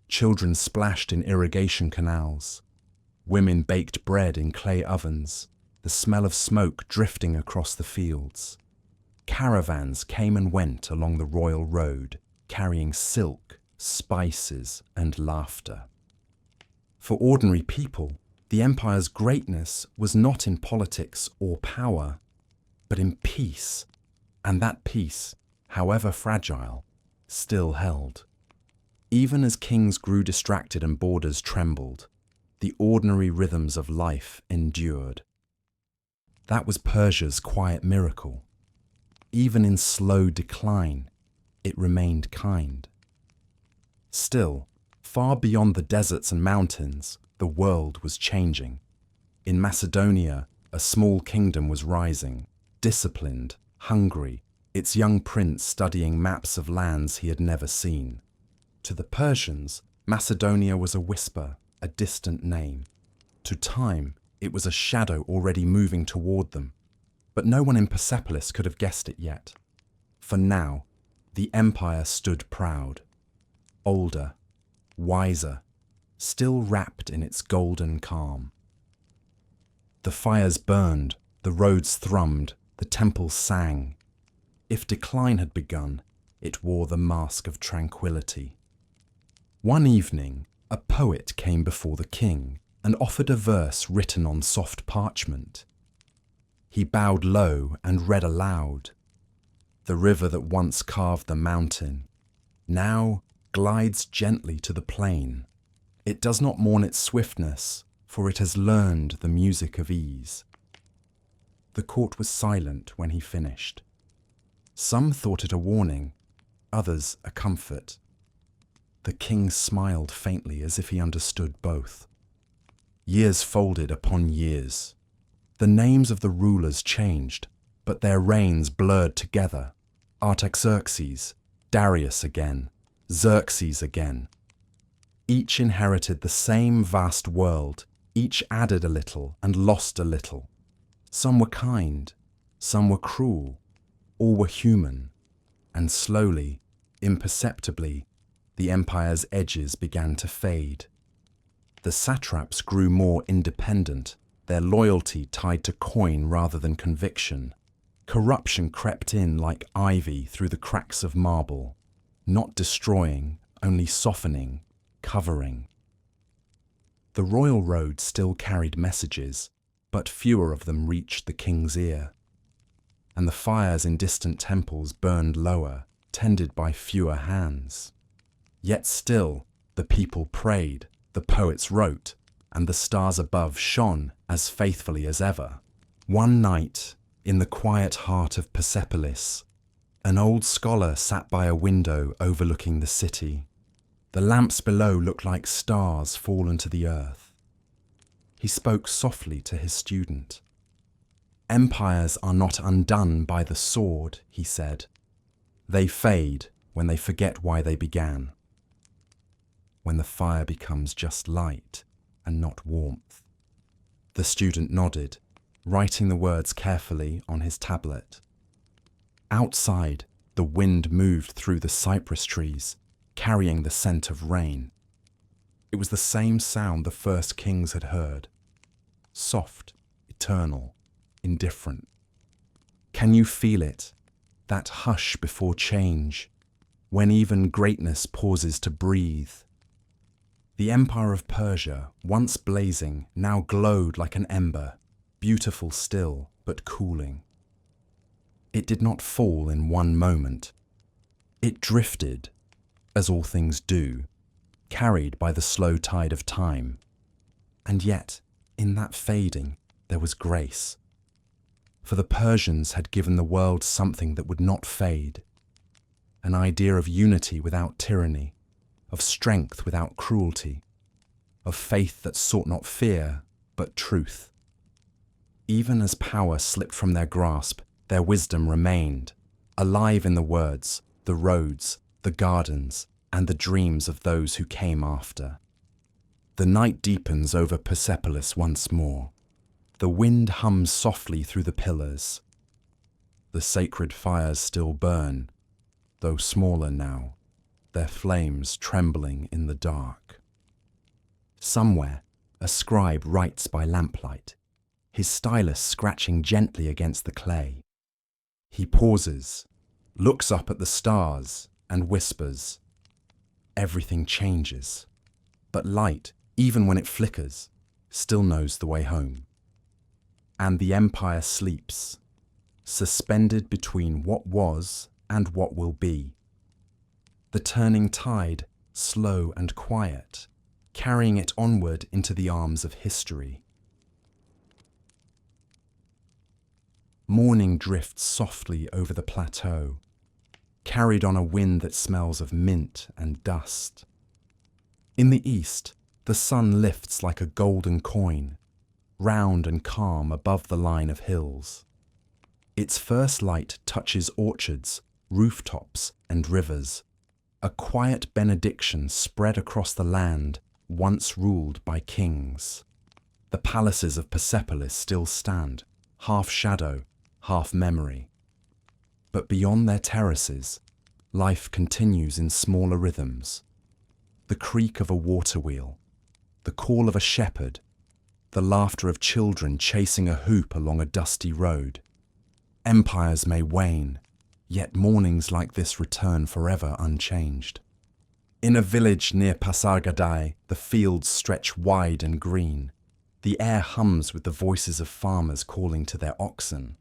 Children splashed in irrigation canals. Women baked bread in clay ovens, the smell of smoke drifting across the fields. Caravans came and went along the royal road, carrying silk, spices, and laughter. For ordinary people, the empire's greatness was not in politics or power, but in peace, and that peace, however fragile, still held. Even as kings grew distracted and borders trembled, the ordinary rhythms of life endured. That was Persia's quiet miracle. Even in slow decline, it remained kind. Still, far beyond the deserts and mountains, the world was changing. In Macedonia, a small kingdom was rising, disciplined, hungry, its young prince studying maps of lands he had never seen. To the Persians, Macedonia was a whisper, a distant name. To time, it was a shadow already moving toward them. But no one in Persepolis could have guessed it yet. For now, the empire stood proud, older, wiser, still wrapped in its golden calm. The fires burned, the roads thrummed, the temples sang. If decline had begun, it wore the mask of tranquility. One evening, a poet came before the king and offered a verse written on soft parchment. He bowed low and read aloud. The river that once carved the mountain now glides gently to the plain. It does not mourn its swiftness, for it has learned the music of ease. The court was silent when he finished. Some thought it a warning, others a comfort. The king smiled faintly as if he understood both. Years folded upon years. The names of the rulers changed, but their reigns blurred together, Artaxerxes, Darius again, Xerxes again. Each inherited the same vast world, each added a little and lost a little. Some were kind, some were cruel, all were human, and slowly, imperceptibly, the empire's edges began to fade. The satraps grew more independent, their loyalty tied to coin rather than conviction. Corruption crept in like ivy through the cracks of marble, not destroying, only softening, covering. The royal road still carried messages, but fewer of them reached the king's ear. And the fires in distant temples burned lower, tended by fewer hands. Yet still, the people prayed, the poets wrote, and the stars above shone as faithfully as ever. One night, in the quiet heart of Persepolis, an old scholar sat by a window overlooking the city. The lamps below looked like stars fallen to the earth. He spoke softly to his student. "Empires are not undone by the sword," he said. "They fade when they forget why they began. When the fire becomes just light and not warmth." The student nodded, writing the words carefully on his tablet. Outside, the wind moved through the cypress trees, carrying the scent of rain. It was the same sound the first kings had heard. Soft, eternal, indifferent. Can you feel it? That hush before change, when even greatness pauses to breathe. The empire of Persia, once blazing, now glowed like an ember, beautiful still, but cooling. It did not fall in one moment. It drifted, as all things do, carried by the slow tide of time. And yet, in that fading, there was grace. For the Persians had given the world something that would not fade. An idea of unity without tyranny, of strength without cruelty, of faith that sought not fear, but truth. Even as power slipped from their grasp, their wisdom remained, alive in the words, the roads, the gardens, and the dreams of those who came after. The night deepens over Persepolis once more. The wind hums softly through the pillars. The sacred fires still burn, though smaller now, their flames trembling in the dark. Somewhere, a scribe writes by lamplight, his stylus scratching gently against the clay. He pauses, looks up at the stars, and whispers. Everything changes, but light, even when it flickers, still knows the way home. And the empire sleeps, suspended between what was and what will be. The turning tide, slow and quiet, carrying it onward into the arms of history. Morning drifts softly over the plateau, carried on a wind that smells of mint and dust. In the east, the sun lifts like a golden coin, round and calm above the line of hills. Its first light touches orchards, rooftops, and rivers, a quiet benediction spread across the land once ruled by kings. The palaces of Persepolis still stand, half shadow, half memory. But beyond their terraces, life continues in smaller rhythms. The creak of a water wheel, the call of a shepherd, the laughter of children chasing a hoop along a dusty road. Empires may wane, yet mornings like this return forever unchanged. In a village near Pasargadae, the fields stretch wide and green. The air hums with the voices of farmers calling to their oxen.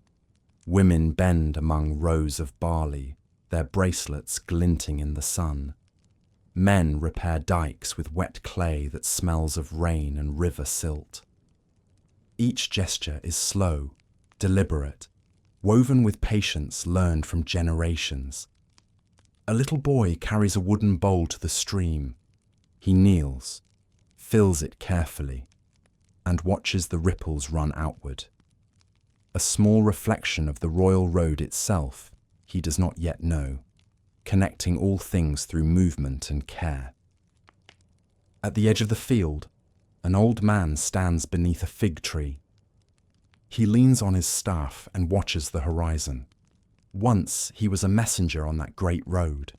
Women bend among rows of barley, their bracelets glinting in the sun. Men repair dikes with wet clay that smells of rain and river silt. Each gesture is slow, deliberate, woven with patience learned from generations. A little boy carries a wooden bowl to the stream. He kneels, fills it carefully, and watches the ripples run outward. A small reflection of the royal road itself, he does not yet know, connecting all things through movement and care. At the edge of the field, an old man stands beneath a fig tree. He leans on his staff and watches the horizon. Once he was a messenger on that great road.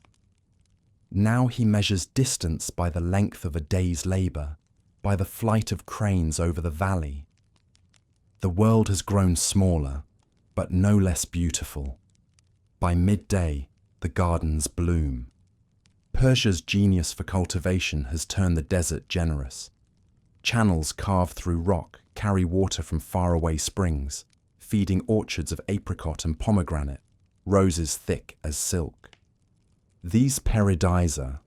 Now he measures distance by the length of a day's labour, by the flight of cranes over the valley. The world has grown smaller, but no less beautiful. By midday, the gardens bloom. Persia's genius for cultivation has turned the desert generous. Channels carved through rock carry water from faraway springs, feeding orchards of apricot and pomegranate, roses thick as silk. These paradisa,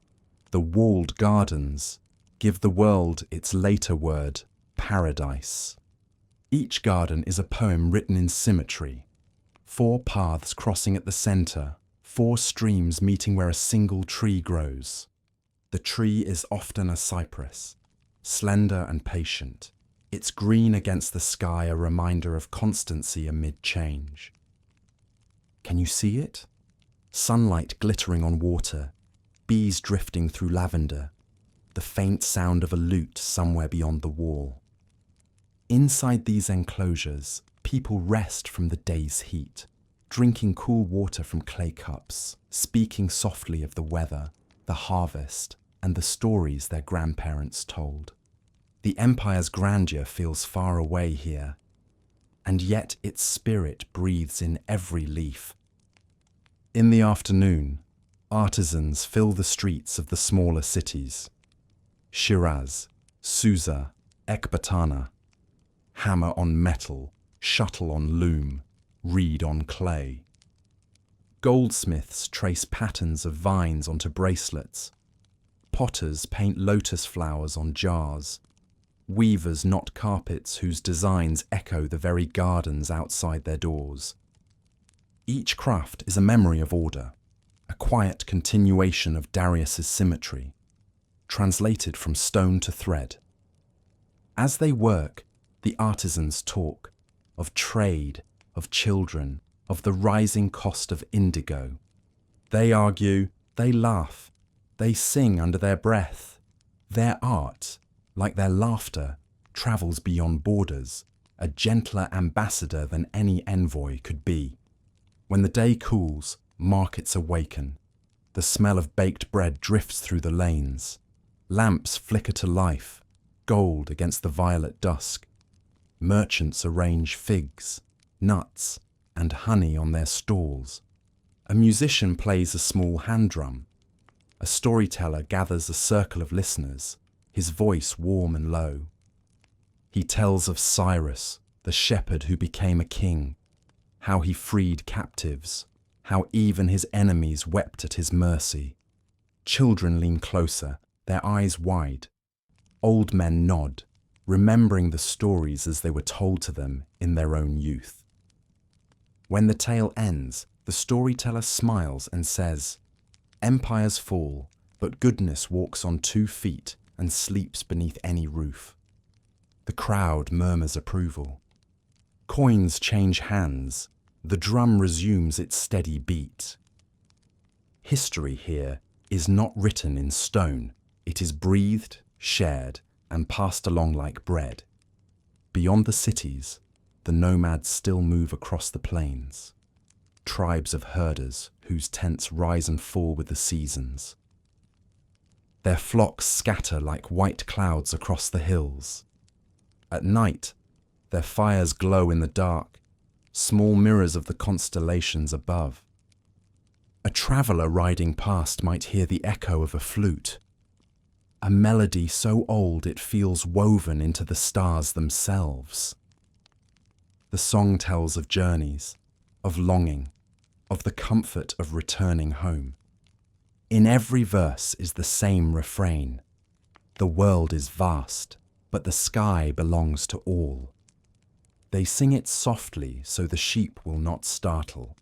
the walled gardens, give the world its later word, paradise. Each garden is a poem written in symmetry. 4 paths crossing at the centre, 4 streams meeting where a single tree grows. The tree is often a cypress, slender and patient, its green against the sky a reminder of constancy amid change. Can you see it? Sunlight glittering on water, bees drifting through lavender, the faint sound of a lute somewhere beyond the wall. Inside these enclosures, people rest from the day's heat, drinking cool water from clay cups, speaking softly of the weather, the harvest, and the stories their grandparents told. The empire's grandeur feels far away here, and yet its spirit breathes in every leaf. In the afternoon, artisans fill the streets of the smaller cities. Shiraz, Susa, Ecbatana. Hammer on metal, shuttle on loom, reed on clay. Goldsmiths trace patterns of vines onto bracelets. Potters paint lotus flowers on jars. Weavers knot carpets whose designs echo the very gardens outside their doors. Each craft is a memory of order, a quiet continuation of Darius's symmetry, translated from stone to thread. As they work, the artisans talk of trade, of children, of the rising cost of indigo. They argue, they laugh, they sing under their breath. Their art, like their laughter, travels beyond borders, a gentler ambassador than any envoy could be. When the day cools, markets awaken. The smell of baked bread drifts through the lanes. Lamps flicker to life, gold against the violet dusk. Merchants arrange figs, nuts, and honey on their stalls. A musician plays a small hand drum. A storyteller gathers a circle of listeners, his voice warm and low. He tells of Cyrus, the shepherd who became a king, how he freed captives, how even his enemies wept at his mercy. Children lean closer, their eyes wide. Old men nod, remembering the stories as they were told to them in their own youth. When the tale ends, the storyteller smiles and says, "Empires fall, but goodness walks on 2 feet and sleeps beneath any roof." The crowd murmurs approval. Coins change hands, the drum resumes its steady beat. History here is not written in stone, it is breathed, shared, and passed along like bread. Beyond the cities, the nomads still move across the plains. Tribes of herders whose tents rise and fall with the seasons. Their flocks scatter like white clouds across the hills. At night, their fires glow in the dark, small mirrors of the constellations above. A traveller riding past might hear the echo of a flute, a melody so old it feels woven into the stars themselves. The song tells of journeys, of longing, of the comfort of returning home. In every verse is the same refrain. The world is vast, but the sky belongs to all. They sing it softly so the sheep will not startle.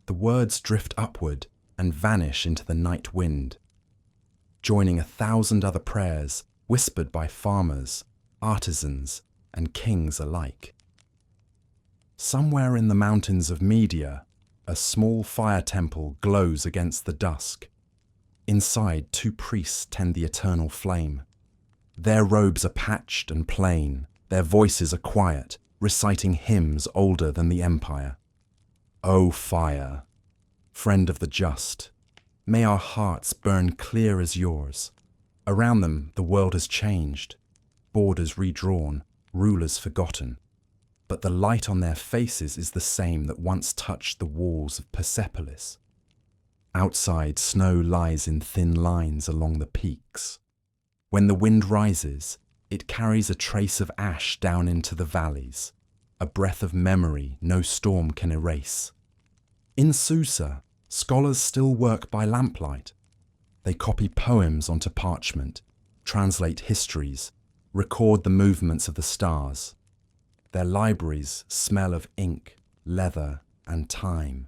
The words drift upward and vanish into the night wind, joining 1,000 other prayers whispered by farmers, artisans, and kings alike. Somewhere in the mountains of Media, A small fire temple glows against the dusk. Inside, 2 priests tend the eternal flame. Their robes are patched and plain, their voices are quiet, reciting hymns older than the empire. O fire, friend of the just, may our hearts burn clear as yours. Around them, the world has changed, borders redrawn, rulers forgotten. But the light on their faces is the same that once touched the walls of Persepolis. Outside, snow lies in thin lines along the peaks. When the wind rises, it carries a trace of ash down into the valleys, a breath of memory no storm can erase. In Susa, scholars still work by lamplight. They copy poems onto parchment, translate histories, record the movements of the stars. Their libraries smell of ink, leather, and time.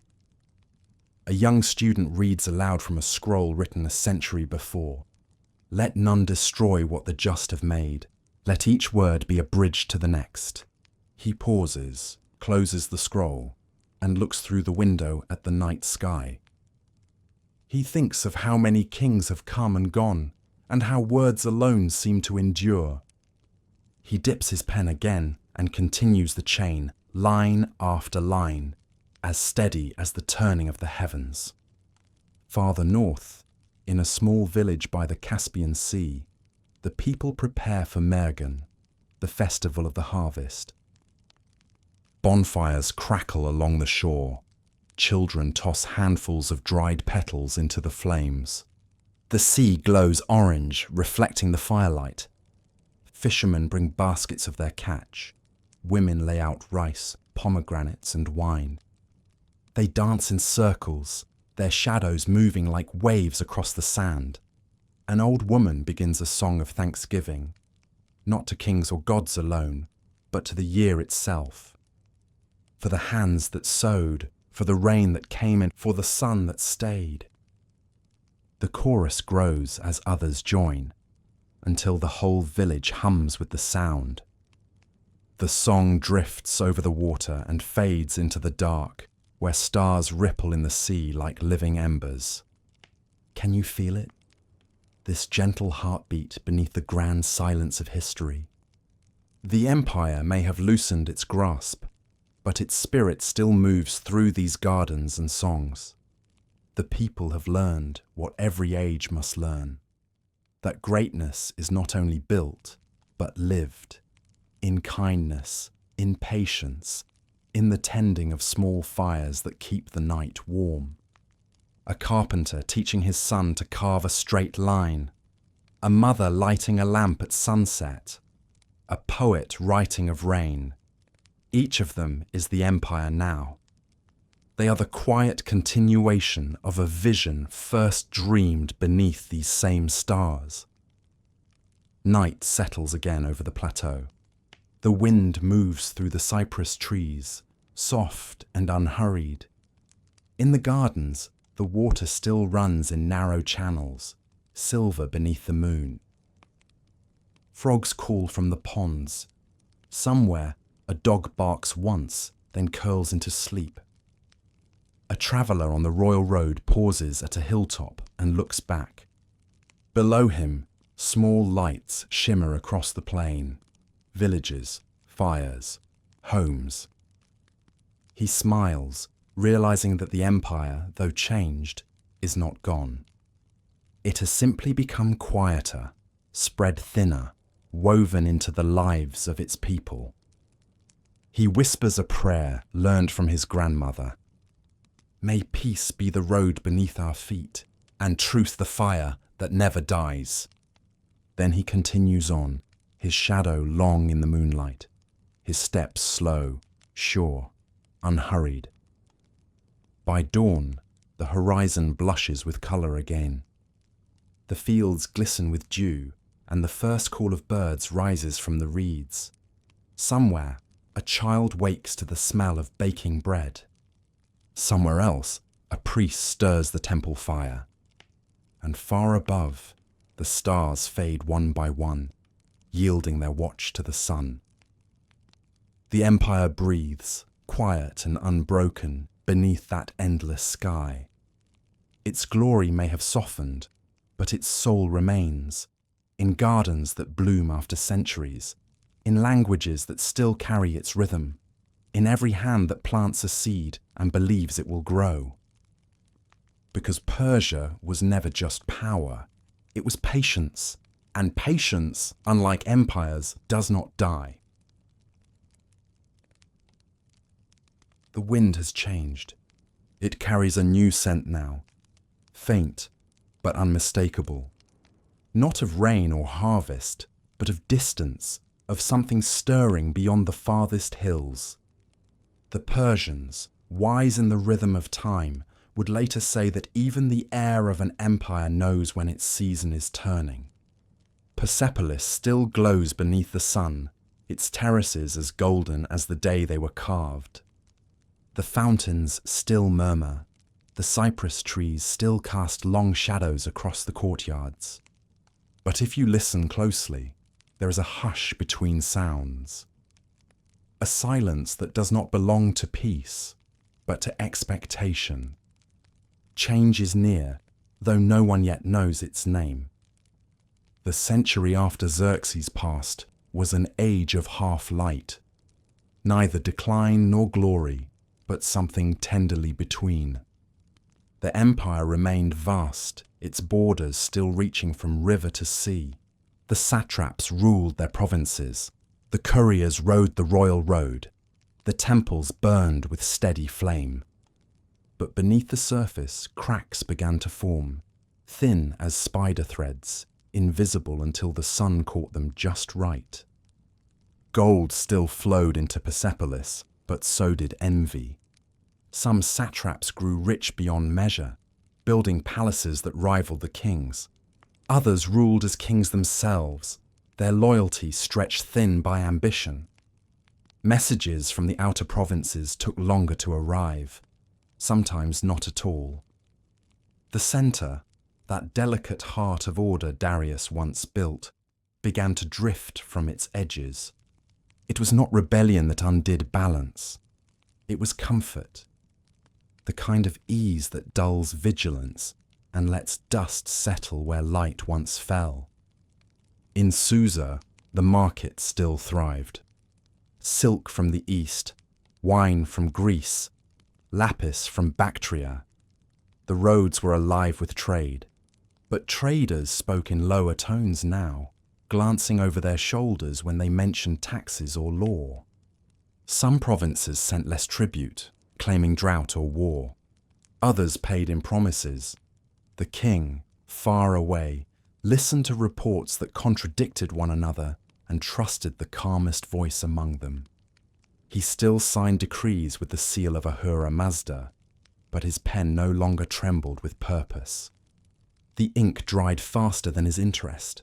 A young student reads aloud from a scroll written a century before. Let none destroy what the just have made. Let each word be a bridge to the next. He pauses, closes the scroll, and looks through the window at the night sky. He thinks of how many kings have come and gone, and how words alone seem to endure. He dips his pen again and continues the chain, line after line, as steady as the turning of the heavens. Farther north, in a small village by the Caspian Sea, the people prepare for Mergen, the festival of the harvest. Bonfires crackle along the shore. Children toss handfuls of dried petals into the flames. The sea glows orange, reflecting the firelight. Fishermen bring baskets of their catch. Women lay out rice, pomegranates, and wine. They dance in circles, their shadows moving like waves across the sand. An old woman begins a song of thanksgiving, not to kings or gods alone, but to the year itself. For the hands that sowed, for the rain that came in, for the sun that stayed. The chorus grows as others join, until the whole village hums with the sound. The song drifts over the water and fades into the dark, where stars ripple in the sea like living embers. Can you feel it? This gentle heartbeat beneath the grand silence of history. The empire may have loosened its grasp, but its spirit still moves through these gardens and songs. The people have learned what every age must learn, that greatness is not only built, but lived, in kindness, in patience, in the tending of small fires that keep the night warm. A carpenter teaching his son to carve a straight line, a mother lighting a lamp at sunset, a poet writing of rain. Each of them is the empire now. They are the quiet continuation of a vision first dreamed beneath these same stars. Night settles again over the plateau. The wind moves through the cypress trees, soft and unhurried. In the gardens, the water still runs in narrow channels, silver beneath the moon. Frogs call from the ponds. Somewhere, a dog barks once, then curls into sleep. A traveller on the royal road pauses at a hilltop and looks back. Below him, small lights shimmer across the plain. Villages, fires, homes. He smiles, realizing that the empire, though changed, is not gone. It has simply become quieter, spread thinner, woven into the lives of its people. He whispers a prayer learned from his grandmother. May peace be the road beneath our feet, and truth the fire that never dies. Then he continues on, his shadow long in the moonlight, his steps slow, sure, unhurried. By dawn, the horizon blushes with colour again. The fields glisten with dew, and the first call of birds rises from the reeds. Somewhere, a child wakes to the smell of baking bread. Somewhere else, a priest stirs the temple fire. And far above, the stars fade one by one, yielding their watch to the sun. The empire breathes, quiet and unbroken, beneath that endless sky. Its glory may have softened, but its soul remains, in gardens that bloom after centuries, in languages that still carry its rhythm, in every hand that plants a seed and believes it will grow. Because Persia was never just power, it was patience, and patience, unlike empires, does not die. The wind has changed. It carries a new scent now, faint but unmistakable. Not of rain or harvest, but of distance, of something stirring beyond the farthest hills. The Persians, wise in the rhythm of time, would later say that even the air of an empire knows when its season is turning. Persepolis still glows beneath the sun, its terraces as golden as the day they were carved. The fountains still murmur, the cypress trees still cast long shadows across the courtyards. But if you listen closely, there is a hush between sounds. A silence that does not belong to peace, but to expectation. Change is near, though no one yet knows its name. The century after Xerxes passed was an age of half-light. Neither decline nor glory, but something tenderly between. The empire remained vast, its borders still reaching from river to sea. The satraps ruled their provinces. The couriers rode the royal road. The temples burned with steady flame. But beneath the surface, cracks began to form, thin as spider threads, invisible until the sun caught them just right. Gold still flowed into Persepolis, but so did envy. Some satraps grew rich beyond measure, building palaces that rivaled the kings. Others ruled as kings themselves, their loyalty stretched thin by ambition. Messages from the outer provinces took longer to arrive, sometimes not at all. The centre, that delicate heart of order Darius once built, began to drift from its edges. It was not rebellion that undid balance. It was comfort, the kind of ease that dulls vigilance and lets dust settle where light once fell. In Susa, the market still thrived. Silk from the east, wine from Greece, lapis from Bactria. The roads were alive with trade, but traders spoke in lower tones now, glancing over their shoulders when they mentioned taxes or law. Some provinces sent less tribute, claiming drought or war. Others paid in promises. The king, far away, listened to reports that contradicted one another and trusted the calmest voice among them. He still signed decrees with the seal of Ahura Mazda, but his pen no longer trembled with purpose. The ink dried faster than his interest.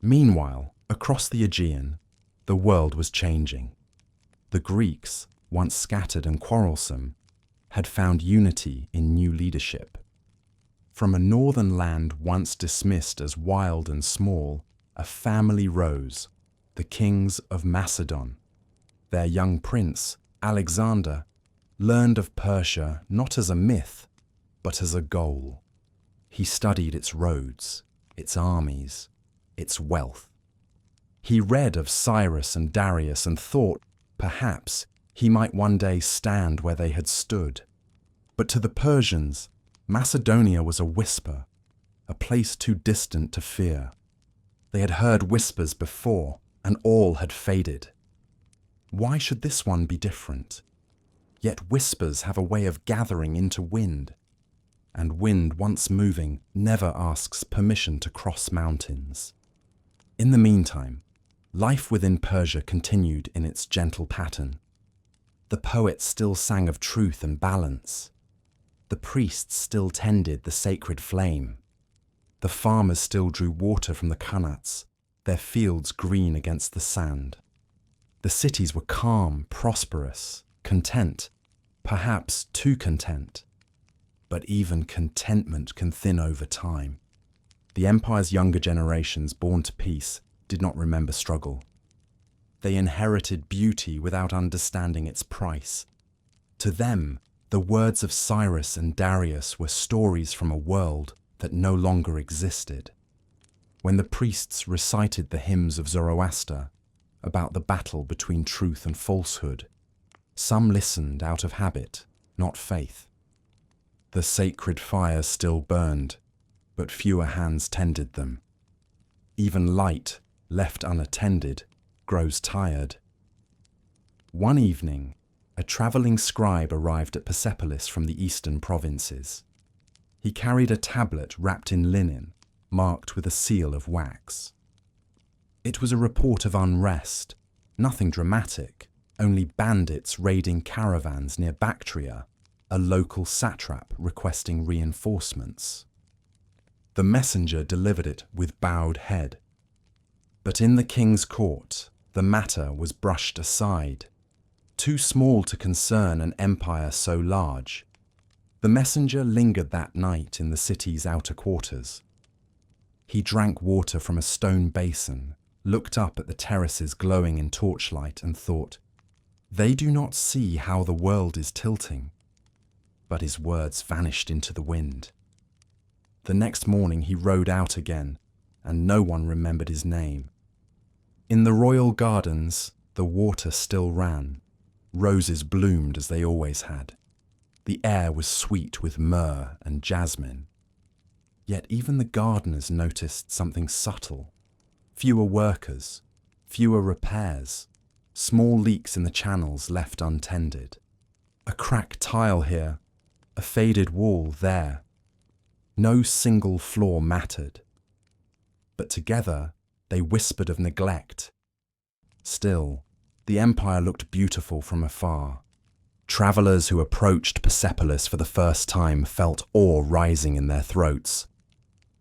Meanwhile, across the Aegean, the world was changing. The Greeks, once scattered and quarrelsome, had found unity in new leadership. From a northern land once dismissed as wild and small, a family rose, the kings of Macedon. Their young prince, Alexander, learned of Persia not as a myth, but as a goal. He studied its roads, its armies, its wealth. He read of Cyrus and Darius and thought, perhaps, he might one day stand where they had stood. But to the Persians, Macedonia was a whisper, a place too distant to fear. They had heard whispers before, and all had faded. Why should this one be different? Yet whispers have a way of gathering into wind, and wind once moving never asks permission to cross mountains. In the meantime, life within Persia continued in its gentle pattern. The poets still sang of truth and balance. The priests still tended the sacred flame. The farmers still drew water from the qanats, their fields green against the sand. The cities were calm, prosperous, content, perhaps too content. But even contentment can thin over time. The empire's younger generations, born to peace, did not remember struggle. They inherited beauty without understanding its price. To them, The words of Cyrus and Darius were stories from a world that no longer existed. When the priests recited the hymns of Zoroaster about the battle between truth and falsehood, some listened out of habit, not faith. The sacred fires still burned, but fewer hands tended them. Even light, left unattended, grows tired. One evening, a travelling scribe arrived at Persepolis from the eastern provinces. He carried a tablet wrapped in linen, marked with a seal of wax. It was a report of unrest, nothing dramatic, only bandits raiding caravans near Bactria, a local satrap requesting reinforcements. The messenger delivered it with bowed head. But in the king's court, the matter was brushed aside. Too small to concern an empire so large. The messenger lingered that night in the city's outer quarters. He drank water from a stone basin, looked up at the terraces glowing in torchlight and thought, "They do not see how the world is tilting." But his words vanished into the wind. The next morning he rode out again, and no one remembered his name. In the royal gardens, the water still ran. Roses bloomed as they always had. The air was sweet with myrrh and jasmine. Yet even the gardeners noticed something subtle. Fewer workers, fewer repairs, small leaks in the channels left untended. A cracked tile here, a faded wall there. No single flaw mattered. But together they whispered of neglect. Still, the empire looked beautiful from afar. Travellers who approached Persepolis for the first time felt awe rising in their throats.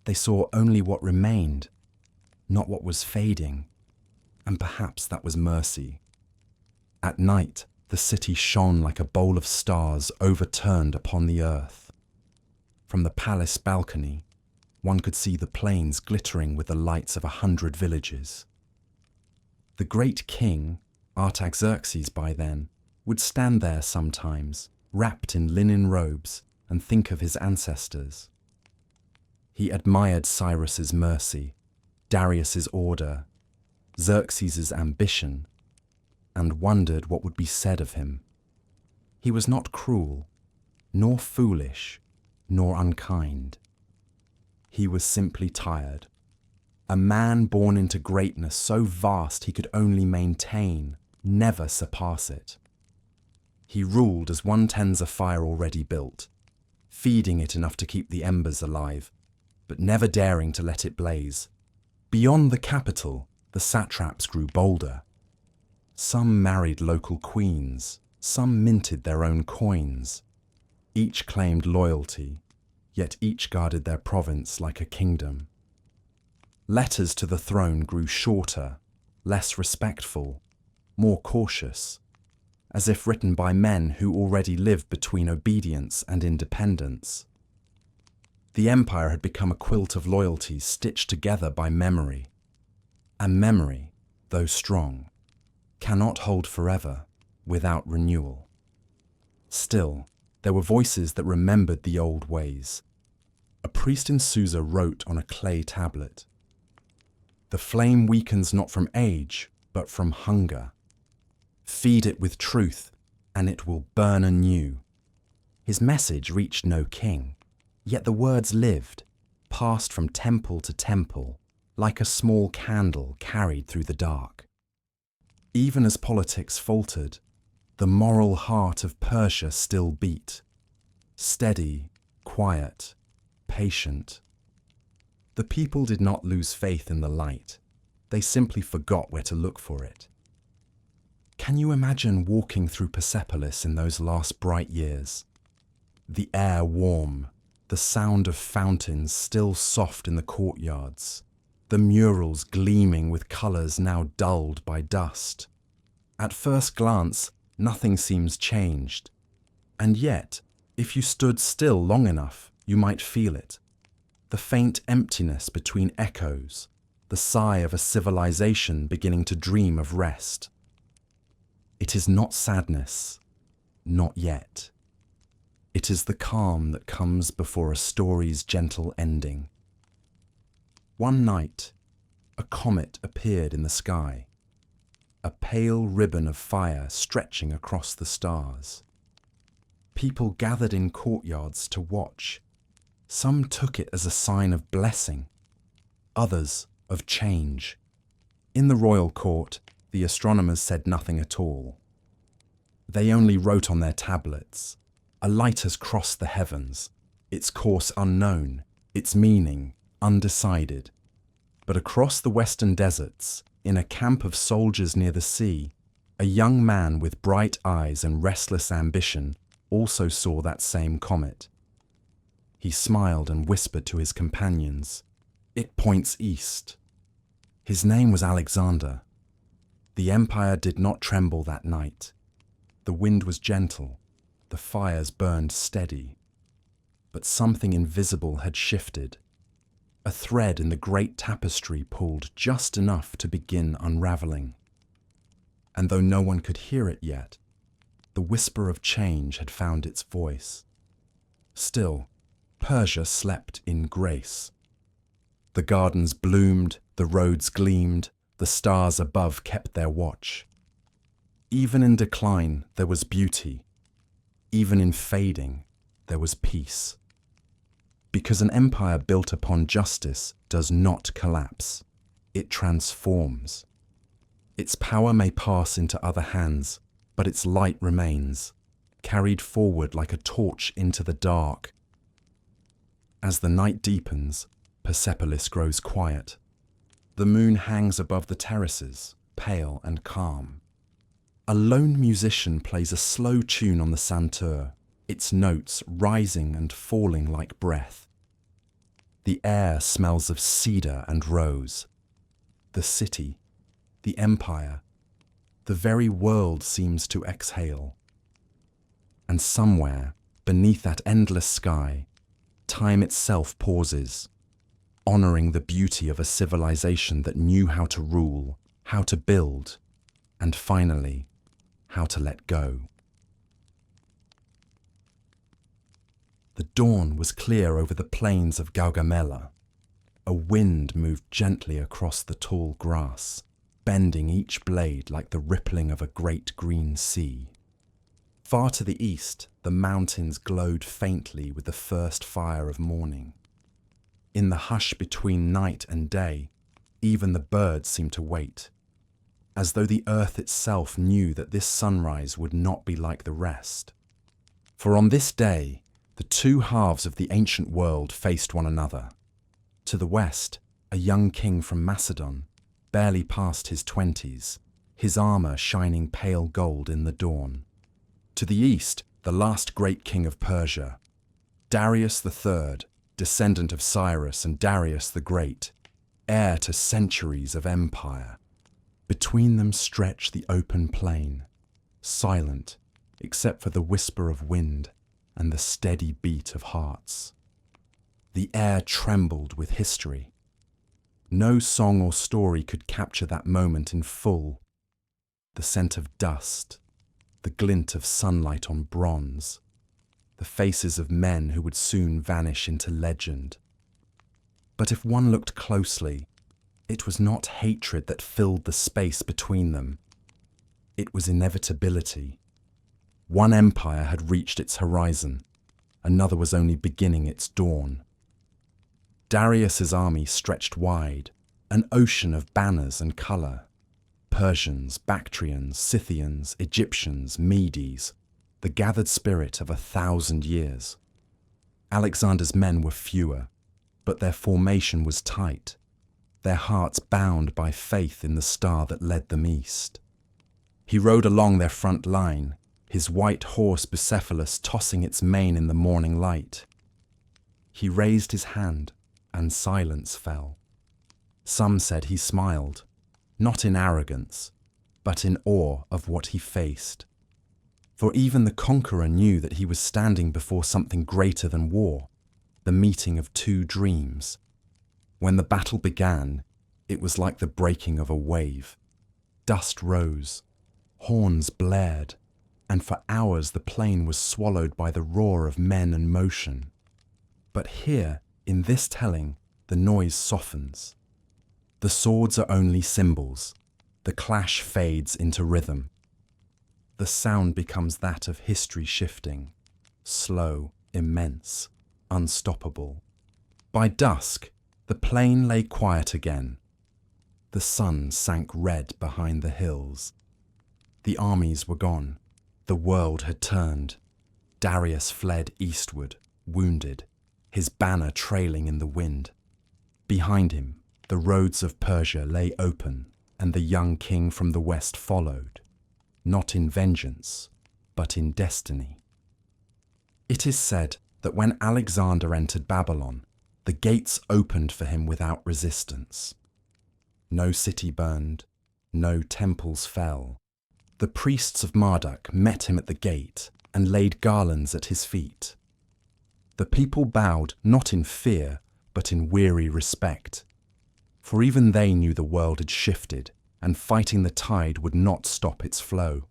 They saw only what remained, not what was fading, and perhaps that was mercy. At night, the city shone like a bowl of stars overturned upon the earth. From the palace balcony, one could see the plains glittering with the lights of 100 villages. The great king, Xerxes by then, would stand there sometimes, wrapped in linen robes, and think of his ancestors. He admired Cyrus's mercy, Darius's order, Xerxes's ambition, and wondered what would be said of him. He was not cruel, nor foolish, nor unkind. He was simply tired. A man born into greatness so vast he could only maintain, never surpass it. He ruled as one tends a fire already built, feeding it enough to keep the embers alive, but never daring to let it blaze. Beyond the capital, the satraps grew bolder. Some married local queens, some minted their own coins. Each claimed loyalty, yet each guarded their province like a kingdom. Letters to the throne grew shorter, less respectful, more cautious, as if written by men who already lived between obedience and independence. The empire had become a quilt of loyalties stitched together by memory. And memory, though strong, cannot hold forever without renewal. Still, there were voices that remembered the old ways. A priest in Susa wrote on a clay tablet, "The flame weakens not from age, but from hunger. Feed it with truth, and it will burn anew." His message reached no king, yet the words lived, passed from temple to temple, like a small candle carried through the dark. Even as politics faltered, the moral heart of Persia still beat, steady, quiet, patient. The people did not lose faith in the light. They simply forgot where to look for it. Can you imagine walking through Persepolis in those last bright years? The air warm, the sound of fountains still soft in the courtyards, the murals gleaming with colours now dulled by dust. At first glance, nothing seems changed. And yet, if you stood still long enough, you might feel it. The faint emptiness between echoes, the sigh of a civilization beginning to dream of rest. It is not sadness, not yet. It is the calm that comes before a story's gentle ending. One night, a comet appeared in the sky, a pale ribbon of fire stretching across the stars. People gathered in courtyards to watch. Some took it as a sign of blessing, others of change. In the royal court, the astronomers said nothing at all. They only wrote on their tablets, "A light has crossed the heavens, its course unknown, its meaning undecided." But across the western deserts, in a camp of soldiers near the sea, a young man with bright eyes and restless ambition also saw that same comet. He smiled and whispered to his companions, "It points east." His name was Alexander. The empire did not tremble that night. The wind was gentle, the fires burned steady. But something invisible had shifted. A thread in the great tapestry pulled just enough to begin unraveling. And though no one could hear it yet, the whisper of change had found its voice. Still, Persia slept in grace. The gardens bloomed, the roads gleamed, the stars above kept their watch. Even in decline, there was beauty. Even in fading, there was peace. Because an empire built upon justice does not collapse. It transforms. Its power may pass into other hands, but its light remains, carried forward like a torch into the dark. As the night deepens, Persepolis grows quiet. The moon hangs above the terraces, pale and calm. A lone musician plays a slow tune on the santur, its notes rising and falling like breath. The air smells of cedar and rose. The city, the empire, the very world seems to exhale. And somewhere, beneath that endless sky, time itself pauses, honoring the beauty of a civilization that knew how to rule, how to build, and finally, how to let go. The dawn was clear over the plains of Gaugamela. A wind moved gently across the tall grass, bending each blade like the rippling of a great green sea. Far to the east, the mountains glowed faintly with the first fire of morning. In the hush between night and day, even the birds seemed to wait, as though the earth itself knew that this sunrise would not be like the rest. For on this day, the two halves of the ancient world faced one another. To the west, a young king from Macedon, barely past his 20s, his armor shining pale gold in the dawn. To the east, the last great king of Persia, Darius III, descendant of Cyrus and Darius the Great, heir to centuries of empire. Between them stretched the open plain, silent except for the whisper of wind and the steady beat of hearts. The air trembled with history. No song or story could capture that moment in full. The scent of dust, the glint of sunlight on bronze, the faces of men who would soon vanish into legend. But if one looked closely, it was not hatred that filled the space between them. It was inevitability. One empire had reached its horizon, another was only beginning its dawn. Darius's army stretched wide, an ocean of banners and colour. Persians, Bactrians, Scythians, Egyptians, Medes, the gathered spirit of 1,000 years. Alexander's men were fewer, but their formation was tight, their hearts bound by faith in the star that led them east. He rode along their front line, his white horse Persepolis tossing its mane in the morning light. He raised his hand, and silence fell. Some said he smiled, not in arrogance, but in awe of what he faced. For even the conqueror knew that he was standing before something greater than war, the meeting of two dreams. When the battle began, it was like the breaking of a wave. Dust rose, horns blared, and for hours the plain was swallowed by the roar of men and motion. But here, in this telling, the noise softens. The swords are only symbols. The clash fades into rhythm. The sound becomes that of history shifting, slow, immense, unstoppable. By dusk, the plain lay quiet again. The sun sank red behind the hills. The armies were gone. The world had turned. Darius fled eastward, wounded, his banner trailing in the wind. Behind him, the roads of Persia lay open, and the young king from the west followed, not in vengeance, but in destiny. It is said that when Alexander entered Babylon, the gates opened for him without resistance. No city burned, no temples fell. The priests of Marduk met him at the gate and laid garlands at his feet. The people bowed not in fear, but in weary respect, for even they knew the world had shifted, and fighting the tide would not stop its flow.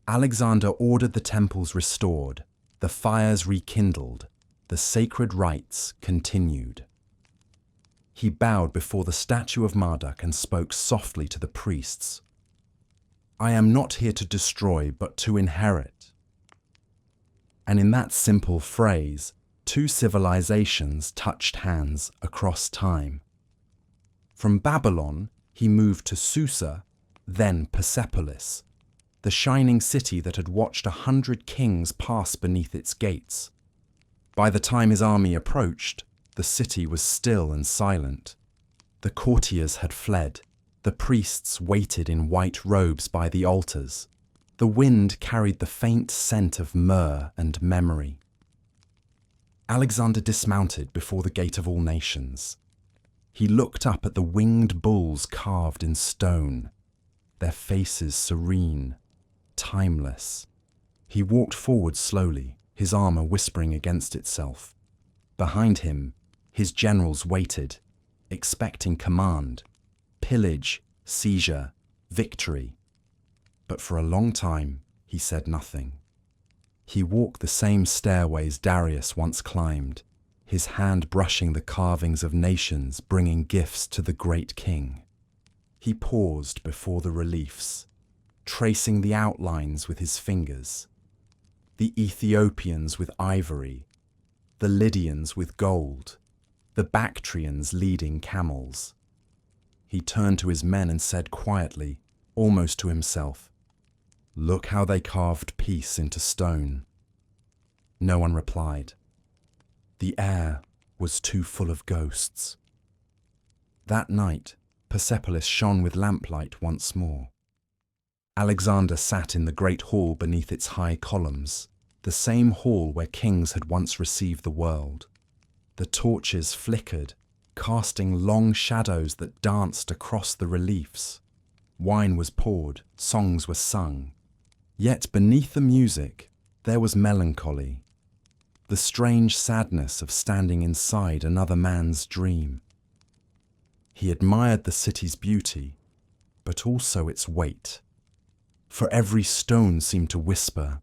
Alexander ordered the temples restored, the fires rekindled, the sacred rites continued. He bowed before the statue of Marduk and spoke softly to the priests. "I am not here to destroy, but to inherit." And in that simple phrase, two civilizations touched hands across time. From Babylon, he moved to Susa, then Persepolis, the shining city that had watched 100 kings pass beneath its gates. By the time his army approached, the city was still and silent. The courtiers had fled. The priests waited in white robes by the altars. The wind carried the faint scent of myrrh and memory. Alexander dismounted before the gate of all nations. He looked up at the winged bulls carved in stone, their faces serene, timeless. He walked forward slowly, his armor whispering against itself. Behind him, his generals waited, expecting command, pillage, seizure, victory. But for a long time, he said nothing. He walked the same stairways Darius once climbed, his hand brushing the carvings of nations, bringing gifts to the great king. He paused before the reliefs, tracing the outlines with his fingers. The Ethiopians with ivory, the Lydians with gold, the Bactrians leading camels. He turned to his men and said quietly, almost to himself, "Look how they carved peace into stone." No one replied. The air was too full of ghosts. That night, Persepolis shone with lamplight once more. Alexander sat in the great hall beneath its high columns, the same hall where kings had once received the world. The torches flickered, casting long shadows that danced across the reliefs. Wine was poured, songs were sung. Yet beneath the music, there was melancholy, the strange sadness of standing inside another man's dream. He admired the city's beauty, but also its weight. For every stone seemed to whisper,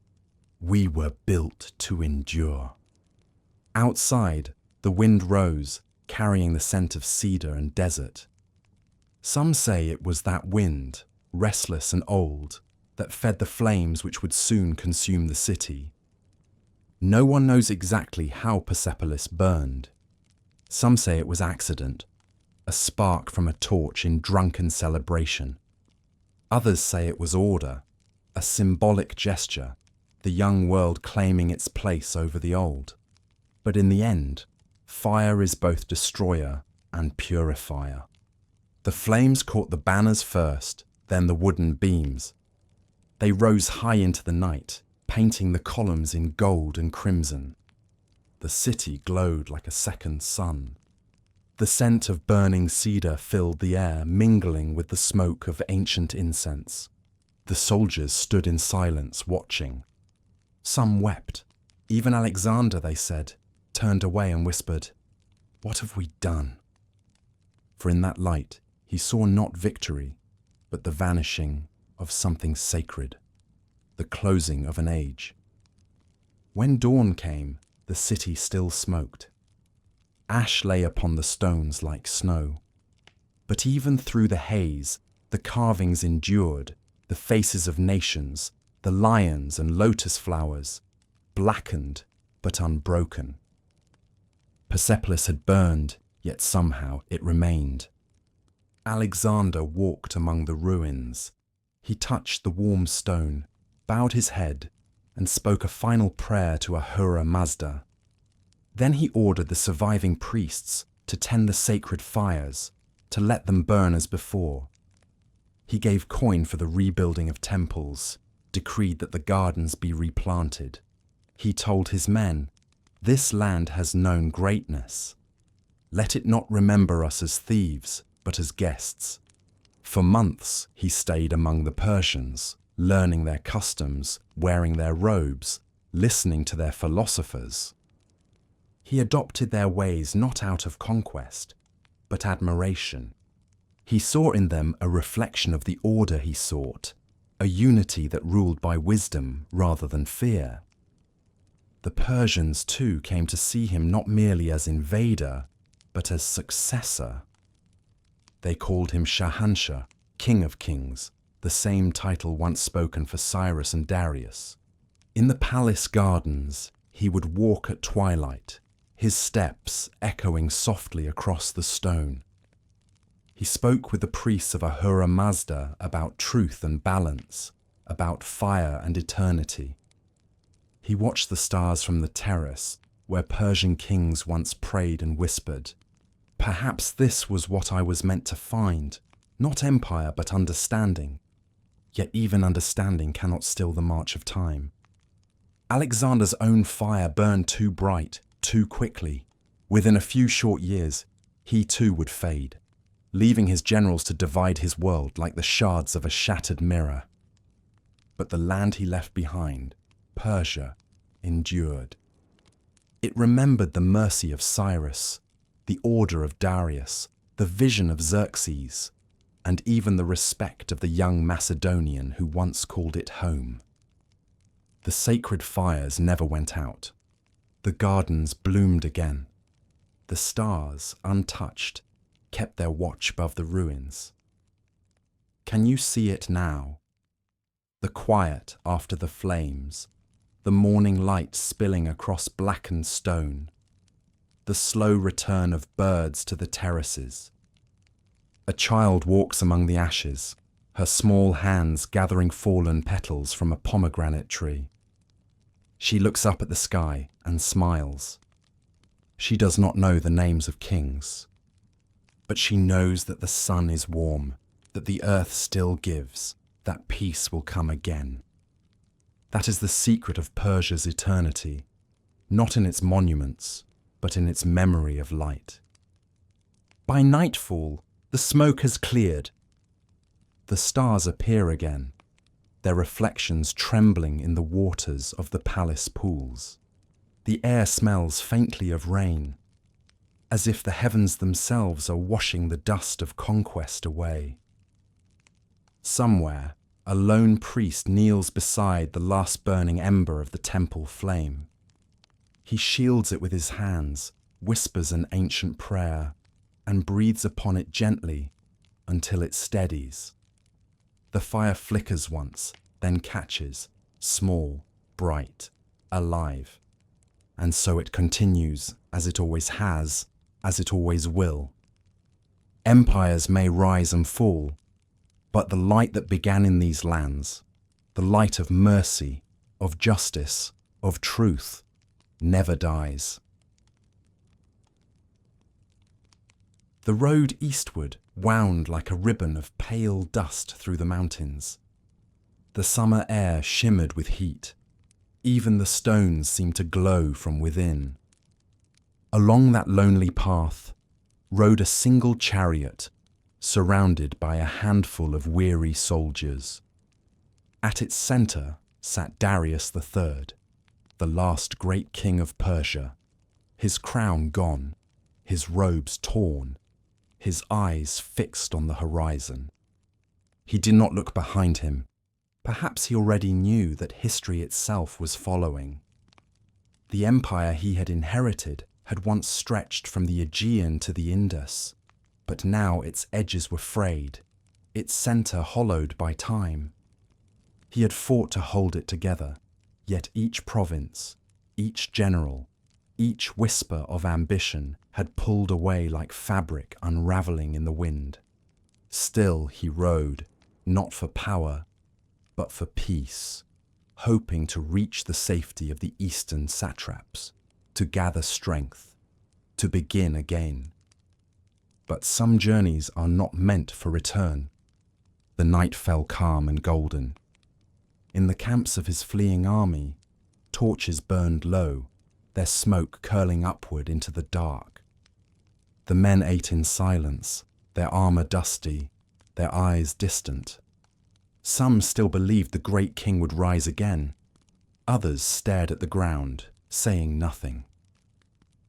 "We were built to endure." Outside, the wind rose, carrying the scent of cedar and desert. Some say it was that wind, restless and old, that fed the flames which would soon consume the city. No one knows exactly how Persepolis burned. Some say it was accident, a spark from a torch in drunken celebration. Others say it was order, a symbolic gesture, the young world claiming its place over the old. But in the end, fire is both destroyer and purifier. The flames caught the banners first, then the wooden beams. They rose high into the night, painting the columns in gold and crimson. The city glowed like a second sun. The scent of burning cedar filled the air, mingling with the smoke of ancient incense. The soldiers stood in silence, watching. Some wept. Even Alexander, they said, turned away and whispered, "What have we done?" For in that light, he saw not victory, but the vanishing of something sacred. the closing of an age. When dawn came, the city still smoked. Ash lay upon the stones like snow. But even through the haze, the carvings endured, the faces of nations, the lions and lotus flowers, blackened but unbroken. Persepolis had burned, yet somehow it remained. Alexander walked among the ruins. He touched the warm stone, bowed his head, and spoke a final prayer to Ahura Mazda. Then he ordered the surviving priests to tend the sacred fires, to let them burn as before. He gave coin for the rebuilding of temples, decreed that the gardens be replanted. He told his men, "This land has known greatness. Let it not remember us as thieves, but as guests." For months he stayed among the Persians, learning their customs, wearing their robes, listening to their philosophers. He adopted their ways not out of conquest, but admiration. He saw in them a reflection of the order he sought, a unity that ruled by wisdom rather than fear. The Persians too came to see him not merely as invader, but as successor. They called him Shahanshah, King of Kings, the same title once spoken for Cyrus and Darius. In the palace gardens, he would walk at twilight, his steps echoing softly across the stone. He spoke with the priests of Ahura Mazda about truth and balance, about fire and eternity. He watched the stars from the terrace, where Persian kings once prayed and whispered, "Perhaps this was what I was meant to find, not empire but understanding." Yet even understanding cannot still the march of time. Alexander's own fire burned too bright, too quickly. Within a few short years, he too would fade, leaving his generals to divide his world like the shards of a shattered mirror. But the land he left behind, Persia, endured. It remembered the mercy of Cyrus, the order of Darius, the vision of Xerxes, and even the respect of the young Macedonian who once called it home. The sacred fires never went out. The gardens bloomed again. The stars, untouched, kept their watch above the ruins. Can you see it now? The quiet after the flames, the morning light spilling across blackened stone, the slow return of birds to the terraces. A child walks among the ashes, her small hands gathering fallen petals from a pomegranate tree. She looks up at the sky and smiles. She does not know the names of kings, but she knows that the sun is warm, that the earth still gives, that peace will come again. That is the secret of Persia's eternity, not in its monuments, but in its memory of light. By nightfall, the smoke has cleared. The stars appear again, their reflections trembling in the waters of the palace pools. The air smells faintly of rain, as if the heavens themselves are washing the dust of conquest away. Somewhere, a lone priest kneels beside the last burning ember of the temple flame. He shields it with his hands, whispers an ancient prayer, and breathes upon it gently until it steadies. The fire flickers once, then catches, small, bright, alive. And so it continues, as it always has, as it always will. Empires may rise and fall, but the light that began in these lands, the light of mercy, of justice, of truth, never dies. The road eastward wound like a ribbon of pale dust through the mountains. The summer air shimmered with heat. Even the stones seemed to glow from within. Along that lonely path rode a single chariot, surrounded by a handful of weary soldiers. At its centre sat Darius III, the last great king of Persia, his crown gone, his robes torn, his eyes fixed on the horizon. He did not look behind him. Perhaps he already knew that history itself was following. The empire he had inherited had once stretched from the Aegean to the Indus, but now its edges were frayed, its centre hollowed by time. He had fought to hold it together, yet each province, each general, each whisper of ambition had pulled away like fabric unravelling in the wind. Still he rode, not for power, but for peace, hoping to reach the safety of the eastern satraps, to gather strength, to begin again. But some journeys are not meant for return. The night fell calm and golden. In the camps of his fleeing army, torches burned low, their smoke curling upward into the dark. The men ate in silence, their armour dusty, their eyes distant. Some still believed the great king would rise again. Others stared at the ground, saying nothing.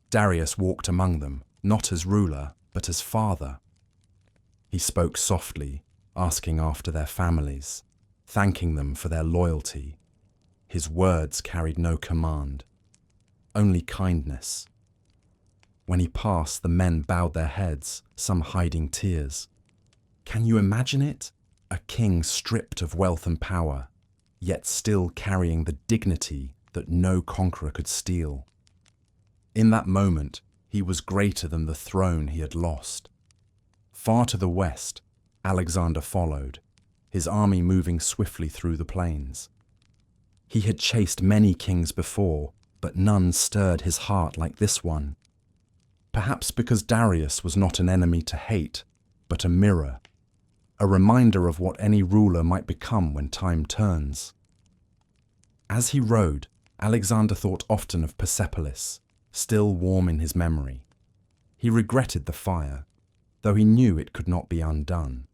Darius walked among them, not as ruler, but as father. He spoke softly, asking after their families, thanking them for their loyalty. His words carried no command, only kindness. When he passed, the men bowed their heads, some hiding tears. Can you imagine it? A king stripped of wealth and power, yet still carrying the dignity that no conqueror could steal. In that moment, he was greater than the throne he had lost. Far to the west, Alexander followed, his army moving swiftly through the plains. He had chased many kings before, but none stirred his heart like this one. Perhaps because Darius was not an enemy to hate, but a mirror, a reminder of what any ruler might become when time turns. As he rode, Alexander thought often of Persepolis, still warm in his memory. He regretted the fire, though he knew it could not be undone.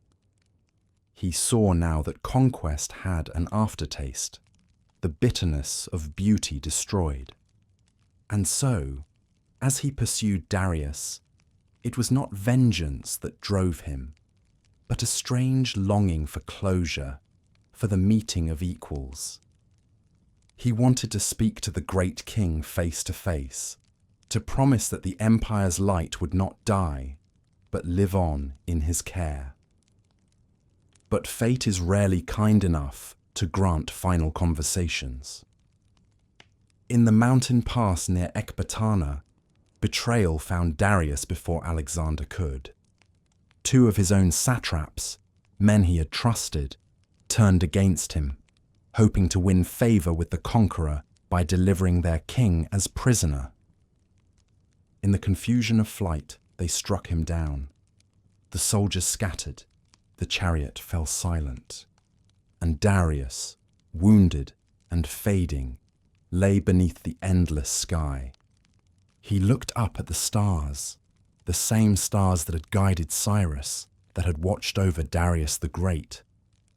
He saw now that conquest had an aftertaste, the bitterness of beauty destroyed. And so, as he pursued Darius, it was not vengeance that drove him, but a strange longing for closure, for the meeting of equals. He wanted to speak to the great king face to face, to promise that the empire's light would not die, but live on in his care. But fate is rarely kind enough to grant final conversations. In the mountain pass near Ecbatana, betrayal found Darius before Alexander could. Two of his own satraps, men he had trusted, turned against him, hoping to win favour with the conqueror by delivering their king as prisoner. In the confusion of flight, they struck him down. The soldiers scattered, the chariot fell silent, and Darius, wounded and fading, lay beneath the endless sky. He looked up at the stars, the same stars that had guided Cyrus, that had watched over Darius the Great,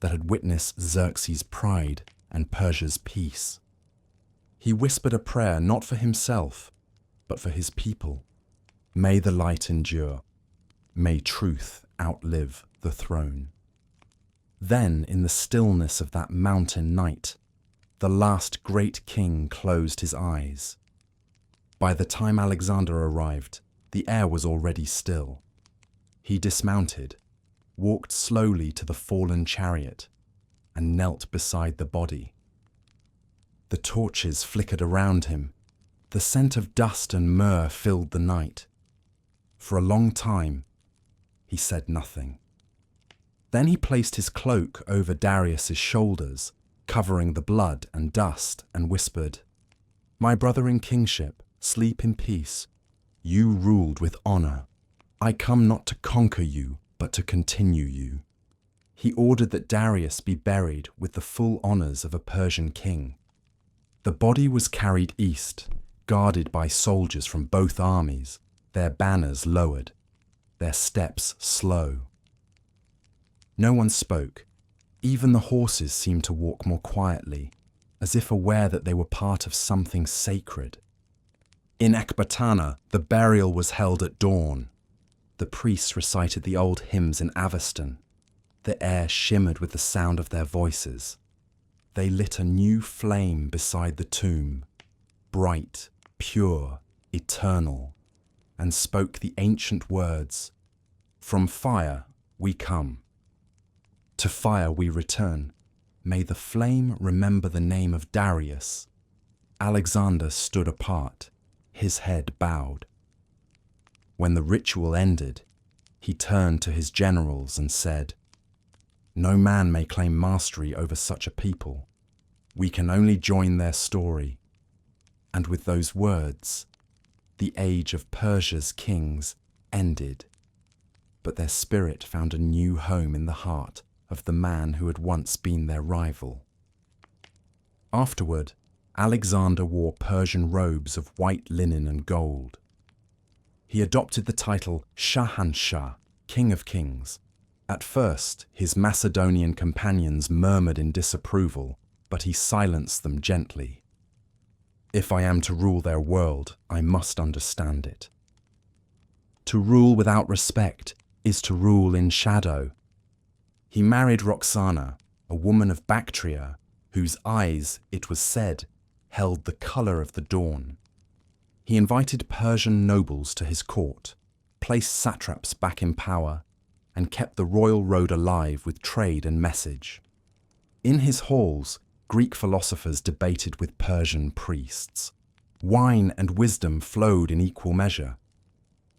that had witnessed Xerxes' pride and Persia's peace. He whispered a prayer not for himself, but for his people. May the light endure. May truth outlive the throne. Then, in the stillness of that mountain night, the last great king closed his eyes. By the time Alexander arrived, the air was already still. He dismounted, walked slowly to the fallen chariot, and knelt beside the body. The torches flickered around him. The scent of dust and myrrh filled the night. For a long time, he said nothing. Then he placed his cloak over Darius's shoulders, covering the blood and dust, and whispered, "My brother in kingship, sleep in peace. You ruled with honour. I come not to conquer you, but to continue you." He ordered that Darius be buried with the full honours of a Persian king. The body was carried east, guarded by soldiers from both armies, their banners lowered, their steps slow. No one spoke. Even the horses seemed to walk more quietly, as if aware that they were part of something sacred. In Ecbatana, the burial was held at dawn. The priests recited the old hymns in Avestan. The air shimmered with the sound of their voices. They lit a new flame beside the tomb, bright, pure, eternal, and spoke the ancient words, "From fire we come. To fire we return. May the flame remember the name of Darius." Alexander stood apart, his head bowed. When the ritual ended, he turned to his generals and said, "No man may claim mastery over such a people. We can only join their story." And with those words, the age of Persia's kings ended. But their spirit found a new home in the heart of the man who had once been their rival. Afterward, Alexander wore Persian robes of white linen and gold. He adopted the title Shahanshah, King of Kings. At first, his Macedonian companions murmured in disapproval, but he silenced them gently. "If I am to rule their world, I must understand it. To rule without respect is to rule in shadow." He married Roxana, a woman of Bactria, whose eyes, it was said, held the colour of the dawn. He invited Persian nobles to his court, placed satraps back in power, and kept the royal road alive with trade and message. In his halls, Greek philosophers debated with Persian priests. Wine and wisdom flowed in equal measure.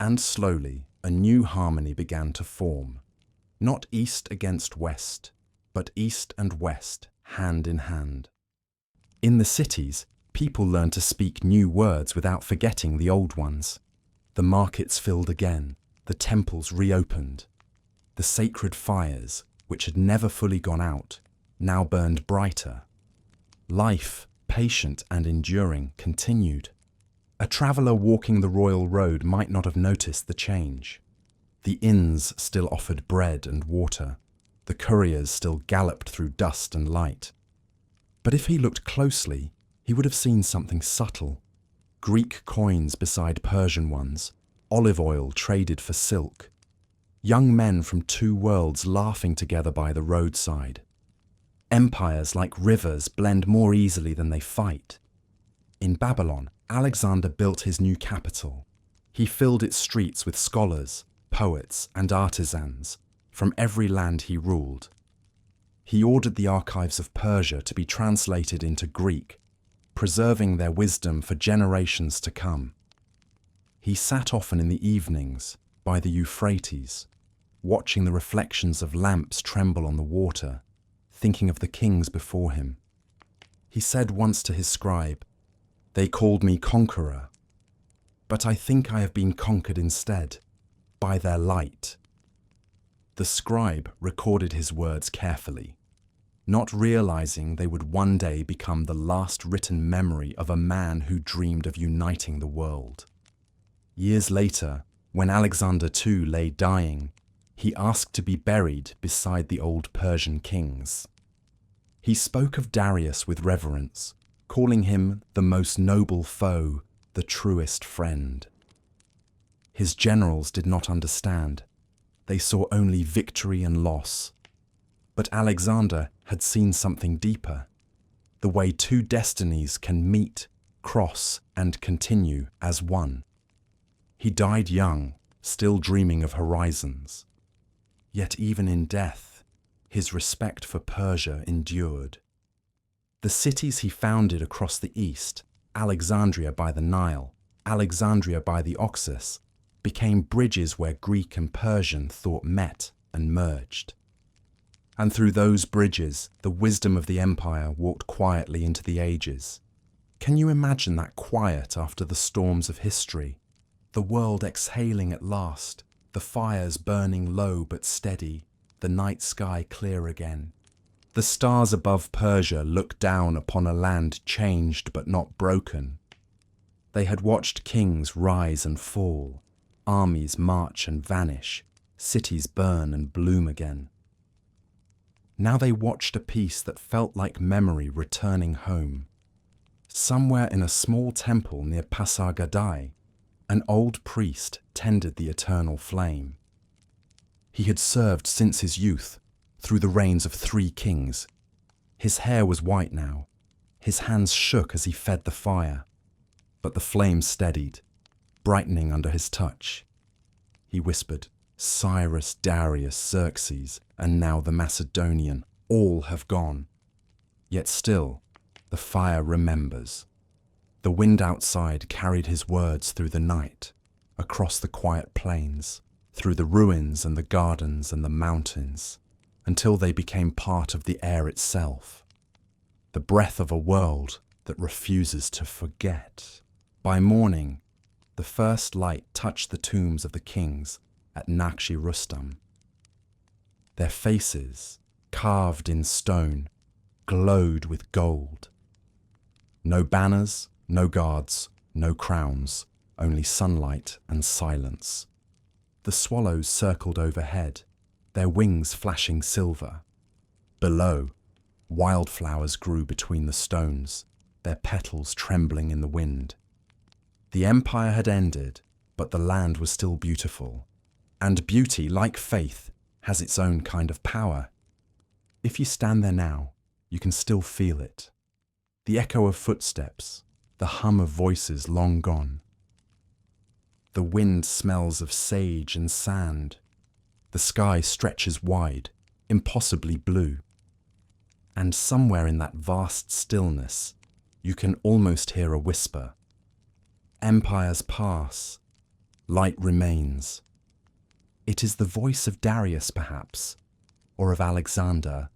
And slowly, a new harmony began to form. Not east against west, but east and west, hand in hand. In the cities, people learned to speak new words without forgetting the old ones. The markets filled again, the temples reopened. The sacred fires, which had never fully gone out, now burned brighter. Life, patient and enduring, continued. A traveller walking the royal road might not have noticed the change. The inns still offered bread and water. The couriers still galloped through dust and light. But if he looked closely, he would have seen something subtle. Greek coins beside Persian ones, olive oil traded for silk, young men from two worlds laughing together by the roadside. Empires like rivers blend more easily than they fight. In Babylon, Alexander built his new capital. He filled its streets with scholars, poets, and artisans from every land he ruled. He ordered the archives of Persia to be translated into Greek, preserving their wisdom for generations to come. He sat often in the evenings by the Euphrates, watching the reflections of lamps tremble on the water, thinking of the kings before him. He said once to his scribe, "They called me conqueror, but I think I have been conquered instead, by their light." The scribe recorded his words carefully, not realizing they would one day become the last written memory of a man who dreamed of uniting the world. Years later, when Alexander too lay dying, he asked to be buried beside the old Persian kings. He spoke of Darius with reverence, calling him the most noble foe, the truest friend. His generals did not understand. They saw only victory and loss. But Alexander had seen something deeper, the way two destinies can meet, cross, and continue as one. He died young, still dreaming of horizons. Yet even in death, his respect for Persia endured. The cities he founded across the east, Alexandria by the Nile, Alexandria by the Oxus, became bridges where Greek and Persian thought met and merged. And through those bridges, the wisdom of the empire walked quietly into the ages. Can you imagine that quiet after the storms of history? The world exhaling at last, the fires burning low but steady, the night sky clear again. The stars above Persia looked down upon a land changed but not broken. They had watched kings rise and fall, armies march and vanish, cities burn and bloom again. Now they watched a peace that felt like memory returning home. Somewhere in a small temple near Pasargadae, an old priest tended the eternal flame. He had served since his youth, through the reigns of 3 kings. His hair was white now. His hands shook as he fed the fire, but the flame steadied, brightening under his touch. He whispered, "Cyrus, Darius, Xerxes, and now the Macedonian, all have gone. Yet still, the fire remembers." The wind outside carried his words through the night, across the quiet plains, through the ruins and the gardens and the mountains, until they became part of the air itself, the breath of a world that refuses to forget. By morning, the first light touched the tombs of the kings at Nakshi Rustam. Their faces, carved in stone, glowed with gold. No banners, no guards, no crowns, only sunlight and silence. The swallows circled overhead, their wings flashing silver. Below, wildflowers grew between the stones, their petals trembling in the wind. The empire had ended, but the land was still beautiful. And beauty, like faith, has its own kind of power. If you stand there now, you can still feel it. The echo of footsteps, the hum of voices long gone. The wind smells of sage and sand. The sky stretches wide, impossibly blue. And somewhere in that vast stillness, you can almost hear a whisper. Empires pass, light remains. It is the voice of Darius, perhaps, or of Alexander,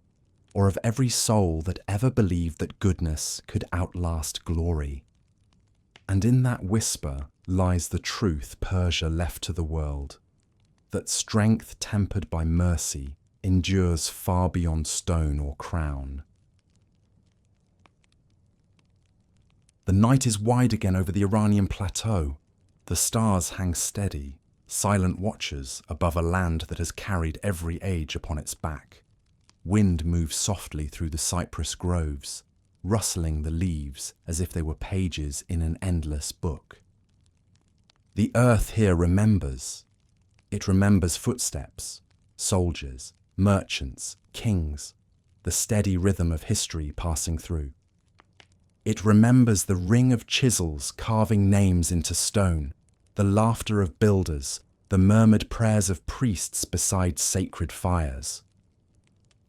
or of every soul that ever believed that goodness could outlast glory. And in that whisper lies the truth Persia left to the world, that strength tempered by mercy endures far beyond stone or crown. The night is wide again over the Iranian plateau. The stars hang steady, silent watchers above a land that has carried every age upon its back. Wind moves softly through the cypress groves, rustling the leaves as if they were pages in an endless book. The earth here remembers. It remembers footsteps, soldiers, merchants, kings, the steady rhythm of history passing through. It remembers the ring of chisels carving names into stone, the laughter of builders, the murmured prayers of priests beside sacred fires.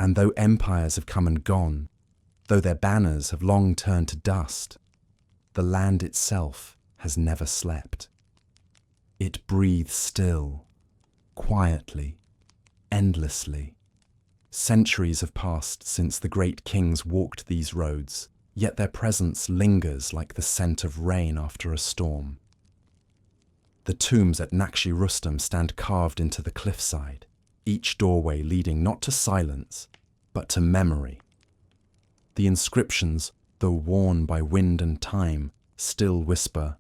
And though empires have come and gone, though their banners have long turned to dust, the land itself has never slept. It breathes still, quietly, endlessly. Centuries have passed since the great kings walked these roads, yet their presence lingers like the scent of rain after a storm. The tombs at Nakshi Rustam stand carved into the cliffside, each doorway leading not to silence, but to memory. The inscriptions, though worn by wind and time, still whisper,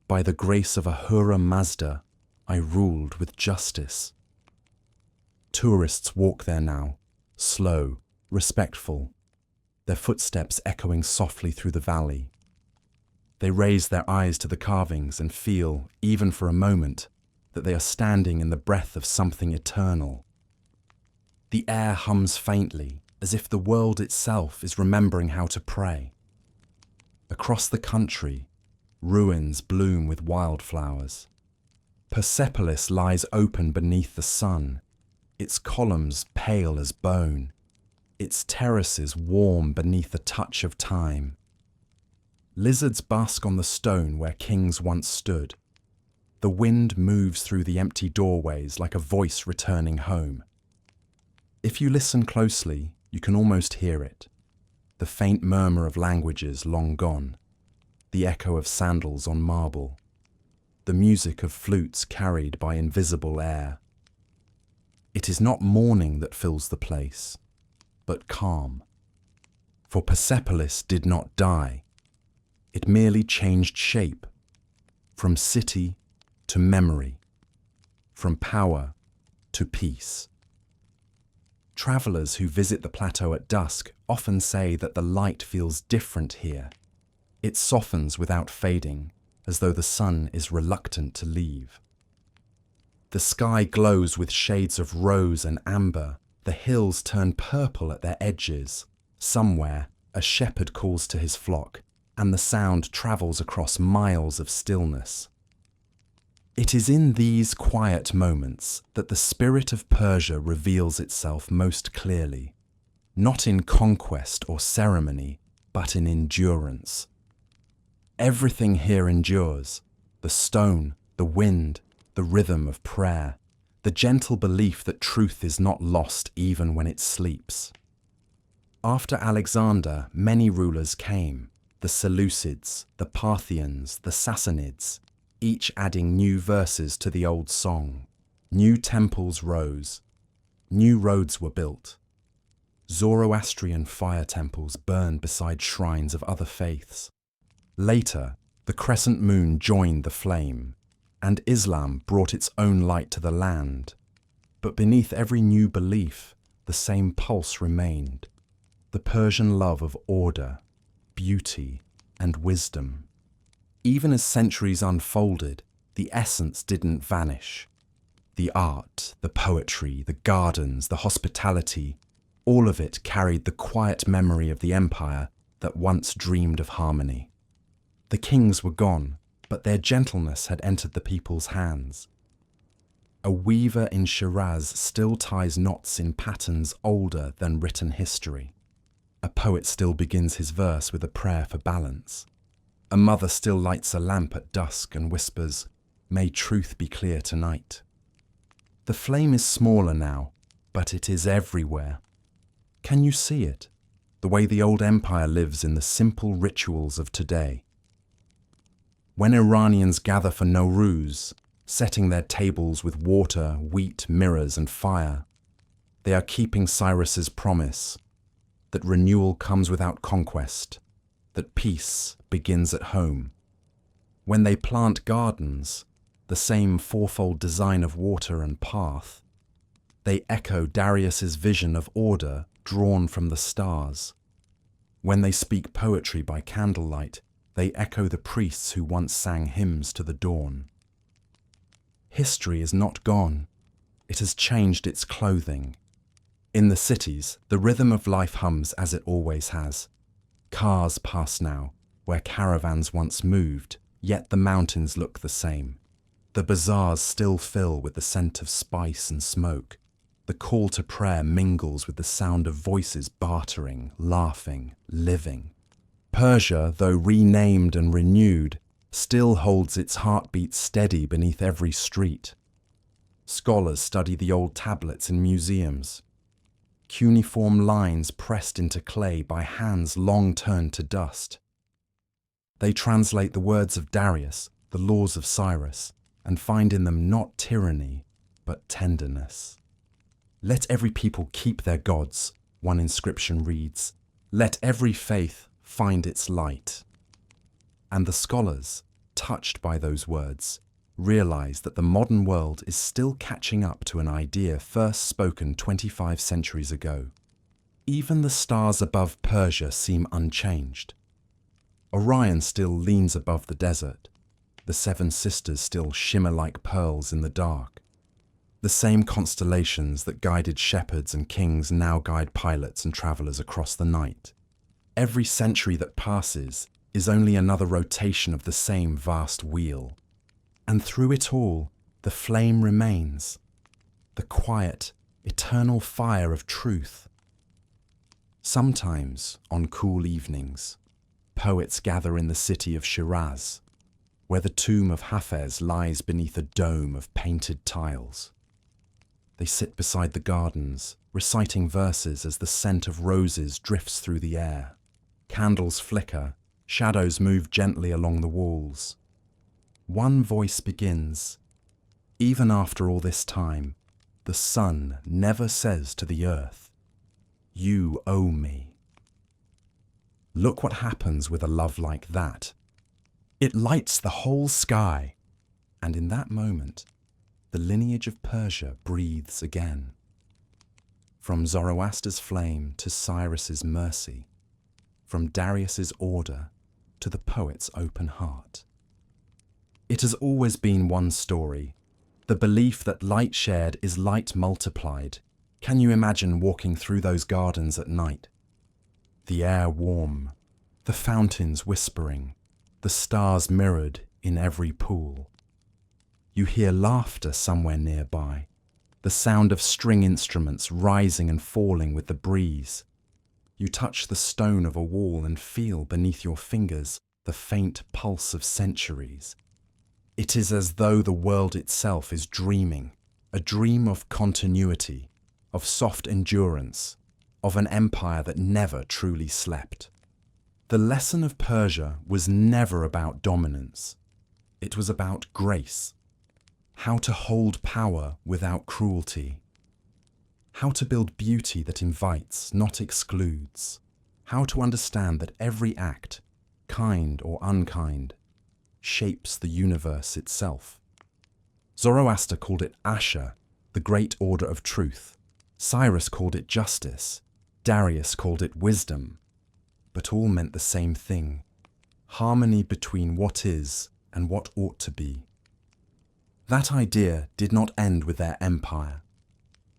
"By the grace of Ahura Mazda, I ruled with justice." Tourists walk there now, slow, respectful, their footsteps echoing softly through the valley. They raise their eyes to the carvings and feel, even for a moment, that they are standing in the breath of something eternal. The air hums faintly, as if the world itself is remembering how to pray. Across the country, ruins bloom with wildflowers. Persepolis lies open beneath the sun, its columns pale as bone, its terraces warm beneath the touch of time. Lizards bask on the stone where kings once stood. The wind moves through the empty doorways like a voice returning home. If you listen closely, you can almost hear it. The faint murmur of languages long gone, the echo of sandals on marble, the music of flutes carried by invisible air. It is not mourning that fills the place, but calm. For Persepolis did not die. It merely changed shape, from city to memory, from power to peace. Travelers who visit the plateau at dusk often say that the light feels different here. It softens without fading, as though the sun is reluctant to leave. The sky glows with shades of rose and amber. The hills turn purple at their edges. Somewhere, a shepherd calls to his flock, and the sound travels across miles of stillness. It is in these quiet moments that the spirit of Persia reveals itself most clearly, not in conquest or ceremony, but in endurance. Everything here endures: the stone, the wind, the rhythm of prayer, the gentle belief that truth is not lost even when it sleeps. After Alexander, many rulers came: the Seleucids, the Parthians, the Sassanids, each adding new verses to the old song. New temples rose, new roads were built. Zoroastrian fire temples burned beside shrines of other faiths. Later, the crescent moon joined the flame, and Islam brought its own light to the land. But beneath every new belief, the same pulse remained: the Persian love of order, beauty, and wisdom. Even as centuries unfolded, the essence didn't vanish. The art, the poetry, the gardens, the hospitality, all of it carried the quiet memory of the empire that once dreamed of harmony. The kings were gone, but their gentleness had entered the people's hands. A weaver in Shiraz still ties knots in patterns older than written history. A poet still begins his verse with a prayer for balance. A mother still lights a lamp at dusk and whispers, "May truth be clear tonight." The flame is smaller now, but it is everywhere. Can you see it? The way the old empire lives in the simple rituals of today. When Iranians gather for Nowruz, setting their tables with water, wheat, mirrors, and fire, they are keeping Cyrus's promise that renewal comes without conquest, that peace begins at home. When they plant gardens, the same fourfold design of water and path, they echo Darius's vision of order drawn from the stars. When they speak poetry by candlelight, they echo the priests who once sang hymns to the dawn. History is not gone. It has changed its clothing. In the cities, the rhythm of life hums as it always has. Cars pass now, where caravans once moved, yet the mountains look the same. The bazaars still fill with the scent of spice and smoke. The call to prayer mingles with the sound of voices bartering, laughing, living. Persia, though renamed and renewed, still holds its heartbeat steady beneath every street. Scholars study the old tablets in museums. Cuneiform lines pressed into clay by hands long turned to dust. They translate the words of Darius, the laws of Cyrus, and find in them not tyranny, but tenderness. "Let every people keep their gods," one inscription reads. "Let every faith find its light." And the scholars, touched by those words, realize that the modern world is still catching up to an idea first spoken 25 centuries ago. Even the stars above Persia seem unchanged. Orion still leans above the desert. The seven sisters still shimmer like pearls in the dark. The same constellations that guided shepherds and kings now guide pilots and travelers across the night. Every century that passes is only another rotation of the same vast wheel. And through it all, the flame remains, the quiet, eternal fire of truth. Sometimes, on cool evenings, poets gather in the city of Shiraz, where the tomb of Hafez lies beneath a dome of painted tiles. They sit beside the gardens, reciting verses as the scent of roses drifts through the air. Candles flicker, shadows move gently along the walls. One voice begins: "Even after all this time, the sun never says to the earth, 'You owe me.'" Look what happens with a love like that. It lights the whole sky, and in that moment, the lineage of Persia breathes again. From Zoroaster's flame to Cyrus's mercy, from Darius's order to the poet's open heart. It has always been one story, the belief that light shared is light multiplied. Can you imagine walking through those gardens at night? the air warm, the fountains whispering, the stars mirrored in every pool. You hear laughter somewhere nearby, the sound of string instruments rising and falling with the breeze. You touch the stone of a wall and feel beneath your fingers the faint pulse of centuries. It is as though the world itself is dreaming, a dream of continuity, of soft endurance, of an empire that never truly slept. The lesson of Persia was never about dominance. It was about grace. How to hold power without cruelty. How to build beauty that invites, not excludes. How to understand that every act, kind or unkind, shapes the universe itself. Zoroaster called it Asher, the great order of truth. Cyrus called it justice. Darius called it wisdom. But all meant the same thing: harmony between what is and what ought to be. That idea did not end with their empire.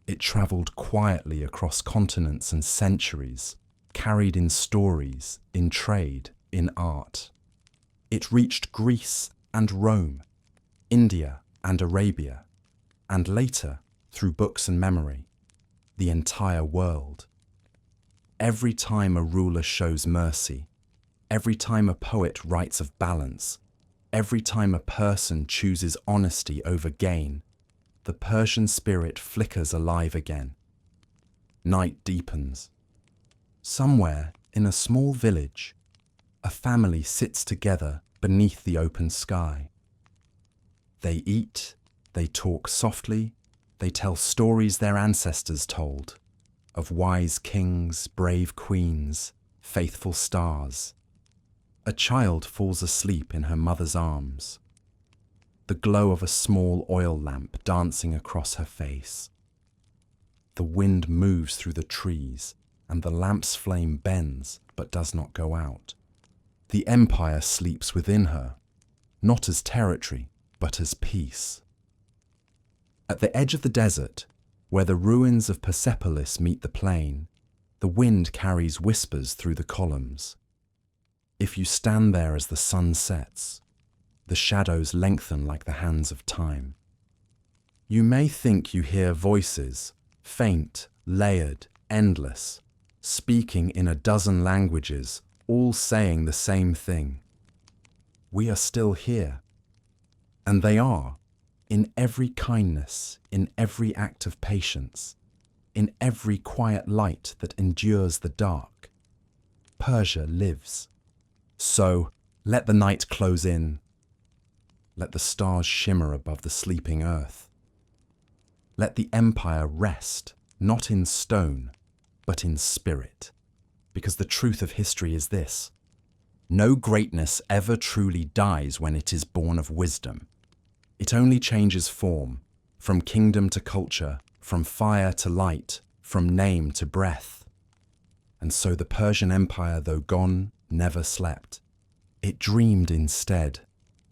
It travelled quietly across continents and centuries, carried in stories, in trade, in art. It reached Greece and Rome, India and Arabia, and later, through books and memory, the entire world. Every time a ruler shows mercy, every time a poet writes of balance, every time a person chooses honesty over gain, the Persian spirit flickers alive again. Night deepens. Somewhere in a small village, a family sits together beneath the open sky. They eat, they talk softly, they tell stories their ancestors told, of wise kings, brave queens, faithful stars. A child falls asleep in her mother's arms. The glow of a small oil lamp dancing across her face. The wind moves through the trees, and the lamp's flame bends but does not go out. The empire sleeps within her, not as territory, but as peace. At the edge of the desert, where the ruins of Persepolis meet the plain, the wind carries whispers through the columns. If you stand there as the sun sets, the shadows lengthen like the hands of time. You may think you hear voices, faint, layered, endless, speaking in a dozen languages, all saying the same thing. We are still here. And they are, in every kindness, in every act of patience, in every quiet light that endures the dark. Persia lives. So, let the night close in. Let the stars shimmer above the sleeping earth. Let the empire rest, not in stone, but in spirit. Because the truth of history is this: no greatness ever truly dies when it is born of wisdom. It only changes form, from kingdom to culture, from fire to light, from name to breath. And so the Persian Empire, though gone, never slept. It dreamed instead,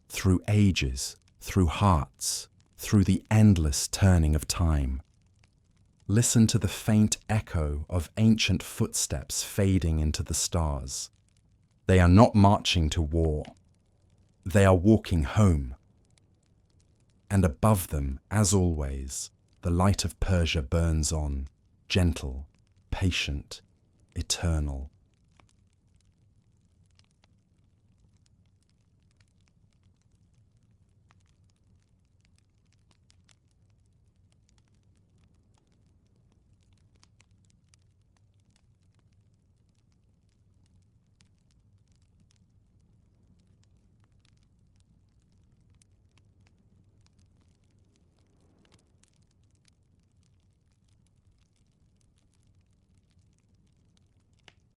through ages, through hearts, through the endless turning of time. Listen to the faint echo of ancient footsteps fading into the stars. They are not marching to war. They are walking home. And above them, as always, the light of Persia burns on, gentle, patient, eternal.